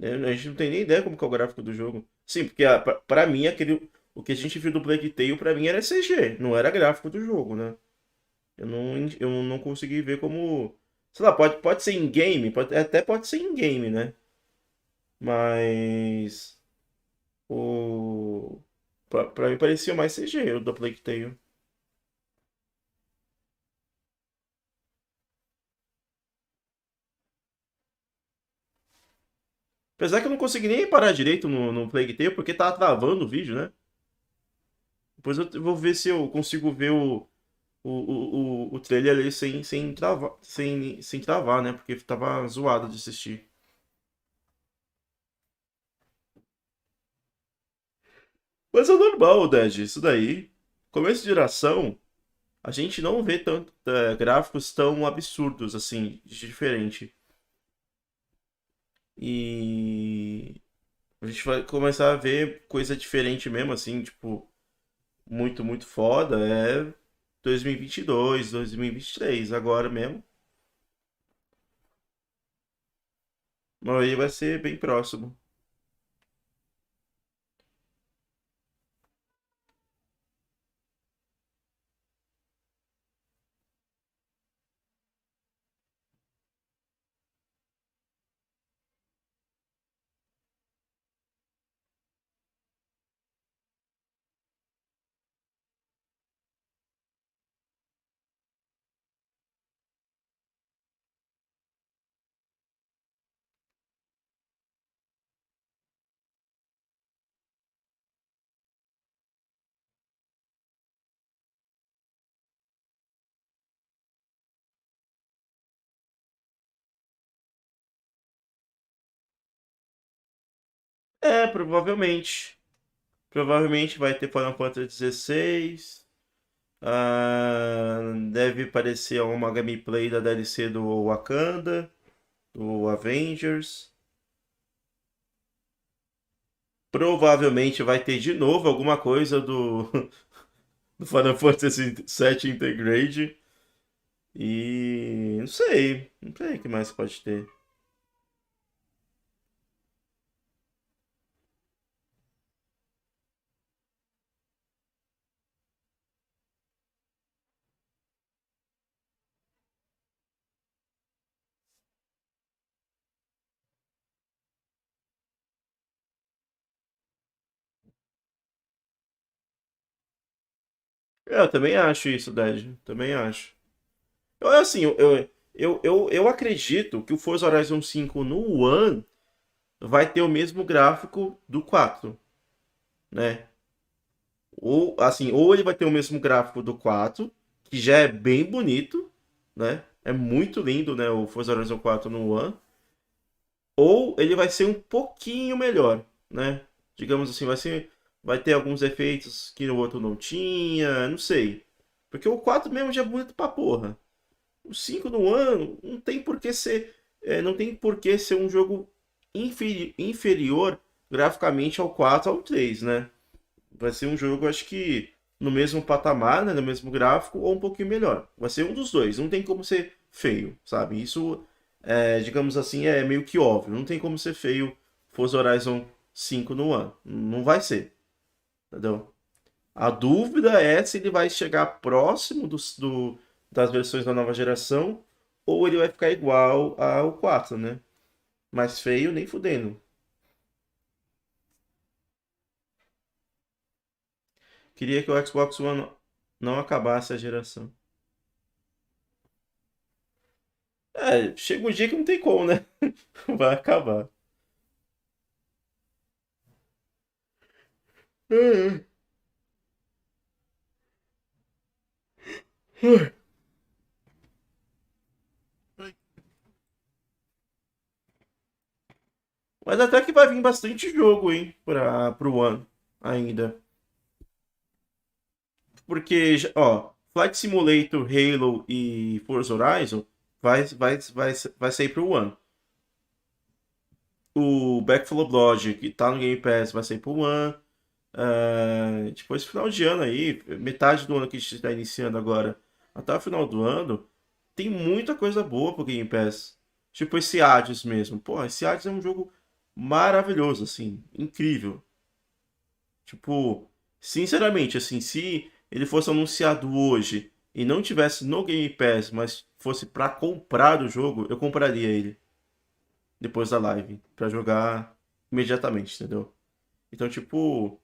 A gente não tem nem ideia como que é o gráfico do jogo. Sim, porque pra mim, o que a gente viu do Plague Tale, pra mim era CG, não era gráfico do jogo, né? Eu não consegui ver como. Sei lá, pode ser in-game, até pode ser in-game, né? Mas. O. Pra mim parecia mais CG, o do Plague Tale. Apesar que eu não consegui nem parar direito no Plague Tale, porque tava travando o vídeo, né? Depois eu vou ver se eu consigo ver o trailer ali sem travar, né? Porque tava zoado de assistir. Mas é normal, Dad, isso daí. Começo de geração, a gente não vê tanto gráficos tão absurdos assim, de diferente. E a gente vai começar a ver coisa diferente mesmo, assim, tipo, muito, muito foda. É 2022, 2023, agora mesmo. Mas aí vai ser bem próximo. É, provavelmente. Provavelmente vai ter Final Fantasy XVI. Deve aparecer uma gameplay da DLC do Wakanda, do Avengers. Provavelmente vai ter de novo alguma coisa do Final Fantasy VII Intergrade. E não sei o que mais pode ter. Eu também acho isso, Dad. Também acho. Assim, Eu acredito que o Forza Horizon 5 no One vai ter o mesmo gráfico do 4, né? Ou, assim, ou ele vai ter o mesmo gráfico do 4, que já é bem bonito, né? É muito lindo, né? O Forza Horizon 4 no One. Ou ele vai ser um pouquinho melhor, né? Digamos assim, vai ter alguns efeitos que no outro não tinha, não sei. Porque o 4 mesmo já é bonito pra porra. O 5 no ano não tem por que ser, não tem por que ser um jogo inferior graficamente ao 4 ao 3, né? Vai ser um jogo, acho que no mesmo patamar, né, no mesmo gráfico ou um pouquinho melhor. Vai ser um dos dois, não tem como ser feio, sabe? Isso, digamos assim, é meio que óbvio. Não tem como ser feio Forza Horizon 5 no ano. Não vai ser, entendeu? A dúvida é se ele vai chegar próximo das versões da nova geração ou ele vai ficar igual ao 4, né? Mais feio, nem fudendo. Queria que o Xbox One não acabasse a geração. Chega um dia que não tem como, né? Vai acabar. Mas até que vai vir bastante jogo, hein? Pro One ainda. Porque, ó, Flight Simulator, Halo e Forza Horizon vai sair pro One. O Back 4 Blood, que tá no Game Pass, vai sair pro One. Depois, final de ano aí, metade do ano que a gente está iniciando agora, até o final do ano, tem muita coisa boa pro Game Pass. Tipo esse Hades mesmo. Pô, esse Hades é um jogo maravilhoso, assim, incrível. Tipo, sinceramente, assim, se ele fosse anunciado hoje e não tivesse no Game Pass, mas fosse pra comprar o jogo, eu compraria ele depois da live, pra jogar imediatamente, entendeu? Então, tipo,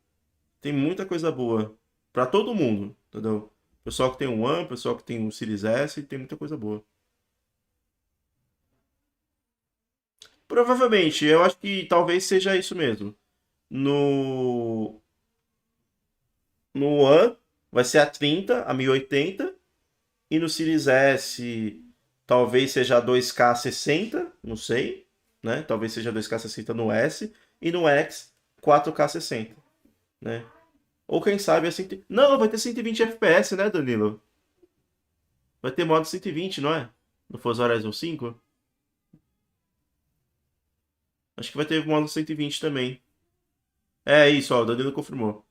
tem muita coisa boa pra todo mundo, entendeu? Pessoal que tem um One, pessoal que tem um Series S, tem muita coisa boa. Provavelmente, eu acho que talvez seja isso mesmo. No no One vai ser a 30, a 1080, e no Series S talvez seja a 2K 60, não sei, né? Talvez seja 2K 60 no S e no X 4K 60, né? Ou quem sabe a 100... Não, vai ter 120 FPS, né, Danilo? Vai ter modo 120, não é? No Forza Horizon 5? Acho que vai ter modo 120 também. É isso, ó, o Danilo confirmou.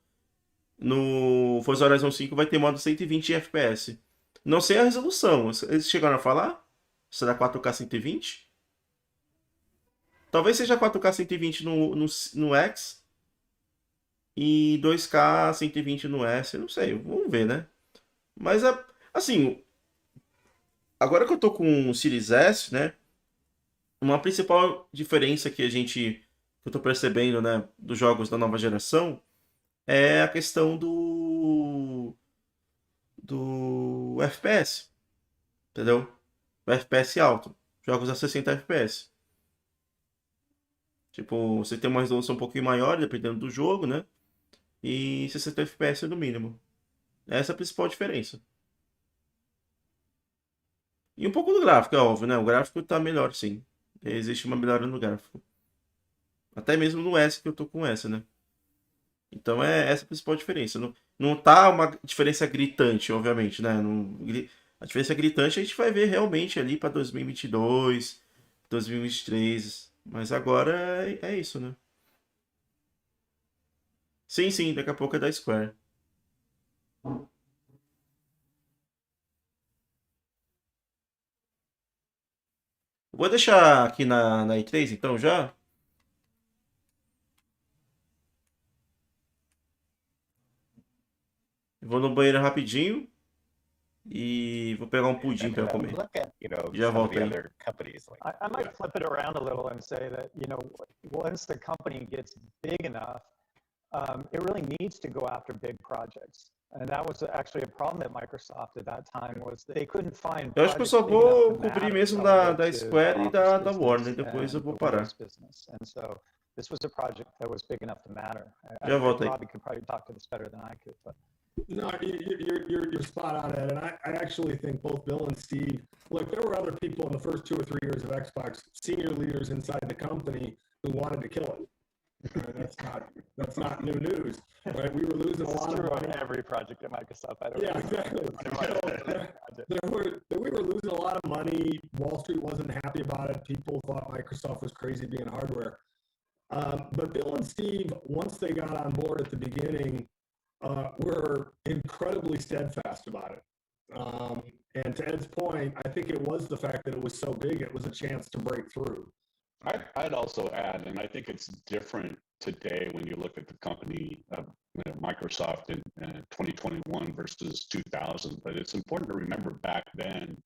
No Forza Horizon 5 vai ter modo 120 FPS. Não sei a resolução. Eles chegaram a falar? Será 4K 120? Talvez seja 4K 120 no X e 2K 120 no S. Não sei, vamos ver, né? Mas, assim, agora que eu tô com o Series S, né? Uma principal diferença que eu tô percebendo, né, dos jogos da nova geração é a questão do FPS, entendeu? O FPS alto, jogos a 60 FPS. Tipo, você tem uma resolução um pouquinho maior, dependendo do jogo, né? E 60 FPS no mínimo. Essa é a principal diferença. E um pouco do gráfico, é óbvio, né? O gráfico tá melhor, sim. Existe uma melhora no gráfico. Até mesmo no S, que eu tô com S, né? Então é essa a principal diferença. Não tá uma diferença gritante, obviamente, né? A diferença gritante a gente vai ver realmente ali para 2022, 2023. Mas agora é isso, né? Sim, sim, daqui a pouco é da Square. Vou deixar aqui na E3 então já. Vou no banheiro rapidinho e vou pegar um pudim para comer. Look at, Já some of volto the aí. other companies. Like, I might flip it around a little and say that, once the company gets big enough, it really needs to go after big projects. And that was actually a problem at Microsoft at that time, was they couldn't find Eu acho que eu projects só big enough vou to cobrir matter mesmo relative da to Square the e Office da Warner, business depois eu and vou the parar. Windows business. And so this was a project that was big enough to matter. I Já think volto aí. Robbie could probably talk to this better than I could, but. No, you're spot on, Ed. And I actually think both Bill and Steve, look, there were other people in the first 2 or 3 years of Xbox, senior leaders inside the company who wanted to kill it. That's not new news, right? We were losing a lot of money. Every project at Microsoft. I don't Yeah, exactly. We were losing a lot of money. Wall Street wasn't happy about it. People thought Microsoft was crazy being hardware. But Bill and Steve, once they got on board at the beginning, were incredibly steadfast about it. And to Ed's point, I think it was the fact that it was so big, it was a chance to break through. I'd also add, and I think it's different today when you look at the company of Microsoft in 2021 versus 2000, but it's important to remember back then,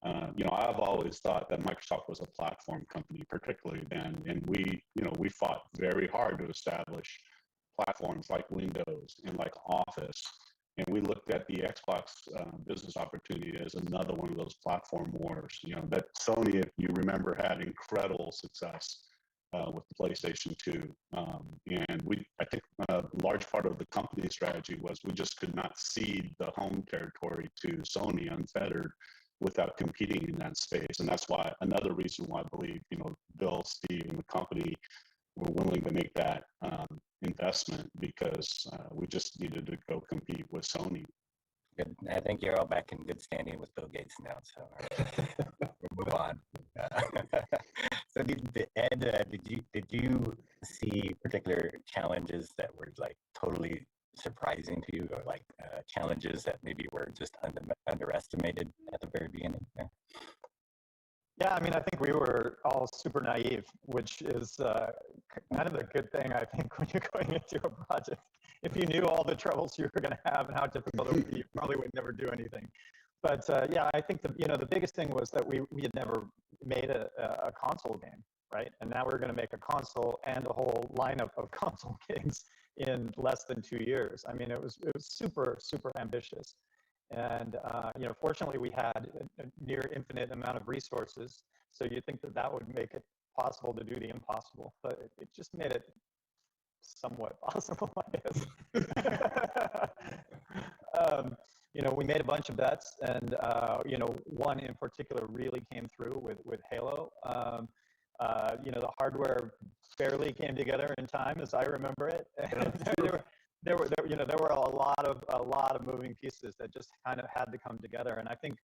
I've always thought that Microsoft was a platform company, particularly then, and we fought very hard to establish platforms like Windows and like Office. And we looked at the Xbox business opportunity as another one of those platform wars. That Sony, if you remember, had incredible success with the PlayStation 2. And I think a large part of the company strategy was we just could not cede the home territory to Sony unfettered without competing in that space. And that's why another reason why I believe, Bill, Steve, and the company were willing to make that investment, because we just needed to go compete with Sony. Good. I think you're all back in good standing with Bill Gates now, so we'll move on. So, Ed, did you see particular challenges that were like totally surprising to you, or like challenges that maybe were just underestimated at the very beginning? Yeah, I mean, I think we were all super naive, which is kind of a good thing, I think, when you're going into a project. If you knew all the troubles you were going to have and how difficult it would be, you probably would never do anything. But yeah, I think the biggest thing was that we had never made a console game, right? And now we're going to make a console and a whole lineup of console games in less than 2 years. I mean, it was super, super ambitious. And, fortunately, we had a near infinite amount of resources. So you'd think that would make it possible to do the impossible, but it just made it somewhat possible, I guess. We made a bunch of bets, and, one in particular really came through with Halo. The hardware barely came together in time, as I remember it. There were a lot of moving pieces that just kind of had to come together, and I think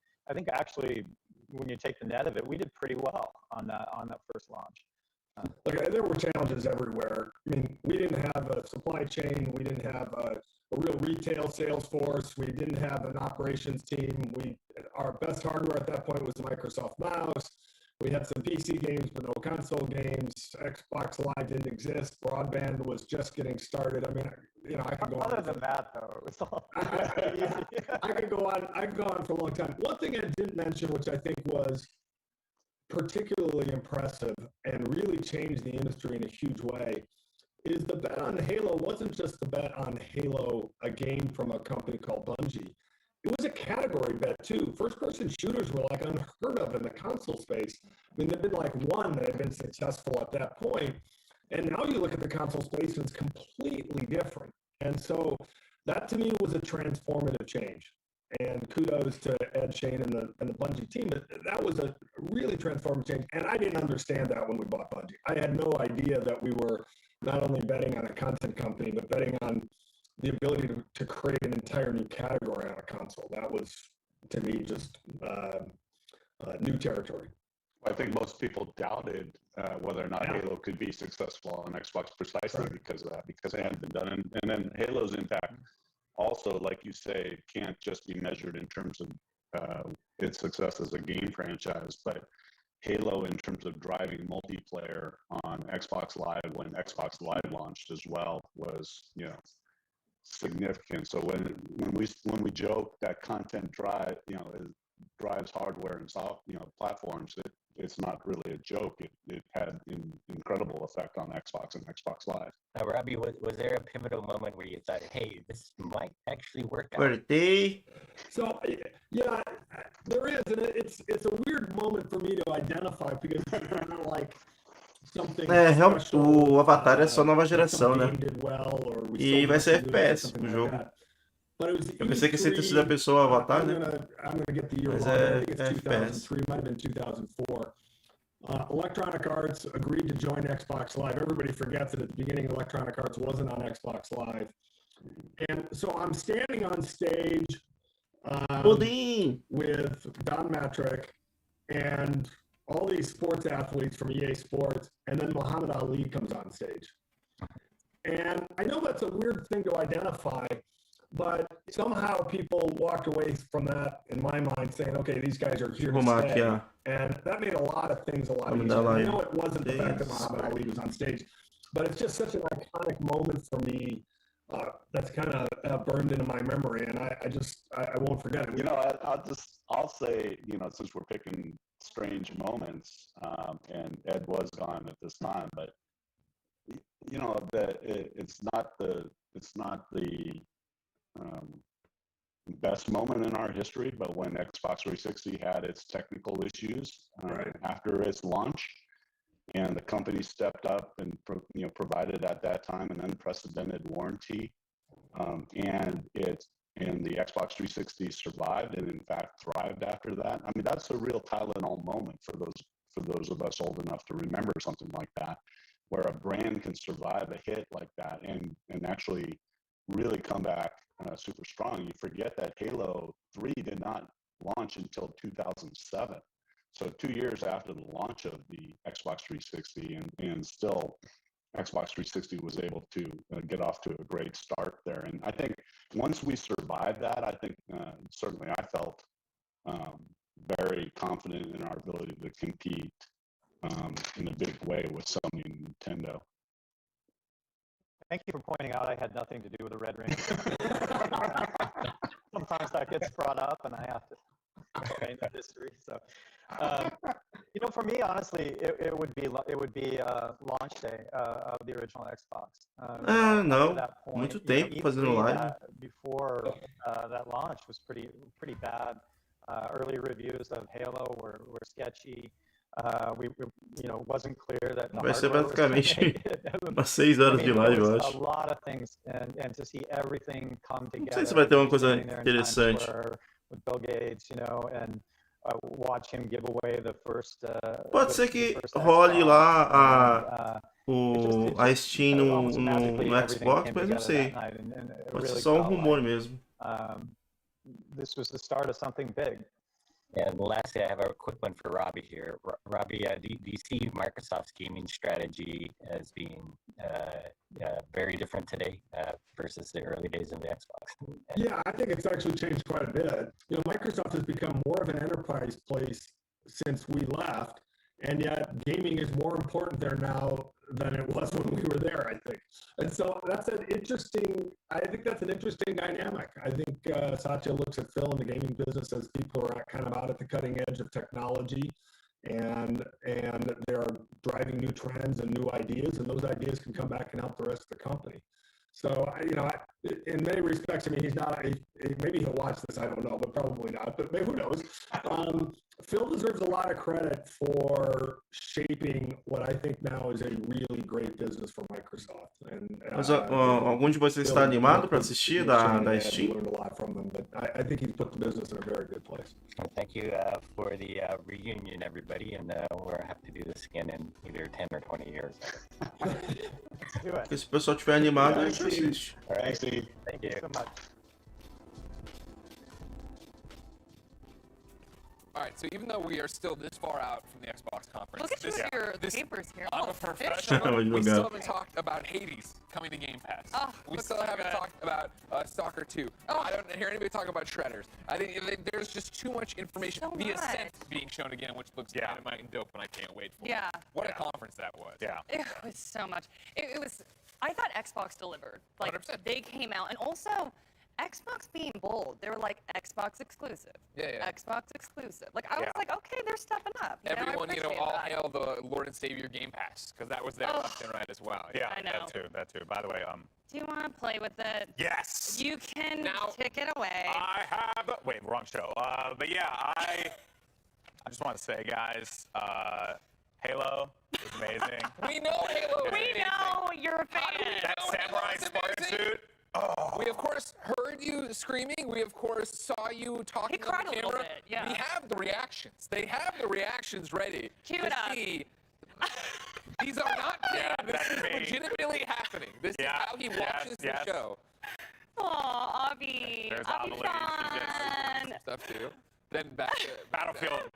actually, when you take the net of it, we did pretty well on that first launch. Look, there were challenges everywhere. I mean, we didn't have a supply chain, we didn't have a real retail sales force, we didn't have an operations team. Our best hardware at that point was the Microsoft mouse. We had some PC games, but no console games. Xbox Live didn't exist. Broadband was just getting started. I mean, I could go on. Other than that, though, it was all I could go on for a long time. One thing I didn't mention, which I think was particularly impressive and really changed the industry in a huge way, is the bet on Halo wasn't just the bet on Halo, a game from a company called Bungie. It was a category bet too. First-person shooters were like unheard of in the console space. I mean, there'd been like one that had been successful at that point, and now you look at the console space and it's completely different. And so that to me was a transformative change. And kudos to Ed, Shane, and the Bungie team. That was a really transformative change. And I didn't understand that when we bought Bungie. I had no idea that we were not only betting on a content company, but betting on the ability to create an entire new category on a console. That was, to me, just new territory. I think most people doubted whether or not Halo could be successful on Xbox precisely because of that, because it hadn't been done. And then Halo's impact also, like you say, can't just be measured in terms of its success as a game franchise, but Halo in terms of driving multiplayer on Xbox Live when Xbox Live launched as well was, significant. So when we joke that content drives hardware and soft platforms, it's not really a joke. It had an incredible effect on Xbox and Xbox Live. Robbie, was there a pivotal moment where you thought, hey, this might actually work out? Birthday. So yeah, there is, and it's a weird moment for me to identify because it's kind of like something o Avatar é só nova geração, né? well, E vai ser FPS o jogo. Eu pensei que esse ia ter sido a pessoa Avatar, né? Mas é FPS. 2003, might have been 2004. Electronic Arts agreed to join Xbox Live. Everybody forgets that at the beginning, Electronic Arts wasn't on Xbox Live. And so I'm standing on stage with Don Matrick and all these sports athletes from EA Sports, and then Muhammad Ali comes on stage. And I know that's a weird thing to identify, but somehow people walked away from that, in my mind, saying, okay, these guys are here to stay. Yeah. And that made a lot of things a lot easier. I know it wasn't the fact that Muhammad Ali was on stage, but it's just such an iconic moment for me that's kind of burned into my memory, and I won't forget it. You know, I'll say, you know, since we're picking strange moments, and Ed was gone at this time, but you know that it's not the best moment in our history, but when Xbox 360 had its technical issues after its launch, and the company stepped up and provided at that time an unprecedented warranty, and the Xbox 360 survived and in fact thrived after that. I mean, that's a real Tylenol moment for those of us old enough to remember something like that, where a brand can survive a hit like that and actually really come back super strong. You forget that Halo 3 did not launch until 2007. So 2 years after the launch of the Xbox 360, and still Xbox 360 was able to get off to a great start there. And I think once we survived that, I think certainly I felt very confident in our ability to compete in a big way with Sony and Nintendo. Thank you for pointing out I had nothing to do with the Red Ring. Sometimes that gets brought up, and I have to explain the history. So, you know, for me, honestly, it would be launch day of the original Xbox. Não, that point, muito tempo fazendo live. Before that launch was pretty bad. Early reviews of Halo were sketchy. Wasn't clear that vai ser basicamente umas 6 horas de live, eu acho. A lot of things, and to see everything come together. Não sei se vai ter uma coisa interessante. With Bill Gates, you know, and watch him give away the first. Pode ser que role lá a Steam no Xbox, mas não sei. Pode ser só um rumor mesmo. This was the start of something big. And lastly, I have a quick one for Robbie here. Robbie, do you see Microsoft's gaming strategy as being very different today versus the early days of the Xbox? Yeah, I think it's actually changed quite a bit. You know, Microsoft has become more of an enterprise place since we left, and yet gaming is more important there now than it was when we were there, I think. And so I think that's an interesting dynamic. I think Satya looks at Phil in the gaming business as people are kind of out at the cutting edge of technology, and they're driving new trends and new ideas, and those ideas can come back and help the rest of the company. So, in many respects, I mean, he's not, maybe he'll watch this, I don't know, but probably not, but maybe, who knows? Phil deserves a lot of credit for shaping what I think now is a really great business for Microsoft. Mas algum de vocês está animado para assistir da Steam? Learned a lot from them, but I think he's put the business in a very good place. Thank you for the reunion, everybody, and we'll have to do this again in either 10 or 20 years. Se o pessoal estiver animado, a gente assiste. All right, Steve. Thank you so much. All right, so even though we are still this far out from the Xbox conference, look at your papers here. I'm a Oh, professional. We still haven't talked about Hades coming to Game Pass. Oh, we still haven't talked about Stalker 2. I don't hear anybody talk about Shredders. I think there's just too much information. The Ascent being shown again, which looks dynamite and dope, and I can't wait for it. What a conference that was. Yeah. It was so much. It was. I thought Xbox delivered. Like 100%. they came out, and also Xbox being bold. They were like Xbox exclusive. Yeah. Xbox exclusive. Like I was like, okay, they're stepping up. Everyone, I appreciate all that. hail the Lord and Savior Game Pass, because that was there left and right as well. Yeah, I know. that too. By the way, Do you want to play with it? Yes. You can tick it away. I have. Wait, wrong show. But yeah, I just want to say, guys, Halo is amazing. We know Halo. We know you're a fan. That samurai Spartan suit. Oh. We of course heard you screaming. We of course saw you talking on the camera. A little bit, yeah. We have the reactions. They have the reactions ready. Cue it up. These are not this is legitimately happening. This is how he watches the show. Aw, Avi. There's Avi Amelie. Stuff too. Then back to Battlefield.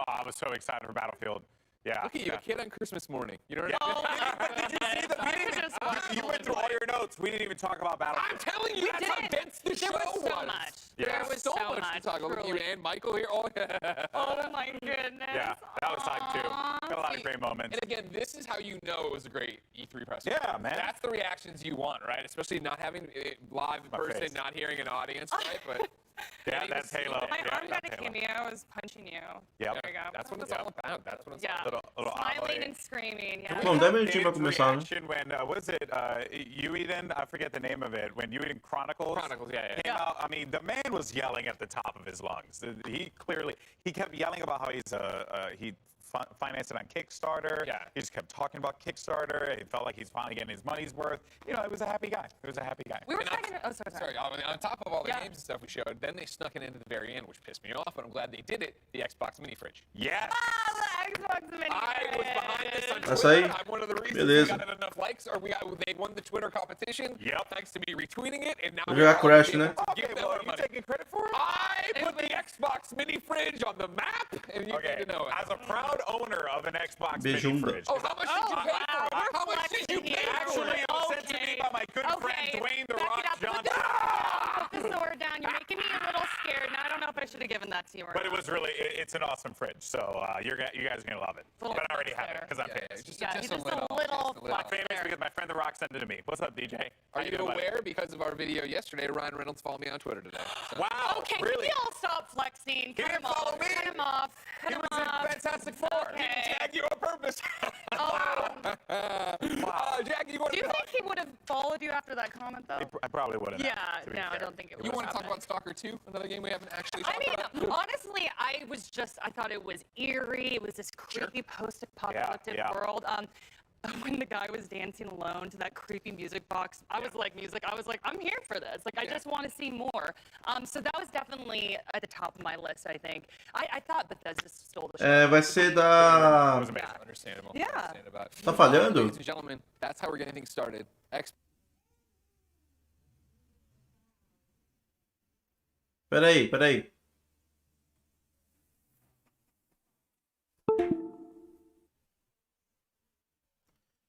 I was so excited for Battlefield. Yeah. Look at you, a kid on Christmas morning. You know what Did you see the You went through all your notes. We didn't even talk about Battlefield. I'm telling you, that's how dense the show was so much. Yeah. There was so so much to talk about. You and Michael here. Oh, oh my goodness. Yeah, that was hype too. Got a lot of great moments. And again, this is how you know it was a great E3 press. Yeah, man. That's the reactions you want, right? Especially not having it live in person, face. not hearing an audience, right? But yeah, that's Halo. My Yeah, arm got a that's Halo. cameo. I was punching you. Yep. There you go. That's what it's all about. That's what it's Yeah. all about. Smiling and screaming. Yeah. Bom, 10 minutinhos pra começar, né? When what is it? You Eden? I forget the name of it. When You Eden Chronicles. Yeah. Came out, I mean, the man was yelling at the top of his lungs. He kept yelling about how he financed it on Kickstarter. Yeah. He just kept talking about Kickstarter. He felt like he's finally getting his money's worth. You know, it was a happy guy. We were talking. Oh, sorry. On top of all the games and stuff we showed, then they snuck it into the very end, which pissed me off, but I'm glad they did it. The Xbox mini fridge. Yes. The Xbox Mini. I was behind this on That's Twitter. aí. I'm one of the reasons Beleza. we got enough likes, or they won the Twitter competition. Yep. Thanks to me retweeting it, and now Vou jogar Crash, né? Give them Well, our you money. taking credit for it? I put the Xbox mini fridge on the map, and you need to know it. As a proud owner of an Xbox mini Beijunda. fridge. Oh, how much did you pay for it? How much did you pay for Actually, it? it was sent to me by my good friend Dwayne The Rock Johnson. Put the sword down. You're making me a little scared. Now I don't know if I should have given that to you. But it was really, it's an awesome fridge. So you guys are going to love it. But I already have it because I'm famous. Just a little I'm famous because my friend The Rock sent it to me. What's up, DJ? Are you aware, because of our video yesterday, Ryan Reynolds followed me on Twitter today. So. Wow, Okay, really? can we all stop flexing? Cut him follow off. me. Cut him off. Cut He him was in off. Fantastic Four. He Okay. tagged you on purpose. Wow. Jackie, Do you think he would have followed you after that comment, though? I probably would have. Yeah, no, I don't think it would. You want to have talk about Stalker 2? Another game we haven't actually I talked mean, about? honestly, I thought it was eerie. It was this creepy post-apocalyptic Yeah. world. When the guy was dancing alone to that creepy music box, I was like, I'm here for this. Like, I just want to see more. So that was definitely at the top of my list, I think. I thought Bethesda stole the show. Vai ser da... Understandable. Yeah. Tá falhando? Ladies and gentlemen, that's how we're getting things started. Peraí.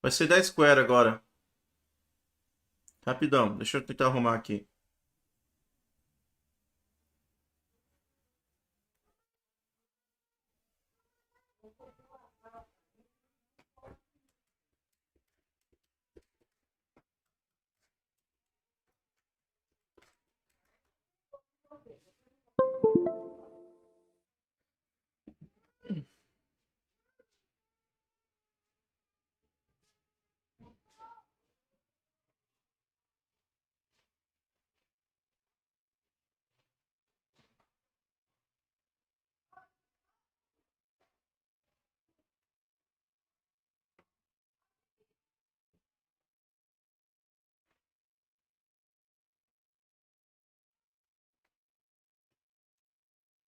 Vai ser da Square agora. Rapidão, deixa eu tentar arrumar aqui.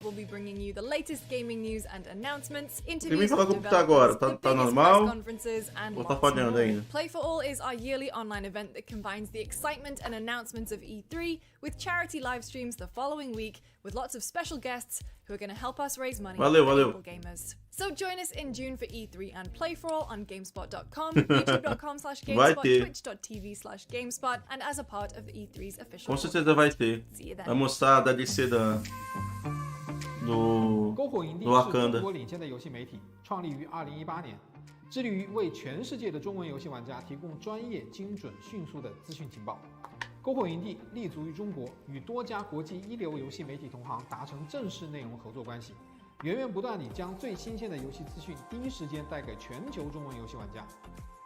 We'll be bringing you the latest gaming news and announcements, Primeiro interviews falar with como tá agora. developers, the Tá biggest normal? press conferences, and Ou tá lots falhando more. ainda? Play for All is our yearly online event that combines the excitement and announcements of E3 with charity live streams the following week with lots of special guests who are going to help us raise money Valeu, for valeu. local gamers. So join us in June for E3 and Play for All on GameSpot.com, YouTube.com/GameSpot, ter. Twitch.tv/GameSpot, and as a part of the E3's official. Com certeza vai ter. See you then. Vai mostrar a DLC do Wakanda. 中国领先的游戏媒体，创立于2018年，致力于为全世界的中文游戏玩家提供专业、精准、迅速的资讯情报。篝火营地立足于中国，与多家国际一流游戏媒体同行达成正式内容合作关系，源源不断地将最新鲜的游戏资讯第一时间带给全球中文游戏玩家。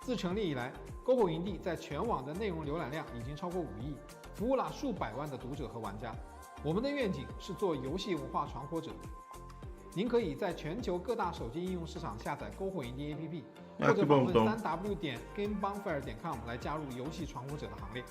自成立以来，篝火营地在全网的内容浏览量已经超过5亿，服务了数百万的读者和玩家。我们的愿景是做游戏文化传播者。您可以在全球各大手机应用市场下载篝火营地 APP， 或者访问3w.gamebonfire.com 来加入游戏传播者的行列。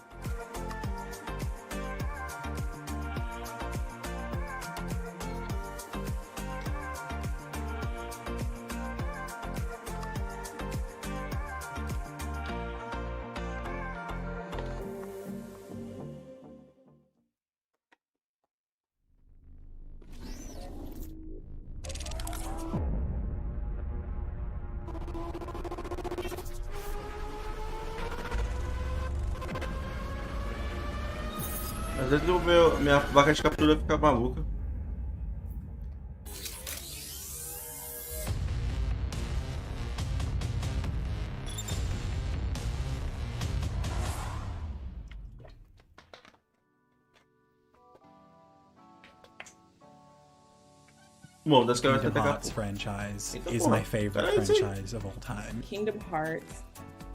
Às vezes minha vaca de captura fica maluca. Bom, das que eu Kingdom até Hearts franchise Então, is porra, my favorite é isso aí. franchise of all time. Kingdom Hearts,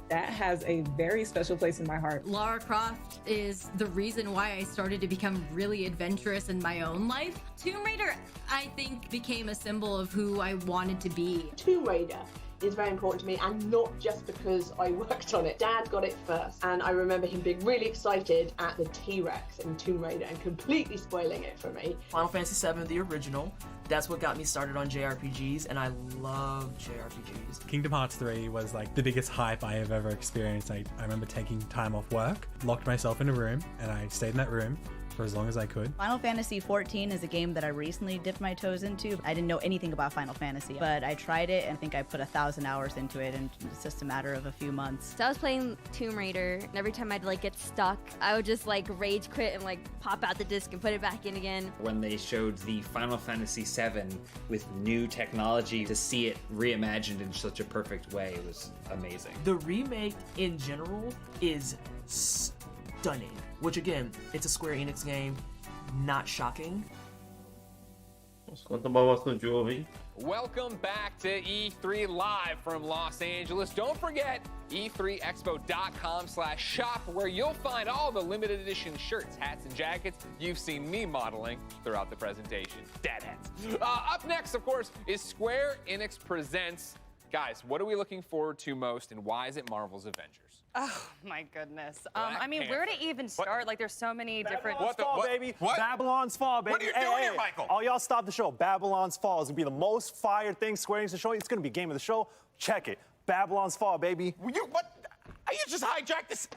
that has a very special place in my heart. Lara Croft is the reason why I started to become really adventurous in my own life. Tomb Raider, I think, became a symbol of who I wanted to be. Tomb Raider is very important to me, and not just because I worked on it. Dad got it first, and I remember him being really excited at the T-Rex in Tomb Raider and completely spoiling it for me. Final Fantasy VII, the original, that's what got me started on JRPGs, and I love JRPGs. Kingdom Hearts 3 was like the biggest hype I have ever experienced. I remember taking time off work, locked myself in a room, and I stayed in that room for as long as I could. Final Fantasy XIV is a game that I recently dipped my toes into. I didn't know anything about Final Fantasy, but I tried it and I think I put 1,000 hours into it, and it's just a matter of a few months. So I was playing Tomb Raider, and every time I'd like get stuck, I would just like rage quit and like pop out the disc and put it back in again. When they showed the Final Fantasy VII with new technology, to see it reimagined in such a perfect way was amazing. The remake in general is stunning, which again, it's a Square Enix game, not shocking. Welcome back to E3 Live from Los Angeles. Don't forget e3expo.com/shop, where you'll find all the limited edition shirts, hats, and jackets you've seen me modeling throughout the presentation. Deadheads. Up next, of course, is Square Enix Presents. Guys, what are we looking forward to most, and why is it Marvel's Avengers? Oh my goodness. I mean, where to even start? Like, there's so many different. Babylon's Fall, baby. What? Babylon's Fall, baby. What are you doing here, Michael? All y'all stop the show. Babylon's Fall is gonna be the most fire thing Square Enix is showing. It's gonna be game of the show. Check it. Babylon's Fall, baby. What? You just hijacked this.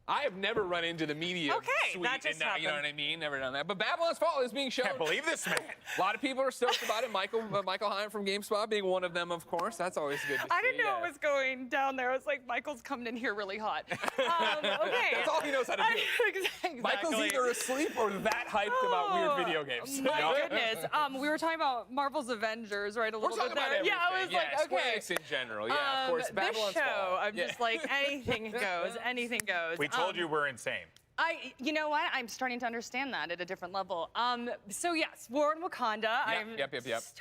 I have never run into the media suite, that just and you know what I mean? Never done that. But Babylon's Fall is being shown. Can't believe this man. A lot of people are stoked about it. Michael Hine from GameSpot being one of them, of course. That's always good to see. I didn't know what was going down there. I was like, Michael's coming in here really hot. Okay. That's all he knows how to do. Exactly. Michael's either asleep or that hyped about weird video games. My goodness. We were talking about Marvel's Avengers, right? A little bit there. About yeah, I was like, okay. Square Enix in general. Yeah, of course. Babylon's this show, Fall. I'm just like, anything goes. Anything goes. We told you we're insane. You know what? I'm starting to understand that at a different level. So yes, War in Wakanda. I'm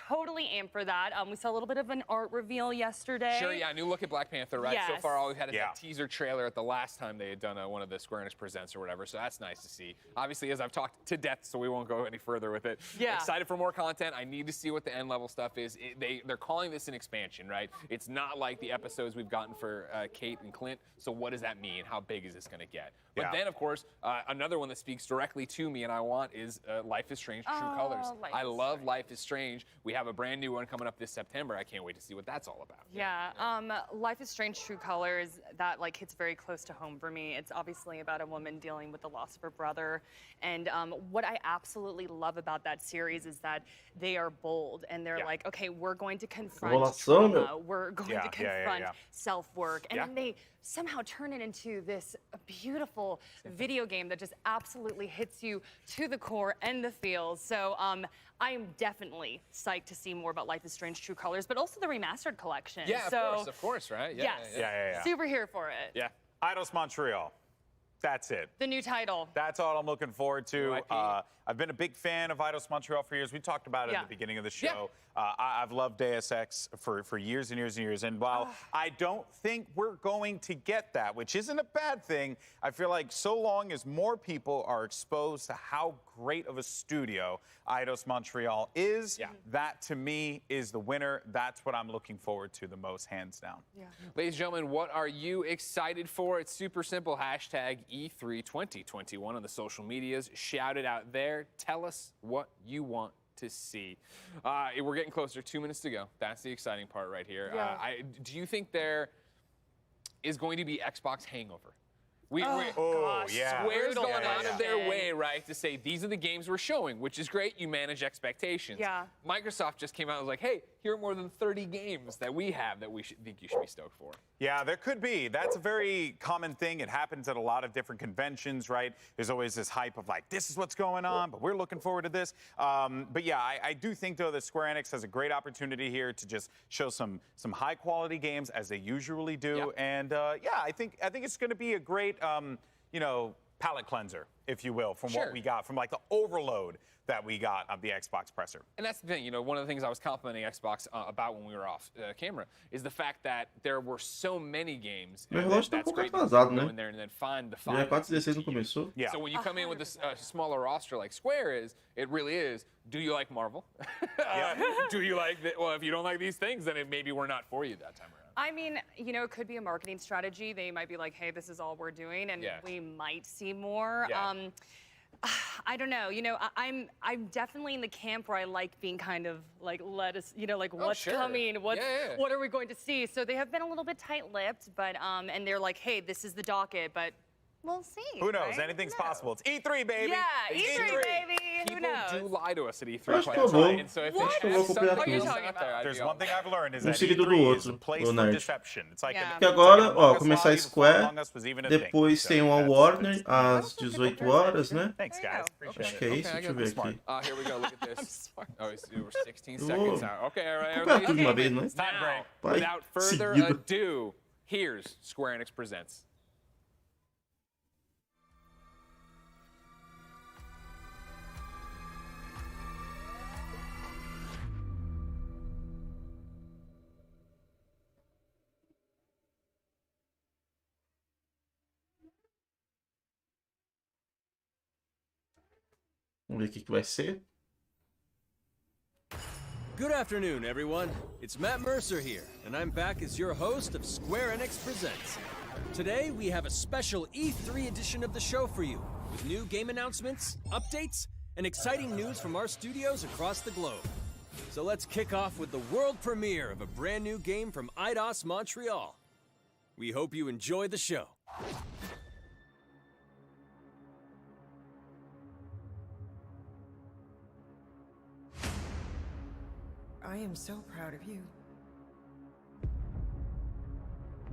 totally amped for that. We saw a little bit of an art reveal yesterday. Sure, yeah, new look at Black Panther, right? Yes. So far, all we've had is that teaser trailer at the last time they had done one of the Square Enix Presents or whatever, so that's nice to see. Obviously, as I've talked to death, so we won't go any further with it. Yeah. Excited for more content. I need to see what the end level stuff is. They're calling this an expansion, right? It's not like the episodes we've gotten for Kate and Clint, so what does that mean? How big is this going to get? But then, of course, another one that speaks directly to me and I want is Life is Strange True Colors. I love Life is Strange. We have a brand new one coming up this September. I can't wait to see what that's all about. Yeah, Life is Strange True Colors, that like hits very close to home for me. It's obviously about a woman dealing with the loss of her brother. And what I absolutely love about that series is that they are bold and they're like, okay, we're going to confront trauma. We're going to confront self-work. And then they somehow turn it into this beautiful video game that just absolutely hits you to the core and the feels. So I am definitely psyched to see more about Life is Strange True Colors, but also the remastered collection. Yeah, of course, right? Yeah. Super here for it. Yeah. Eidos Montreal. That's it. The new title. That's all I'm looking forward to. I've been a big fan of Eidos Montreal for years. We talked about it at the beginning of the show. I've loved Deus Ex for years and years and years. And while I don't think we're going to get that, which isn't a bad thing, I feel like so long as more people are exposed to how great of a studio Eidos Montreal is, that to me is the winner. That's what I'm looking forward to the most, hands down. Ladies and gentlemen, what are you excited for? It's super simple. Hashtag E3 2021 on the social medias. Shout it out there. Tell us what you want to see. We're getting closer. 2 minutes to go. That's the exciting part right here. Do you think there is going to be Xbox hangover? Square's going out of their way, right, to say these are the games we're showing, which is great. You manage expectations. Microsoft just came out and was like, hey, here are more than 30 games that we have that we think you should be stoked for. Yeah, there could be. That's a very common thing. It happens at a lot of different conventions, right? There's always this hype of like, this is what's going on, but we're looking forward to this. But yeah, I do think, though, that Square Enix has a great opportunity here to just show some high-quality games, as they usually do. And yeah, I think it's going to be a great, you know, palate cleanser, if you will, from what we got, from like the overload that we got of the Xbox presser. And that's the thing, you know, one of the things I was complimenting Xbox about when we were off camera is the fact that there were so many games. Meu relógio tá um pouco atrasado, né? In there and then find the Dia 4/16 não começou. So when you come in with a smaller roster like Square is, it really is, do you like Marvel? Do you like, well, if you don't like these things, then maybe we're not for you that time around. I mean, you know, it could be a marketing strategy. They might be like, hey, this is all we're doing, and we might see more. I don't know. You know, I'm definitely in the camp where I like being kind of like, let us, you know, like what's coming, what are we going to see? So they have been a little bit tight-lipped, but and they're like, hey, this is the docket, but we'll see. Who knows? Anything's possible. It's E3, baby. Yeah, E3, baby. Who knows? People do lie to us at E3. Acho que eu vou. And so if Acho que eu vou copiar tudo. There's one thing I've learned is Um that seguido do E3 is a outro, place ô for nerd. deception. It's like Porque agora, ó, começar a Square, depois tem uma Warner às 18 horas, né? Thanks, guys. Acho que é isso, deixa eu ver aqui. Here we go, look at this. Oh, we're 16 Oh. seconds out. Okay, all right. Copiar tudo de uma vez, não é? Now, Vai, without further seguido. ado, here's Square Enix Presents. Vamos ver o que vai ser. Good afternoon, everyone. It's Matt Mercer here, and I'm back as your host of Square Enix Presents. Today, we have a special E3 edition of the show for you, with new game announcements, updates, and exciting news from our studios across the globe. So let's kick off with the world premiere of a brand new game from Eidos Montreal. We hope you enjoy the show. I am so proud of you.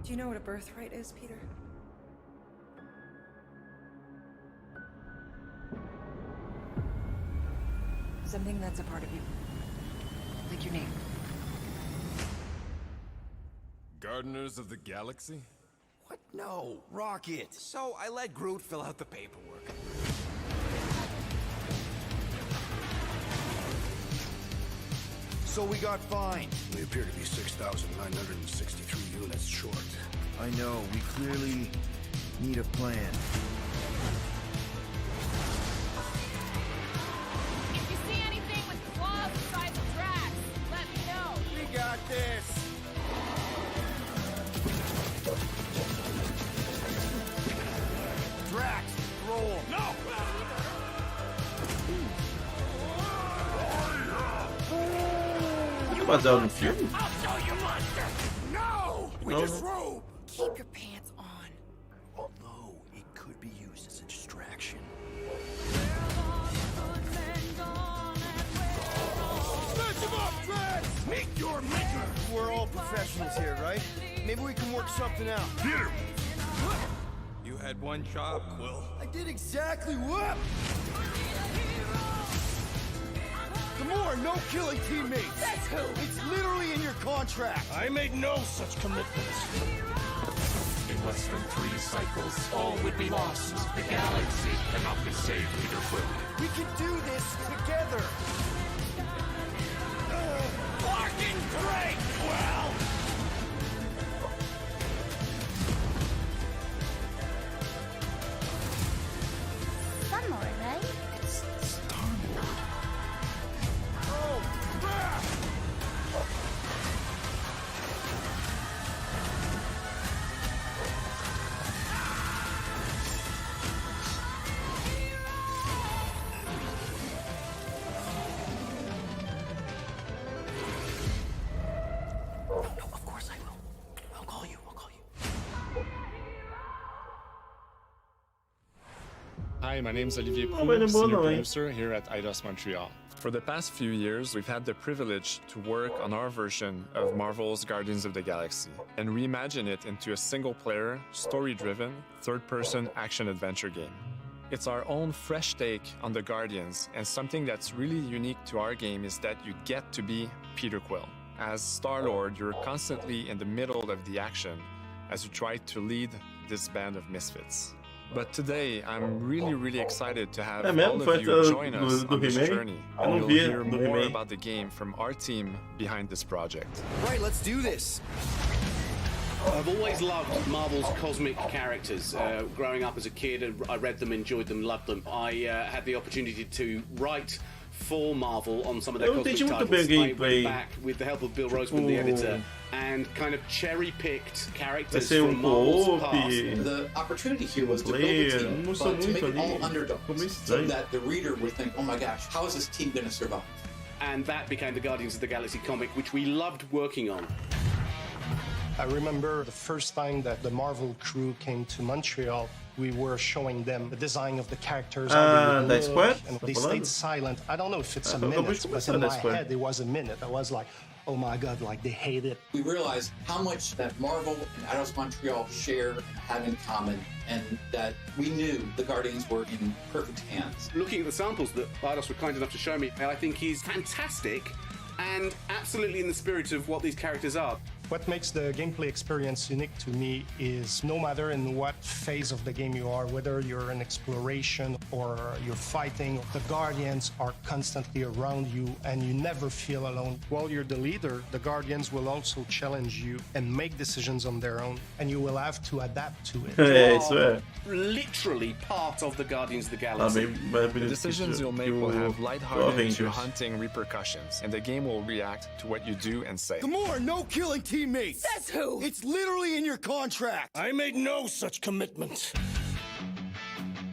Do you know what a birthright is, Peter? Something that's a part of you. Like your name. Gardeners of the Galaxy? What? No, Rocket. So I let Groot fill out the paperwork. So we got fined. We appear to be 6,963 units short. I know. We clearly need a plan. If you see anything with claws the size of Drax, let me know. We got this. Drax, roll. No! Baseado no filme? No! We No. disrobe! Keep your pants on. Although it could be used as a distraction. Smash him up, Drax! Meet your maker! We're all professionals here, right? Maybe we can work something out. Here! You had one job, Quill. I did exactly what? Gamora, no killing teammates. That's who. It's literally in your contract. I made no such commitments. In less than 3 cycles, all would be lost. The galaxy cannot be saved, Peter Quill. We can do this together. Fucking great, Quill! One more, right? It's Star-Lord. Oh, Of course I will. I'll call you. Hi, my name is Olivier Oh, Proulx, but senior no, eh? producer here at Eidos Montreal. For the past few years, we've had the privilege to work on our version of Marvel's Guardians of the Galaxy and reimagine it into a single-player, story-driven, third-person action-adventure game. It's our own fresh take on the Guardians, and something that's really unique to our game is that you get to be Peter Quill. As Star-Lord, you're constantly in the middle of the action as you try to lead this band of misfits. But today, I'm really excited to have É mesmo? all Foi of you do join us do on this remake? journey. Eu não You'll vi hear do more remake. about the game from our team behind this project. Right, let's do this. I've always loved Marvel's cosmic characters. Growing up as a kid, I read them, enjoyed them, loved them. I had the opportunity to write for Marvel on some of their Eu cosmic entendi muito titles. bem o I gameplay. went back with the help of Bill Roseman, the Tipo, editor, and kind of cherry-picked Vai characters ser from Marvel's past. The opportunity here was to build a player, team, não sou but to make muito it all ali. underdogs, Ficou meio so estranho. that the reader would think, oh my gosh, how is this team going to survive? And that became the Guardians of the Galaxy comic, which we loved working on. I remember the first time that the Marvel crew came to Montreal, we were showing them the design of the characters, how they would da look, Square? and Tá they falando? stayed silent. I don't know if it's a Acabou de minute, but começar in da my Square. head it was a minute. I was like, oh my god, like they hate it. We realized how much that Marvel and Eidos Montreal share and have in common, and that we knew the Guardians were in perfect hands. Looking at the samples that Eidos were kind enough to show me, I think he's fantastic and absolutely in the spirit of what these characters are. What makes the gameplay experience unique to me is no matter in what phase of the game you are, whether you're in exploration or you're fighting, the Guardians are constantly around you and you never feel alone. While you're the leader, the Guardians will also challenge you and make decisions on their own, and you will have to adapt to it. É, isso é. Literally part of the Guardians of the Tá Galaxy. bem mais The bonito decisions que you'll make que will o have do lighthearted to Avengers. hunting repercussions, and the game will react to what you do and say. Gamora, no killing teammates. Says who? It's literally in your contract. I made no such commitment.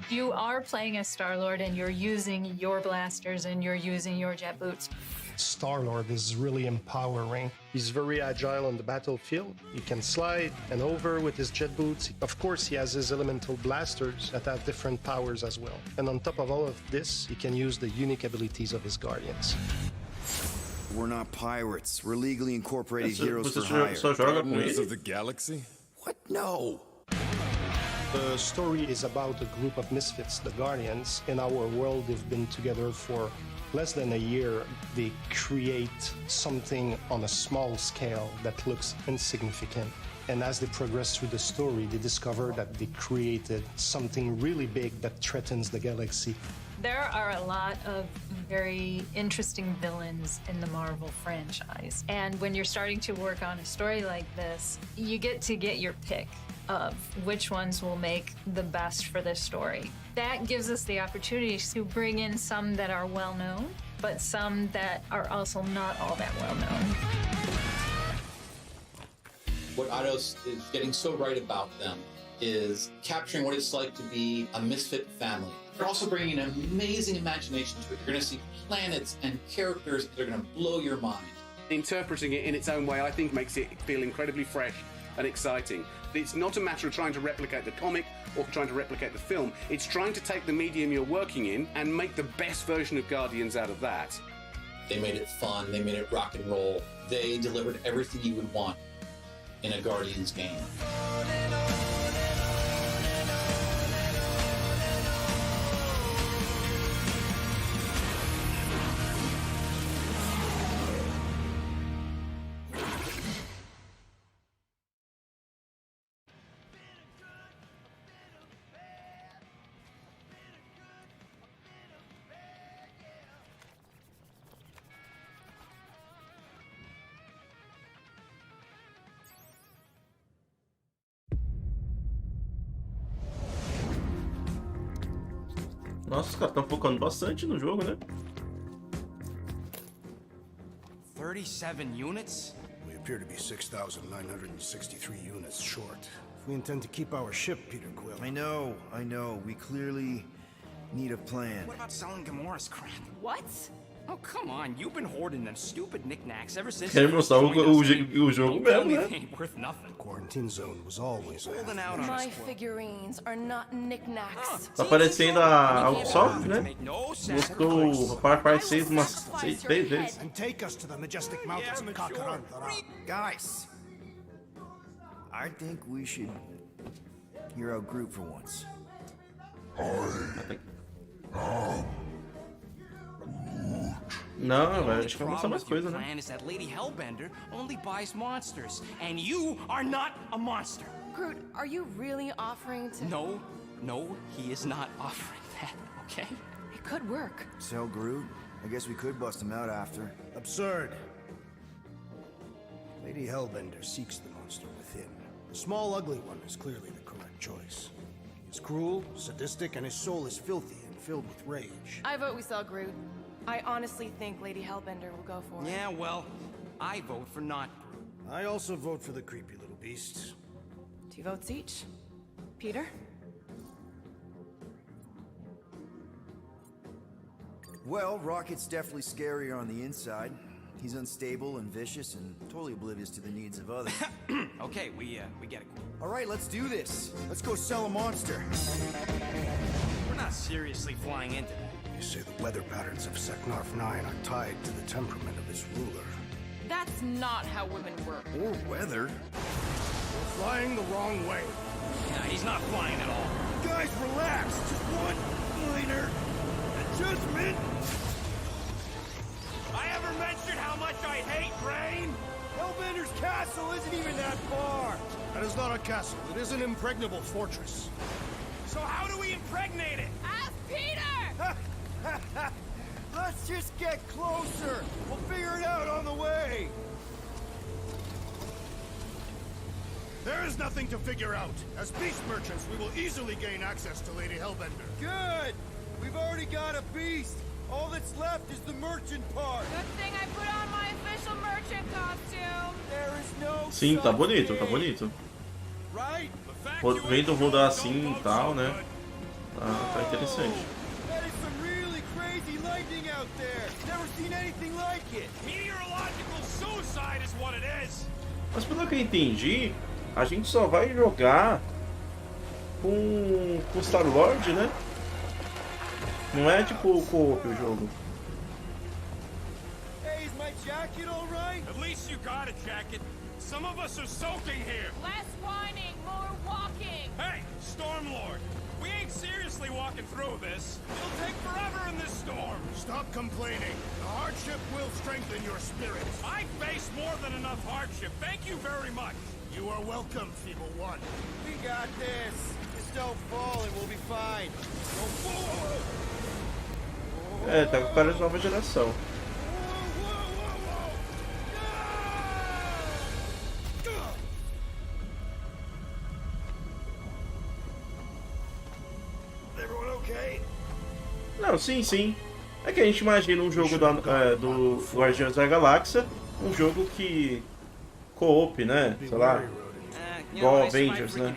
You are playing as Star-Lord and you're using your blasters and you're using your jet boots. Star-Lord is really empowering. He's very agile on the battlefield. He can slide and over with his jet boots. Of course, he has his elemental blasters that have different powers as well. And on top of all of this, he can use the unique abilities of his Guardians. We're not pirates. We're legally incorporated Você heroes for só hire. joga com Guardians ele? of the Galaxy? What? No. The story is about a group of misfits, the Guardians. In our world, they've been together for less than a year. They create something on a small scale that looks insignificant. And as they progress through the story, they discover that they created something really big that threatens the galaxy. There are a lot of very interesting villains in the Marvel franchise. And when you're starting to work on a story like this, you get to get your pick of which ones will make the best for this story. That gives us the opportunity to bring in some that are well known, but some that are also not all that well known. What Eidos is getting so right about them is capturing what it's like to be a misfit family. They're also bringing an amazing imagination to it. You're going to see planets and characters that are going to blow your mind. Interpreting it in its own way, I think, makes it feel incredibly fresh and exciting. It's not a matter of trying to replicate the comic or trying to replicate the film. It's trying to take the medium you're working in and make the best version of Guardians out of that. They made it fun. They made it rock and roll. They delivered everything you would want in a Guardians game. Nossa, os caras estão focando bastante no jogo, né? 37 units? We appear to be 6,963 units short. If we intend to keep our ship, Peter Quill. I know. We clearly need a plan. What about selling Gamora's crap? What? Oh, come on. You've been hoarding them stupid knickknacks ever since Querem you first mostrar joined us. o jogo Don't tell mesmo, me né? they ain't worth nothing. Quarantine zone was always holding out on My us, Quill. figurines are not knickknacks. Tá aparecendo a Ubisoft, né? Mostrou o Far Cry 6 umas 3 vezes. And take us to the majestic mountains of Kakarandara. Guys, I think we should hear out Groot for once. Não, velho, acho que vai mostrar mais coisa, né? Plan is that Lady Hellbender only buys monsters, and you are not a monster. Groot, are you really offering to... No, he is not offering that, okay? It could work. Sell Groot? I guess we could bust him out after. Absurd. Lady Hellbender seeks the monster within. The small, ugly one is clearly the correct choice. He's cruel, sadistic, and his soul is filthy and filled with rage. I vote we sell Groot. I honestly think Lady Hellbender will go for it. Yeah, well, I vote for not Groot. I also vote for the creepy little beast. 2 votes each. Peter? Well, Rocket's definitely scarier on the inside. He's unstable and vicious and totally oblivious to the needs of others. Okay, we get it. All right, let's do this. Let's go sell a monster. We're not seriously flying into that. You say the weather patterns of Seknarf 9 are tied to the temperament of its ruler. That's not how women work. Or weather. We're flying the wrong way. Nah, he's not flying at all. Guys, relax. Just one minor adjustment. I ever mentioned how much I hate rain? Hellbender's castle isn't even that far. That is not a castle. It is an impregnable fortress. So how do we impregnate it? Ask Peter! Let's just get closer. We'll figure it out on the way. There is nothing to figure out. As beast merchants, we will easily gain access to Lady Hellbender. Good. We've already got a beast. All that's left is the merchant part. Good thing I put on my official merchant costume. There is no Sim, tá bonito, tá bonito. Right? Vendo rodar assim e tal, né? Tá interessante. That is some really crazy lightning out there. Never seen anything like it. Meteorological suicide is what it is. Mas pelo que eu entendi, a gente só vai jogar com Star-Lord, né? Não é tipo co-op o jogo. Hey, is my jacket all right? At least you got a jacket. Some of us are soaking here. Less whining, more walking. Hey, Stormlord, we ain't seriously walking through this. It'll take forever in this storm. Stop complaining. The hardship will strengthen your spirit. I face more than enough hardship. Thank you very much. You are welcome, Feeble One. We got this. Just don't fall and we'll be fine. É, tá com cara de nova geração. Everyone okay? Não, sim. É que a gente imagina um jogo do Guardiões da Galáxia, um jogo que co-op, né? Sei lá, igual Avengers, né?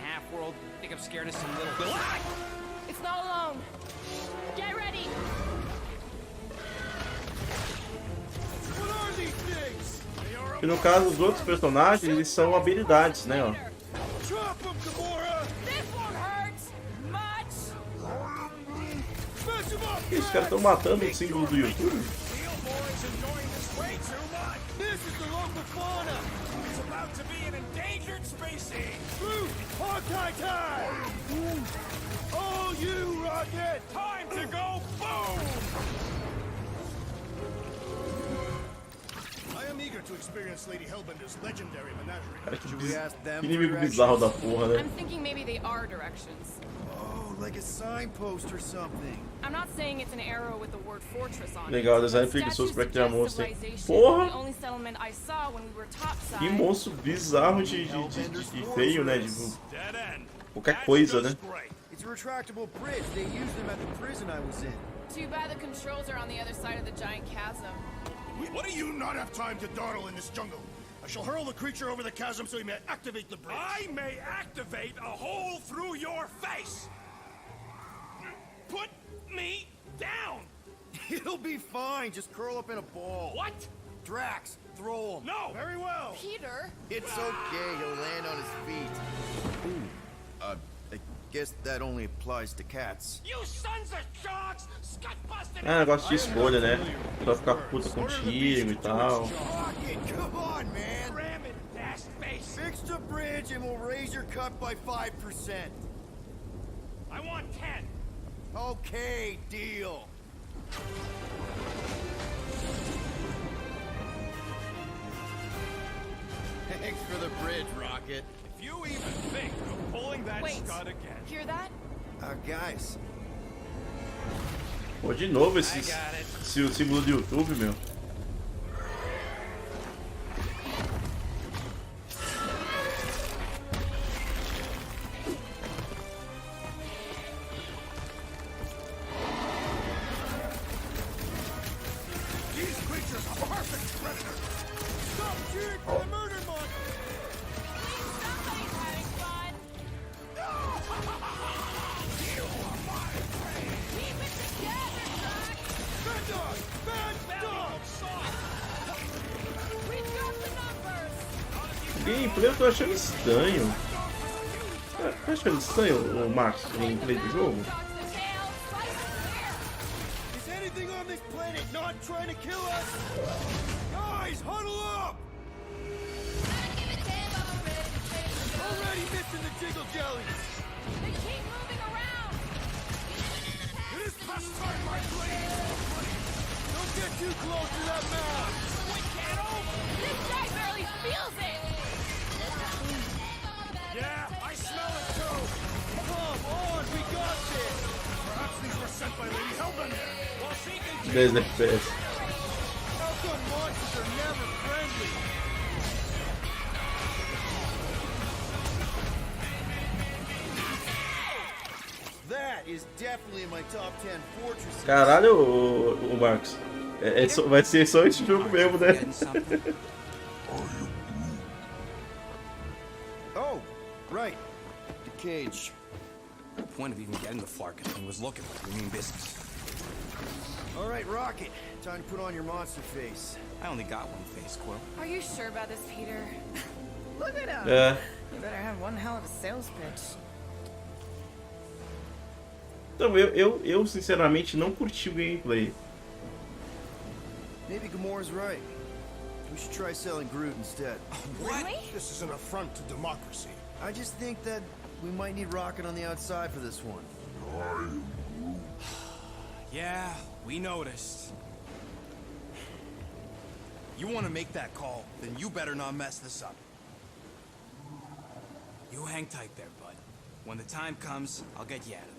It's not alone. Get ready. What are these things? E no caso, os outros personagens, eles são habilidades, né? Ó. Drop them, Gamora! This won't hurt much. Smash them up! Os caras estão matando o símbolo do YouTube. This is the local fauna! It's about to be an endangered species. Groot! Hawkeye time! Oh, you, Rocket! Time to go boom! I am eager to experience Lady Hellbender's legendary menagerie. Cara, Should we ask them que inimigo for bizarro da directions? porra, né? I'm thinking maybe they are directions. Oh, like a signpost or something. I'm not saying it's an arrow with the word fortress on it. Legal, design but preguiçoso pra statues criar suggest monstro. civilization. Porra! The only settlement I saw when we were topside. Que monstro bizarro de feio, né? Tipo, qualquer coisa, né? It's a retractable bridge. They used them at the prison I was in. Too bad the controls are on the other side of the giant chasm. What do you not have time to dawdle in this jungle? I shall hurl the creature over the chasm so he may activate the bridge. I may activate a hole through your face. Put me down. It'll be fine. Just curl up in a ball. What? Drax, throw him. No. Very well. Peter? It's okay. He'll land on his feet. Ooh. I guess that only applies to cats. You sons of sharks! Scut-busted! Ah, negócio de escolha, né? Pra ficar puta contigo e tal. Rocket, come on, man. Ram it, dash face. Fix the bridge and we'll raise your cut by 5%. I want 10. Okay, deal. Thanks for the bridge, Rocket. If you even think of pulling that Wait, scud again. hear that? Guys. Pô, de novo esse símbolo do YouTube, meu. These creatures are perfect predators. Stop cheering for the murder monster. Somebody's having fun. You are my prey. Keep it together, Doc. Bad dog! Bad dog! We got the numbers. Gameplay eu tô achando estranho. Tá achando estranho, o Max, o gameplay do jogo? Is anything on this planet not trying to kill us? Guys, huddle up! Already missing the jiggle jellies. They keep moving around. It is past time, my blade! Don't get too close to that map. We can't over. This guy barely feels it. Yeah, I smell it too! Come on, we got this. Perhaps these were sent by Lady Hellbender. While she can 10 FPS. How come monsters are never friendly? That is definitely in my top 10 fortresses. Caralho, o Max. Vai ser só esse jogo mesmo, né? Oh, right. The cage. The point of even getting the Flarkin thing was looking like we mean business. All right, Rocket. Time to put on your monster face. I only got one face, Quill. Are you sure about this, Peter? Look at him. É. You better have one hell of a sales pitch. Então, eu sinceramente não curti o gameplay. Maybe Gamora's right. We should try selling Groot instead. Really? This is an affront to democracy. I just think that we might need Rocket on the outside for this one. Yeah, we noticed. You want to make that call, then you better not mess this up. You hang tight there, bud. When the time comes, I'll get you out of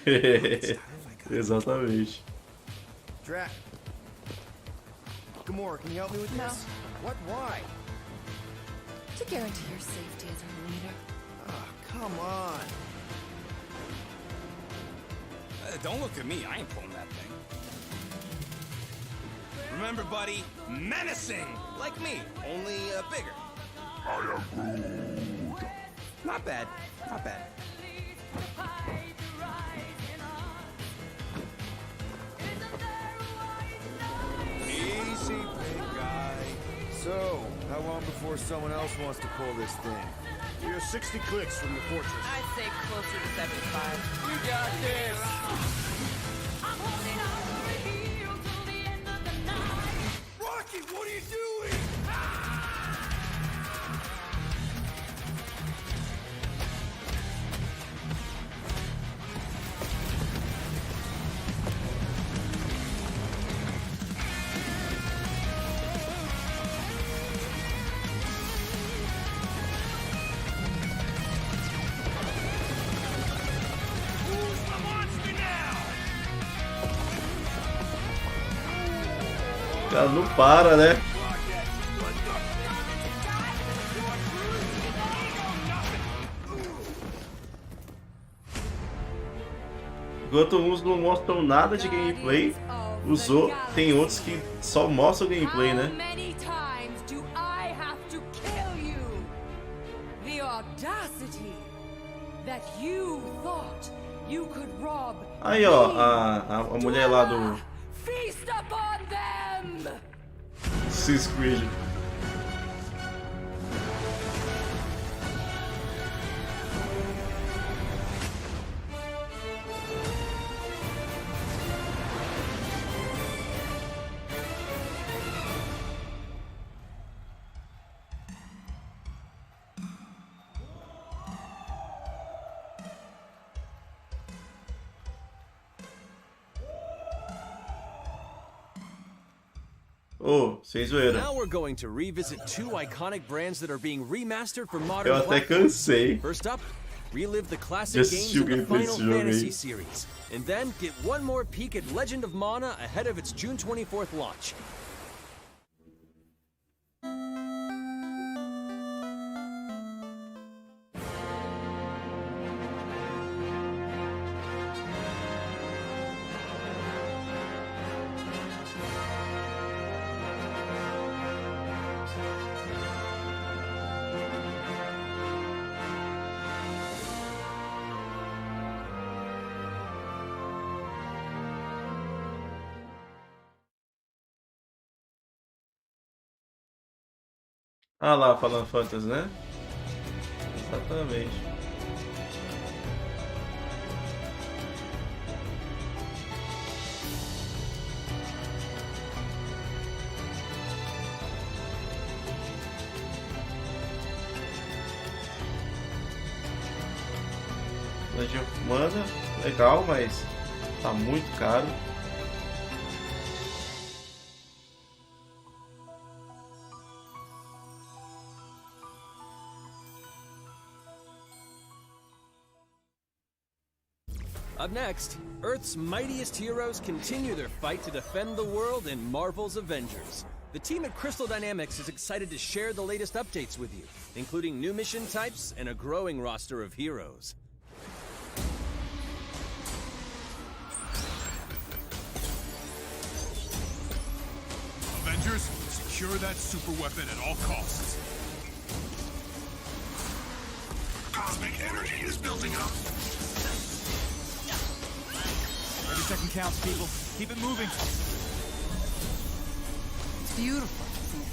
there. Exatamente. Drac. Gamora, can you help me with No. this? What? Why? To guarantee your safety as our leader. Ah, come on. Don't look at me, I ain't pulling that thing. Remember, buddy, menacing! Like me, only bigger. I am Groot. Not bad, not bad. Easy, big guy. So, how long before someone else wants to pull this thing? You're 60 clicks from the fortress. I'd say closer to 75. You got this! Rocky, what are you doing? Who's the monster now? O cara não para, né? Enquanto uns não mostram nada de gameplay, tem outros que só mostram gameplay, né? Many times do I have to kill you? The audacity that you thought you could rob. Aí, ó, a mulher lá do Feast upon them. Assassin's Creed. Oh, sem zoeira. Now we're going to revisit two iconic brands that are being remastered for Eu modern até platforms. cansei. First up, relive the classic Just games of the gameplay Final desse jogo Fantasy aí. series, and then get one more peek at Legend of Mana ahead of its June 24th launch. Ah lá, Final Fantasy, né? Exatamente. Legend of Mana, legal, mas tá muito caro. Up next, Earth's mightiest heroes continue their fight to defend the world in Marvel's Avengers. The team at Crystal Dynamics is excited to share the latest updates with you, including new mission types and a growing roster of heroes. Avengers, secure that super weapon at all costs. Cosmic energy is building up. Every second counts, people. Keep it moving. It's beautiful, isn't it?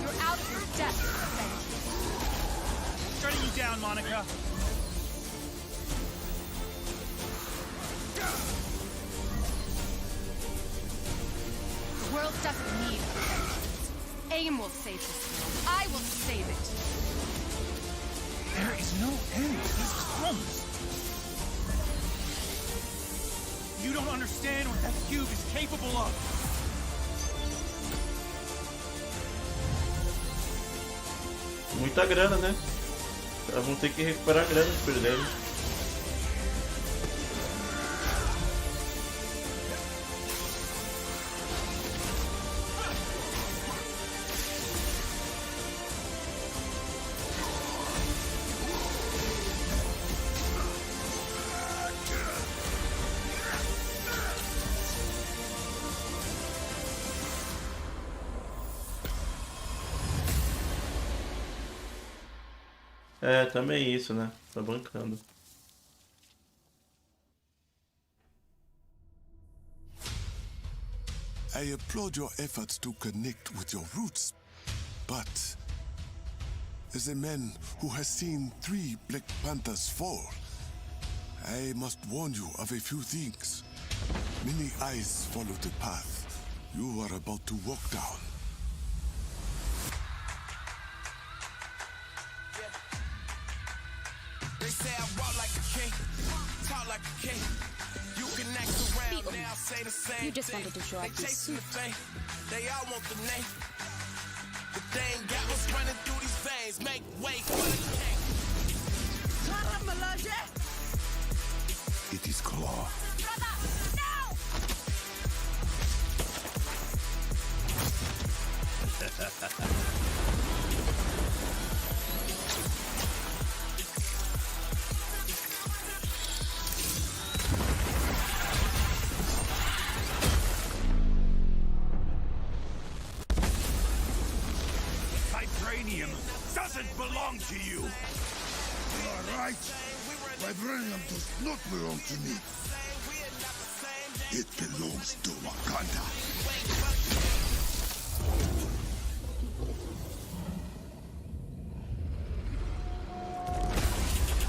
You're out of your depth, Avengers. Shutting you down, Monica. The world doesn't need Avengers. AIM will save this world. I will save it. There is no end to these crumbs. You don't understand what that cube is capable of. Muita grana, né? Elas vão ter que recuperar a grana que perderam. É, também isso, né? Tá bancando. I applaud your efforts to connect with your roots, but as a man who has seen 3 Black Panthers fall, I must warn you of a few things. Many eyes follow the path you are about to walk down. They say I walk like a king, talk like a king. You can act around, they all say the same. You just wanted to show off your suit. They all want the name. But they ain't got what's running through these veins. Make way for the king. It is Claw. Vibranium doesn't belong to you. You are right. Vibranium does not belong to me. It belongs to Wakanda.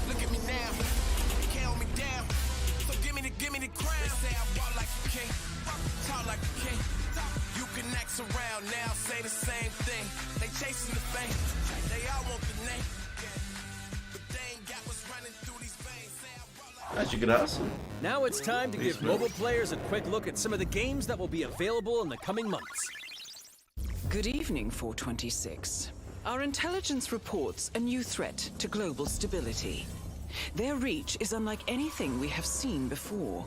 Look at me now, count me down. So give me the crown. They say I walk like a king, talk like a king. You can act around now, say the same thing. They chasing the fame, they all want the name, but they ain't got what's running through these veins. De graça. Now it's time to give mobile players a quick look at some of the games that will be available in the coming months. Good evening, 426. Our intelligence reports a new threat to global stability. Their reach is unlike anything we have seen before.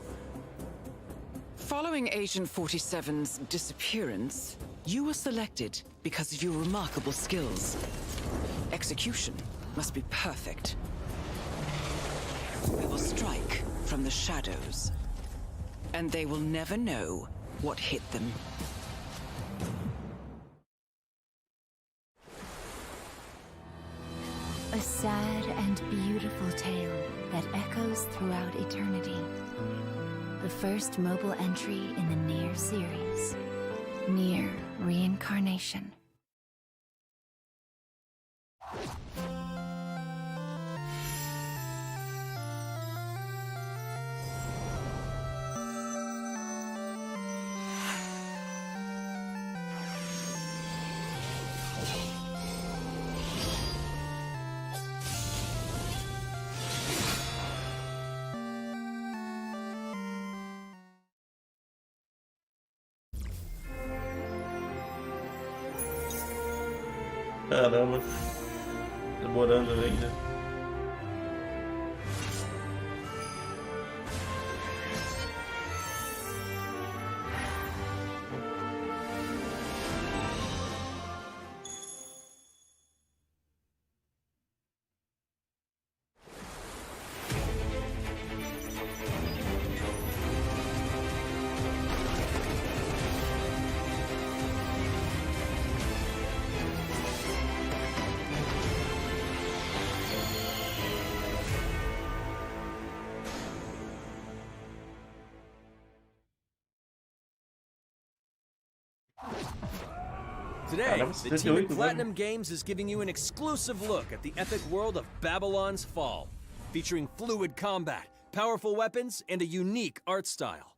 Following Agent 47's disappearance, you were selected because of your remarkable skills. Execution must be perfect. We will strike from the shadows, and they will never know what hit them. A sad and beautiful tale that echoes throughout eternity. The first mobile entry in the Nier series. Nier Reincarnation. Caramba. Demorando ainda. Today, the team at Platinum Games is giving you an exclusive look at the epic world of Babylon's Fall, featuring fluid combat, powerful weapons, and a unique art style.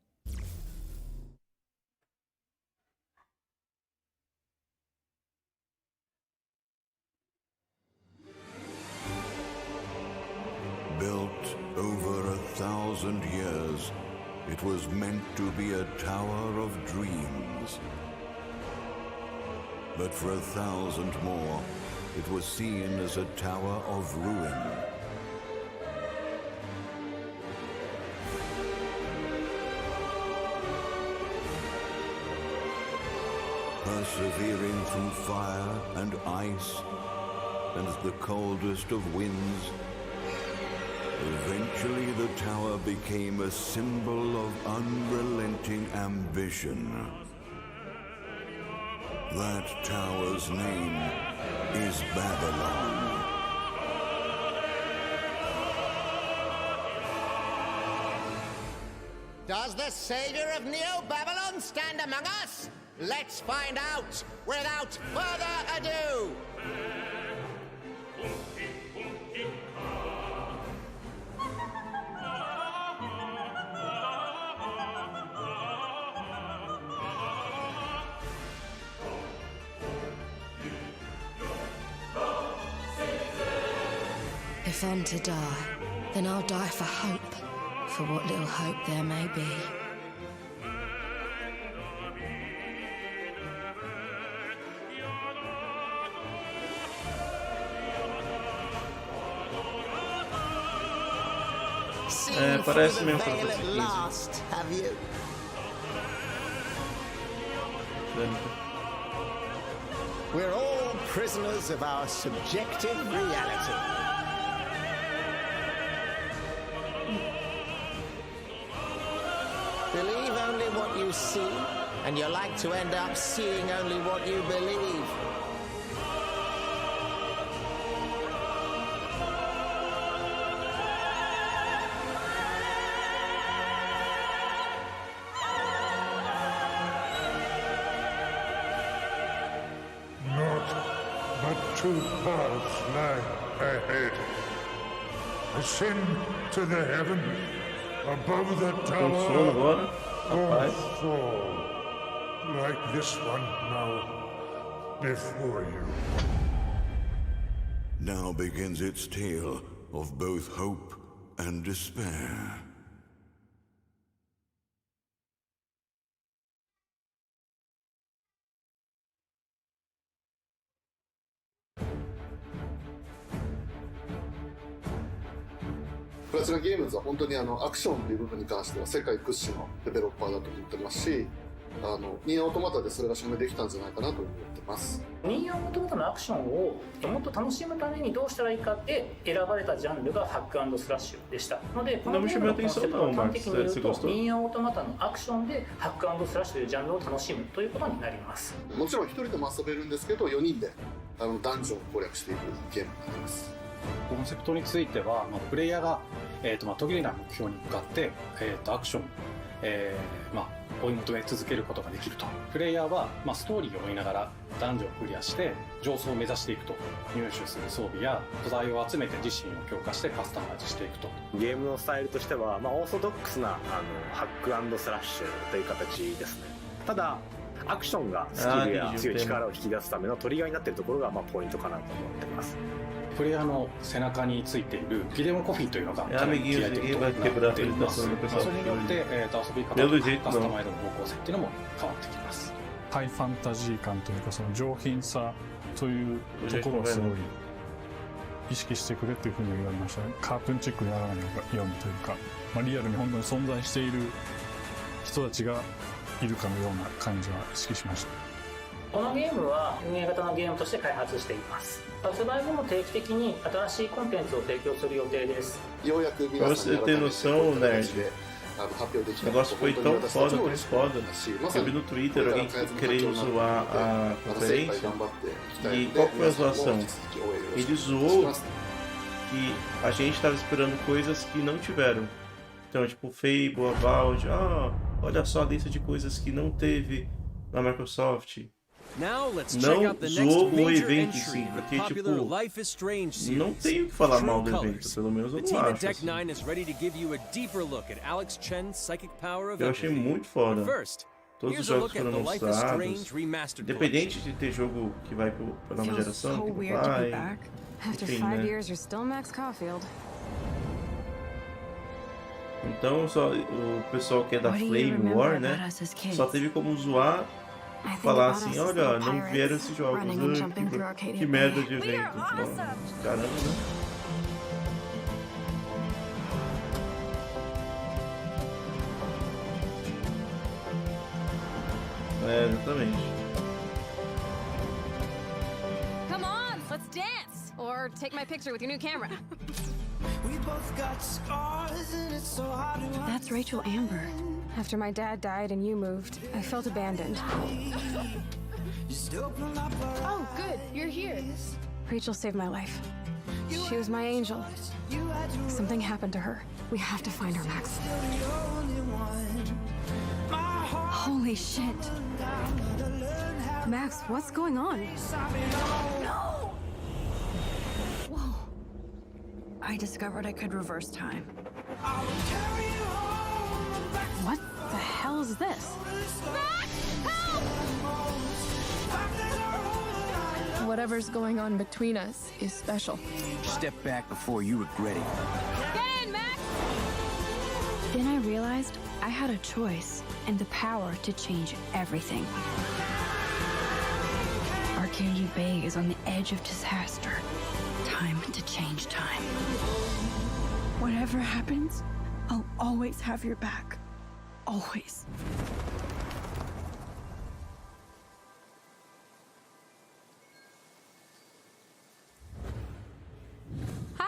Built over 1,000 years, it was meant to be a tower of dreams. But for 1,000 more, it was seen as a tower of ruin. Persevering through fire and ice and the coldest of winds, eventually the tower became a symbol of unrelenting ambition. That tower's name is Babylon. Does the savior of Neo-Babylon stand among us? Let's find out without further ado! If I'm to die, then I'll die for hope, for what little hope there may be. Parece mesmo Veil Final at Fantasy last, have you? We're all prisoners of our subjective reality. Believe only what you see, and you're like to end up seeing only what you believe. But two paths lie ahead. Ascend to the heaven above the tower, or fall like this one now before you. Now begins its tale of both hope and despair.プラチナゲームズは本当にアクションという部分に関しては世界屈指のデベロッパーだと思ってますし、ニーアオートマタでそれが証明できたんじゃないかなと思ってます。ニーアオートマタのアクションをもっと楽しむためにどうしたらいいかで選ばれたジャンルがハック&スラッシュでしたので、このゲームのコンセプトを端的に言うと、ニーアオートマタのアクションでハック&スラッシュというジャンルを楽しむということになります。もちろん1人でも遊べるんですけど、4人でダンジョンを攻略していくゲームになります。コンセプトについては、プレイヤーが、途切れない目標に向かって、アクション、追い求め続けることができると。プレイヤーは、ストーリーを追いながらダンジョンをクリアして上層を目指していくと。入手する装備や素材を集めて自身を強化してカスタマイズしていくと。ゲームのスタイルとしては、オーソドックスなハック&スラッシュという形ですね。ただアクションがスキルや強い力を引き出すためのトリガーになっているところがポイントかなと思っています。プレイヤーの背中についているギデオンコフィーというのがかなり気合い的となっています。それによって、遊び方とかカスタマイズの方向性っていうのも変わってきます。ハイファンタジー感というか、その上品さというところをすごい意識してくれっていうふうに言われましたね。カートゥーンチックにならないようにというか、リアルに本当に存在している人たちがいるかのような感じは意識しました。このゲームは運営型のゲームとして開発しています。発売後も定期的に新しいコンテンツを提供する予定です。ようやく皆さんに改めて発表できた。 O negócio foi tão foda, tão foda, que eu vi no Twitter alguém querendo zoar a conferência. E qual foi a zoação? Ele zoou que a gente estava esperando coisas que não tiveram. Então, tipo, Fable, a Valve, olha só a lista de coisas que não teve na Microsoft. Now let's check out the next major entry in the popular Life is Strange series. Não tenho que falar mal do evento, pelo menos eu não acho. The team at Deck 9 is ready to give you a deeper look at Alex Chen's psychic power of Eu achei muito foda. First, todos os jogos foram mostrados. Independente de ter jogo que vai pra nova geração, que não vai. After 5 years, you're still Max Caulfield. Então só o pessoal que é da Flame War, né, só teve como zoar, falar assim, olha, não vieram esses jogos, que merda de evento. Caramba, né? É, exatamente. Come on, let's dance! Or take my picture with your new camera. That's Rachel Amber. After my dad died and you moved, I felt abandoned. Oh, good, you're here. Rachel saved my life. She was my angel. Something happened to her. We have to find her, Max. Holy shit. Max, what's going on? No! Whoa. I discovered I could reverse time. What the hell is this? Whatever's going on between us is special. Step back before you regret it. Get in, Max! Then I realized I had a choice and the power to change everything. Arcadia Bay is on the edge of disaster. Time to change time. Whatever happens, I'll always have your back. Always.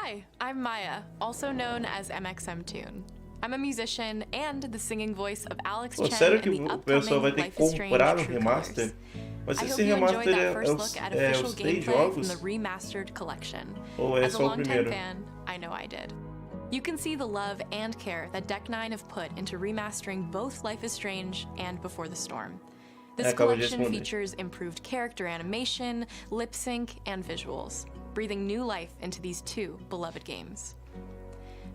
Hi, I'm Maya, also known as MXMTune. I'm a musician and the singing voice of Alex Pô, Chen sério in que the o pessoal vai upcoming ter que Life is Strange comprar o True remaster? Colors. Mas I esse hope you remaster enjoyed that é first os, look at é official os 3 gameplay from jogos? the remastered collection. Ou é As a só o longtime primeiro? fan, I know I did. You can see the love and care that Deck 9 have put into remastering both Life is Strange and Before the Storm. This collection features improved character animation, lip sync, and visuals, breathing new life into these two beloved games.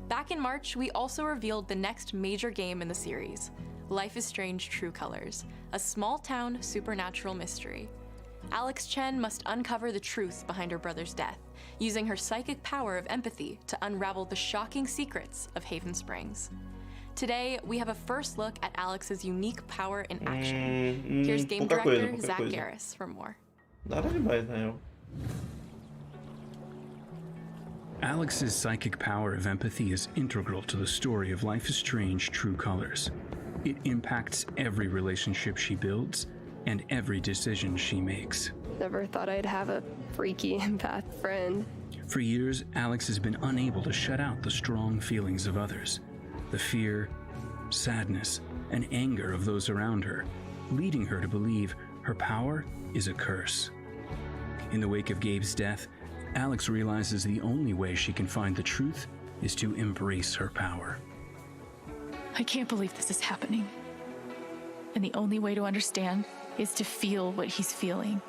Back in March, we also revealed the next major game in the series, Life is Strange True Colors, a small-town supernatural mystery. Alex Chen must uncover the truth behind her brother's death, using her psychic power of empathy to unravel the shocking secrets of Haven Springs. Today, we have a first look at Alex's unique power in action. Here's game director Zach Garris for more. Nada demais, na real. Alex's psychic power of empathy is integral to the story of Life is Strange True Colors. It impacts every relationship she builds and every decision she makes. Never thought I'd have a freaky empath friend. For years, Alex has been unable to shut out the strong feelings of others, the fear, sadness, and anger of those around her, leading her to believe her power is a curse. In the wake of Gabe's death, Alex realizes the only way she can find the truth is to embrace her power. I can't believe this is happening. And the only way to understand is to feel what he's feeling.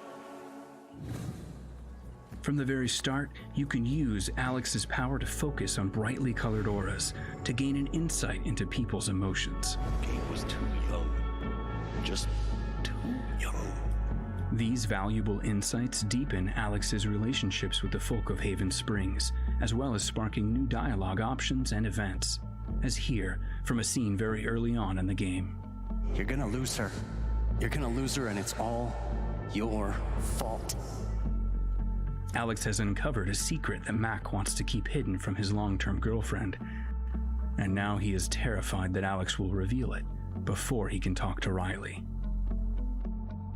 From the very start, you can use Alex's power to focus on brightly colored auras, to gain an insight into people's emotions. Gabe was too young. Just too young. These valuable insights deepen Alex's relationships with the folk of Haven Springs, as well as sparking new dialogue options and events, as here from a scene very early on in the game. You're gonna lose her. You're gonna lose her, and it's all your fault. Alex has uncovered a secret that Mac wants to keep hidden from his long-term girlfriend, and now he is terrified that Alex will reveal it before he can talk to Riley.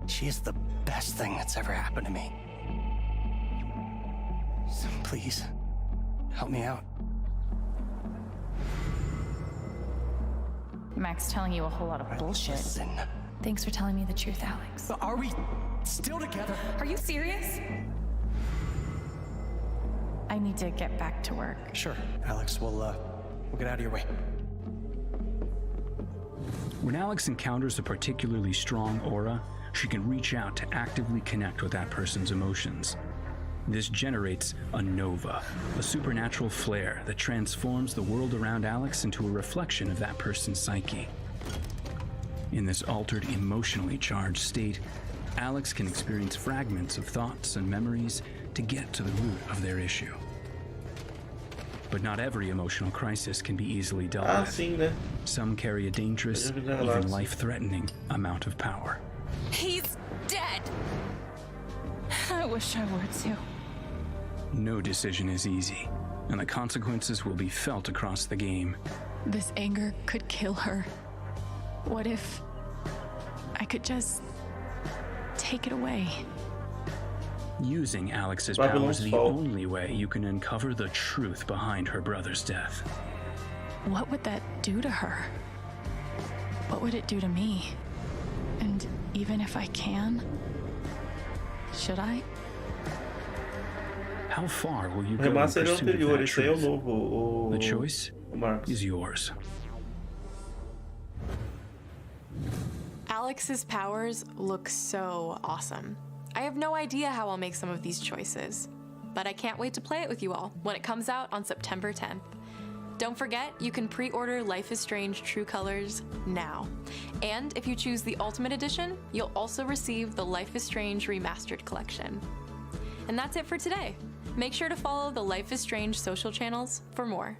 She is the best thing that's ever happened to me. So please, help me out. Mac's telling you a whole lot of bullshit. Listen. Thanks for telling me the truth, Alex. But are we still together? Are you serious? I need to get back to work. Sure, Alex, we'll get out of your way. When Alex encounters a particularly strong aura, she can reach out to actively connect with that person's emotions. This generates a nova, a supernatural flare that transforms the world around Alex into a reflection of that person's psyche. In this altered, emotionally charged state, Alex can experience fragments of thoughts and memories to get to the root of their issue. But not every emotional crisis can be easily dealt with. Sim, né? Some carry a dangerous, even life-threatening amount of power. He's dead! I wish I were too. No decision is easy, and the consequences will be felt across the game. This anger could kill her. What if I could just take it away? Using Alex's power is the only way you can uncover the truth behind her brother's death. What would that do to her? What would it do to me? And even if I can, should I? How far will you go in pursuit of that truth? The choice is yours. Alex's powers look so awesome. I have no idea how I'll make some of these choices, but I can't wait to play it with you all when it comes out on September 10th. Don't forget, you can pre-order Life is Strange True Colors now. And if you choose the Ultimate Edition, you'll also receive the Life is Strange Remastered Collection. And that's it for today. Make sure to follow the Life is Strange social channels for more.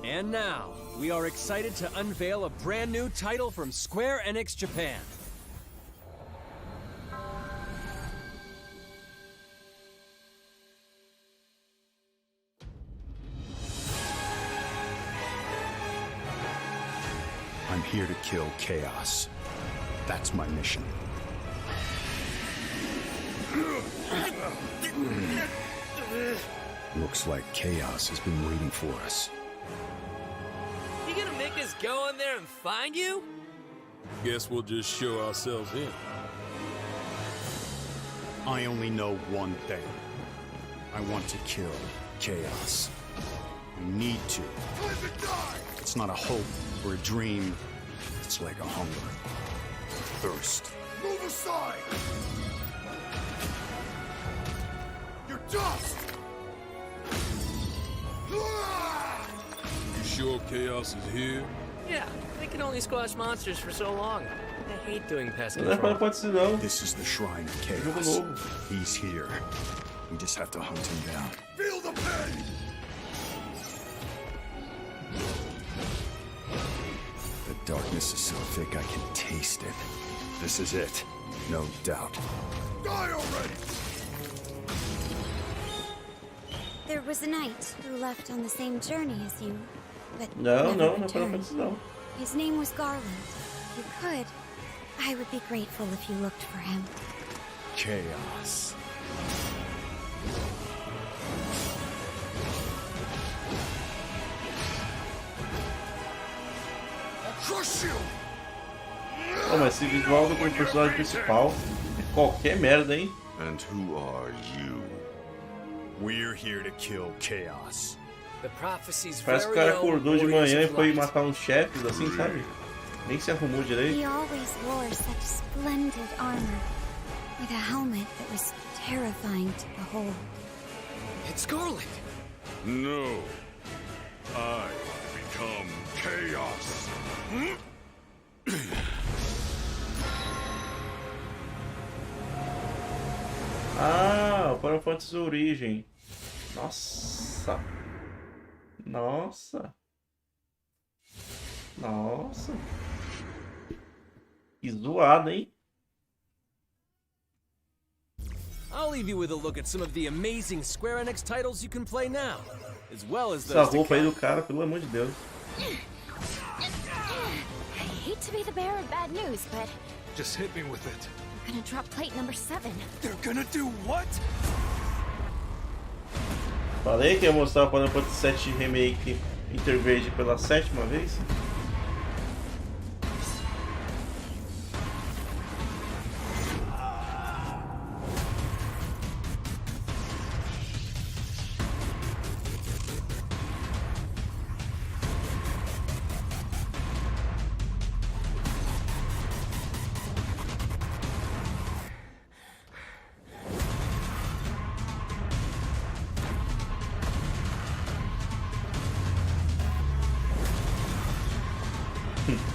And now, we are excited to unveil a brand new title from Square Enix Japan. I'm here to kill chaos. That's my mission. Looks like chaos has been waiting for us. You gonna make us go in there and find you? Guess we'll just show ourselves in. I only know one thing. I want to kill chaos. We need to. It's not a hope or a dream. It's like a hunger. Thirst. Move aside! You're dust! You sure chaos is here? Yeah, they can only squash monsters for so long. I hate doing pest Não é control. pode não. This is the shrine of chaos. He's here. We just have to hunt him down. Feel the pain! The darkness is so thick I can taste it. This is it. No doubt. Die already! There was a knight who left on the same journey as you, but Não, never não, não returned. pode não. His name was Garland. If you could, I would be grateful if you looked for him. Chaos. Crush you! Oh, mas esse visual do personagem principal é qualquer merda, hein? And who are you? We're here to kill chaos. The prophecy's Parece que o very cara own acordou de warriors manhã e of foi light. matar uns chefes, assim, sabe? Nem se arrumou direito. He always wore such splendid armor, with a helmet that was terrifying to behold. It's Garland. No. I become chaos. Ah, o Final Fantasy Origem. Nossa. Nossa. Nossa. Que zoado, hein? I'll leave you with a look at some of the amazing Square Enix titles you can play now, as well as Essa those to roupa aí come. do cara, pelo amor de Deus. I hate to be the bearer of bad news, but Just hit me with it. we're gonna drop plate number 7. They're gonna do what? Falei que ia mostrar o Final Fantasy 7 Remake Intergrade pela 7ª vez.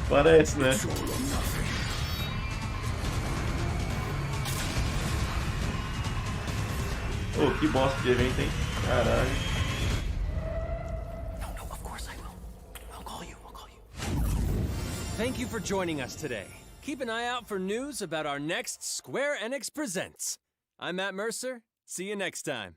Parece, né? Oh, que bosta de evento, hein? Caralho. Thank you for joining us today. Keep an eye out for news about our next Square Enix Presents. I'm Matt Mercer. See you next time.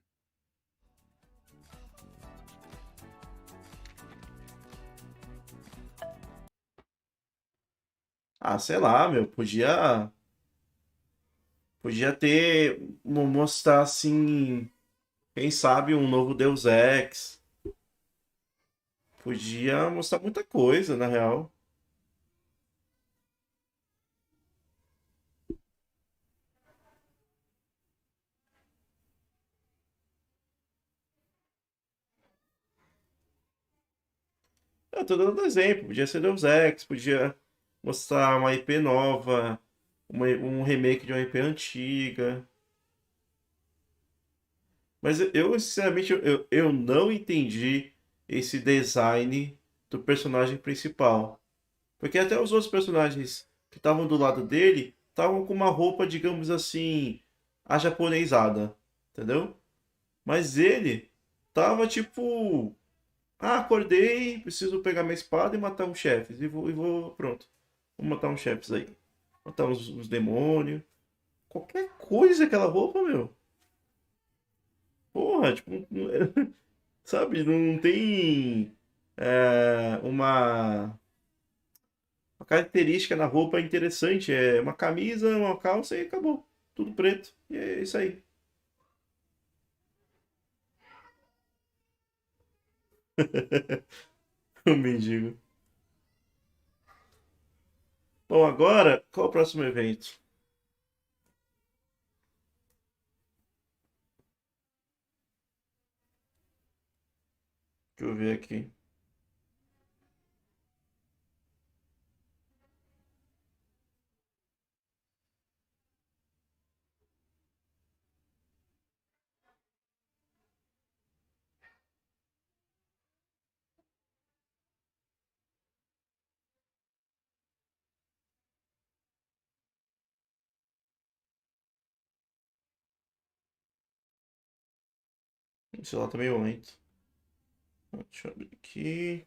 Ah, sei lá, meu, podia ter mostrar assim, quem sabe um novo Deus Ex. Podia mostrar muita coisa, na real. Eu tô dando exemplo, podia ser Deus Ex, podia mostrar uma IP nova, um remake de uma IP antiga. Mas eu sinceramente, eu não entendi esse design do personagem principal. Porque até os outros personagens que estavam do lado dele estavam com uma roupa, digamos assim, ajaponesada, entendeu? Mas ele tava tipo, ah, acordei, preciso pegar minha espada e matar uns chefes. Pronto. Vou matar uns chefes aí. Matar uns demônios. Qualquer coisa aquela roupa, meu. Porra, tipo, sabe, não tem uma a característica na roupa é interessante. É uma camisa, uma calça e acabou. Tudo preto. E é isso aí. O mendigo. Bom, agora, qual o próximo evento? Deixa eu ver aqui. Esse lá tá meio lento. Deixa eu abrir aqui.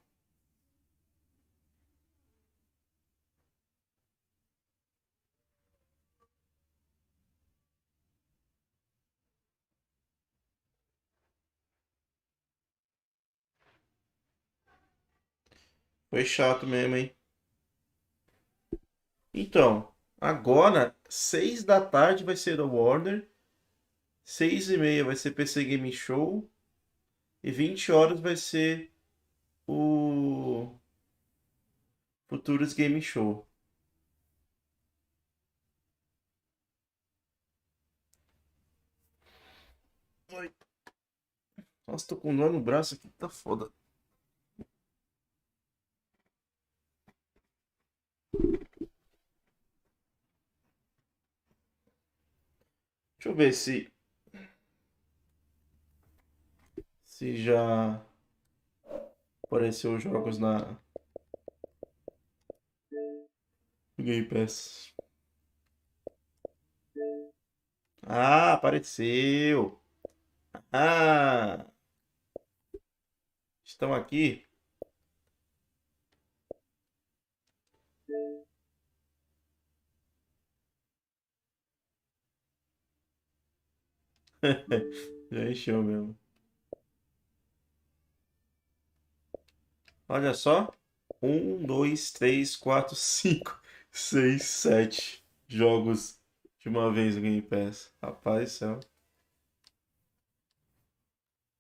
Foi chato mesmo, hein? Então, agora, 6 da tarde vai ser o Warner, 6h30 vai ser PC Game Show e 20 horas vai ser o Futuros Game Show. Ai. Nossa, tô com dor no braço aqui, tá foda. Deixa eu ver se já apareceu os jogos na Game Pass. Ah, apareceu. Ah, estão aqui. Já encheu mesmo. Olha só. 1, 2, 3, 4, 5, 6, 7 jogos de uma vez no Game Pass. Rapaz do céu.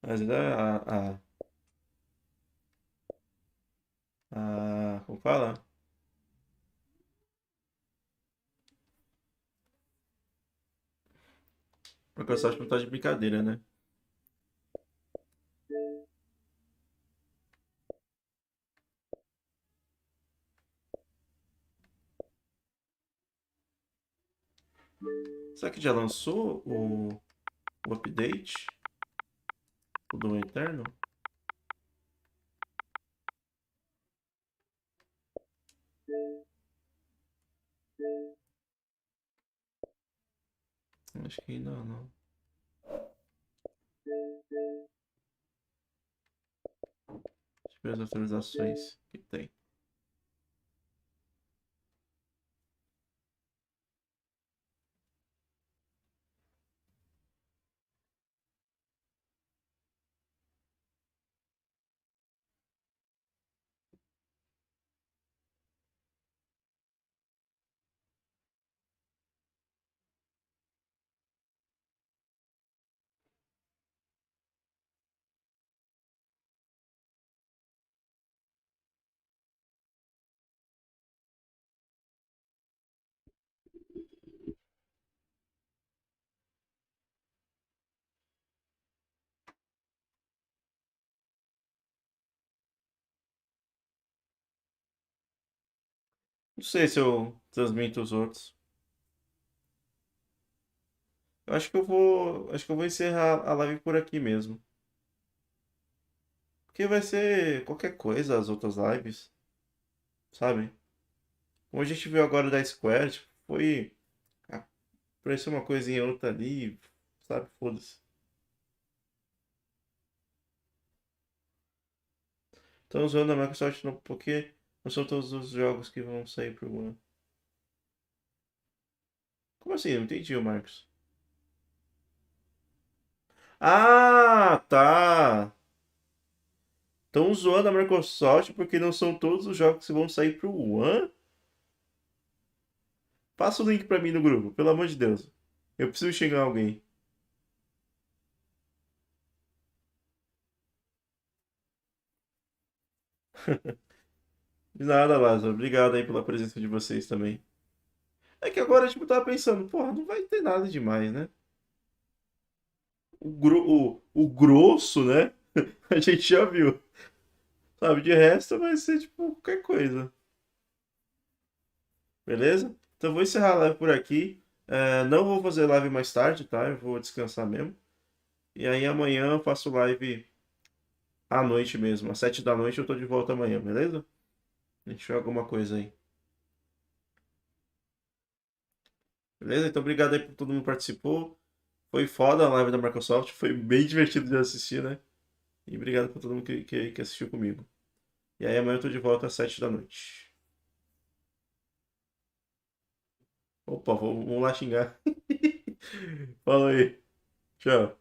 Mas ainda como fala? A Microsoft não tá de brincadeira, né? Será que já lançou o update? O do Eterno? Acho que ainda não. Deixa eu ver as atualizações que tem. Não sei se eu transmito os outros. Eu acho que eu vou. Acho que eu vou encerrar a live por aqui mesmo. Porque vai ser qualquer coisa as outras lives. Sabe? Como a gente viu agora da Square, tipo, foi. Apareceu uma coisinha outra ali. Sabe? Foda-se. Estão usando a Microsoft porque não são todos os jogos que vão sair pro One. Como assim? Eu não entendi, Marcos. Ah, tá. Estão zoando a Microsoft porque não são todos os jogos que vão sair pro One? Passa o link pra mim no grupo, pelo amor de Deus. Eu preciso xingar alguém. De nada, Lázaro. Obrigado aí pela presença de vocês também. É que agora, tipo, eu tava pensando, porra, não vai ter nada demais, né? O grosso, né? A gente já viu. Sabe, de resto vai ser, tipo, qualquer coisa. Beleza? Então vou encerrar a live por aqui. Não vou fazer live mais tarde, tá? Eu vou descansar mesmo. E aí amanhã eu faço live à noite mesmo. Às 7 da noite eu tô de volta amanhã, beleza? A gente vê alguma coisa aí. Beleza? Então obrigado aí por todo mundo que participou. Foi foda a live da Microsoft. Foi bem divertido de assistir, né? E obrigado por todo mundo que assistiu comigo. E aí amanhã eu tô de volta às 7 da noite. Opa, vamos lá xingar. Fala aí. Tchau.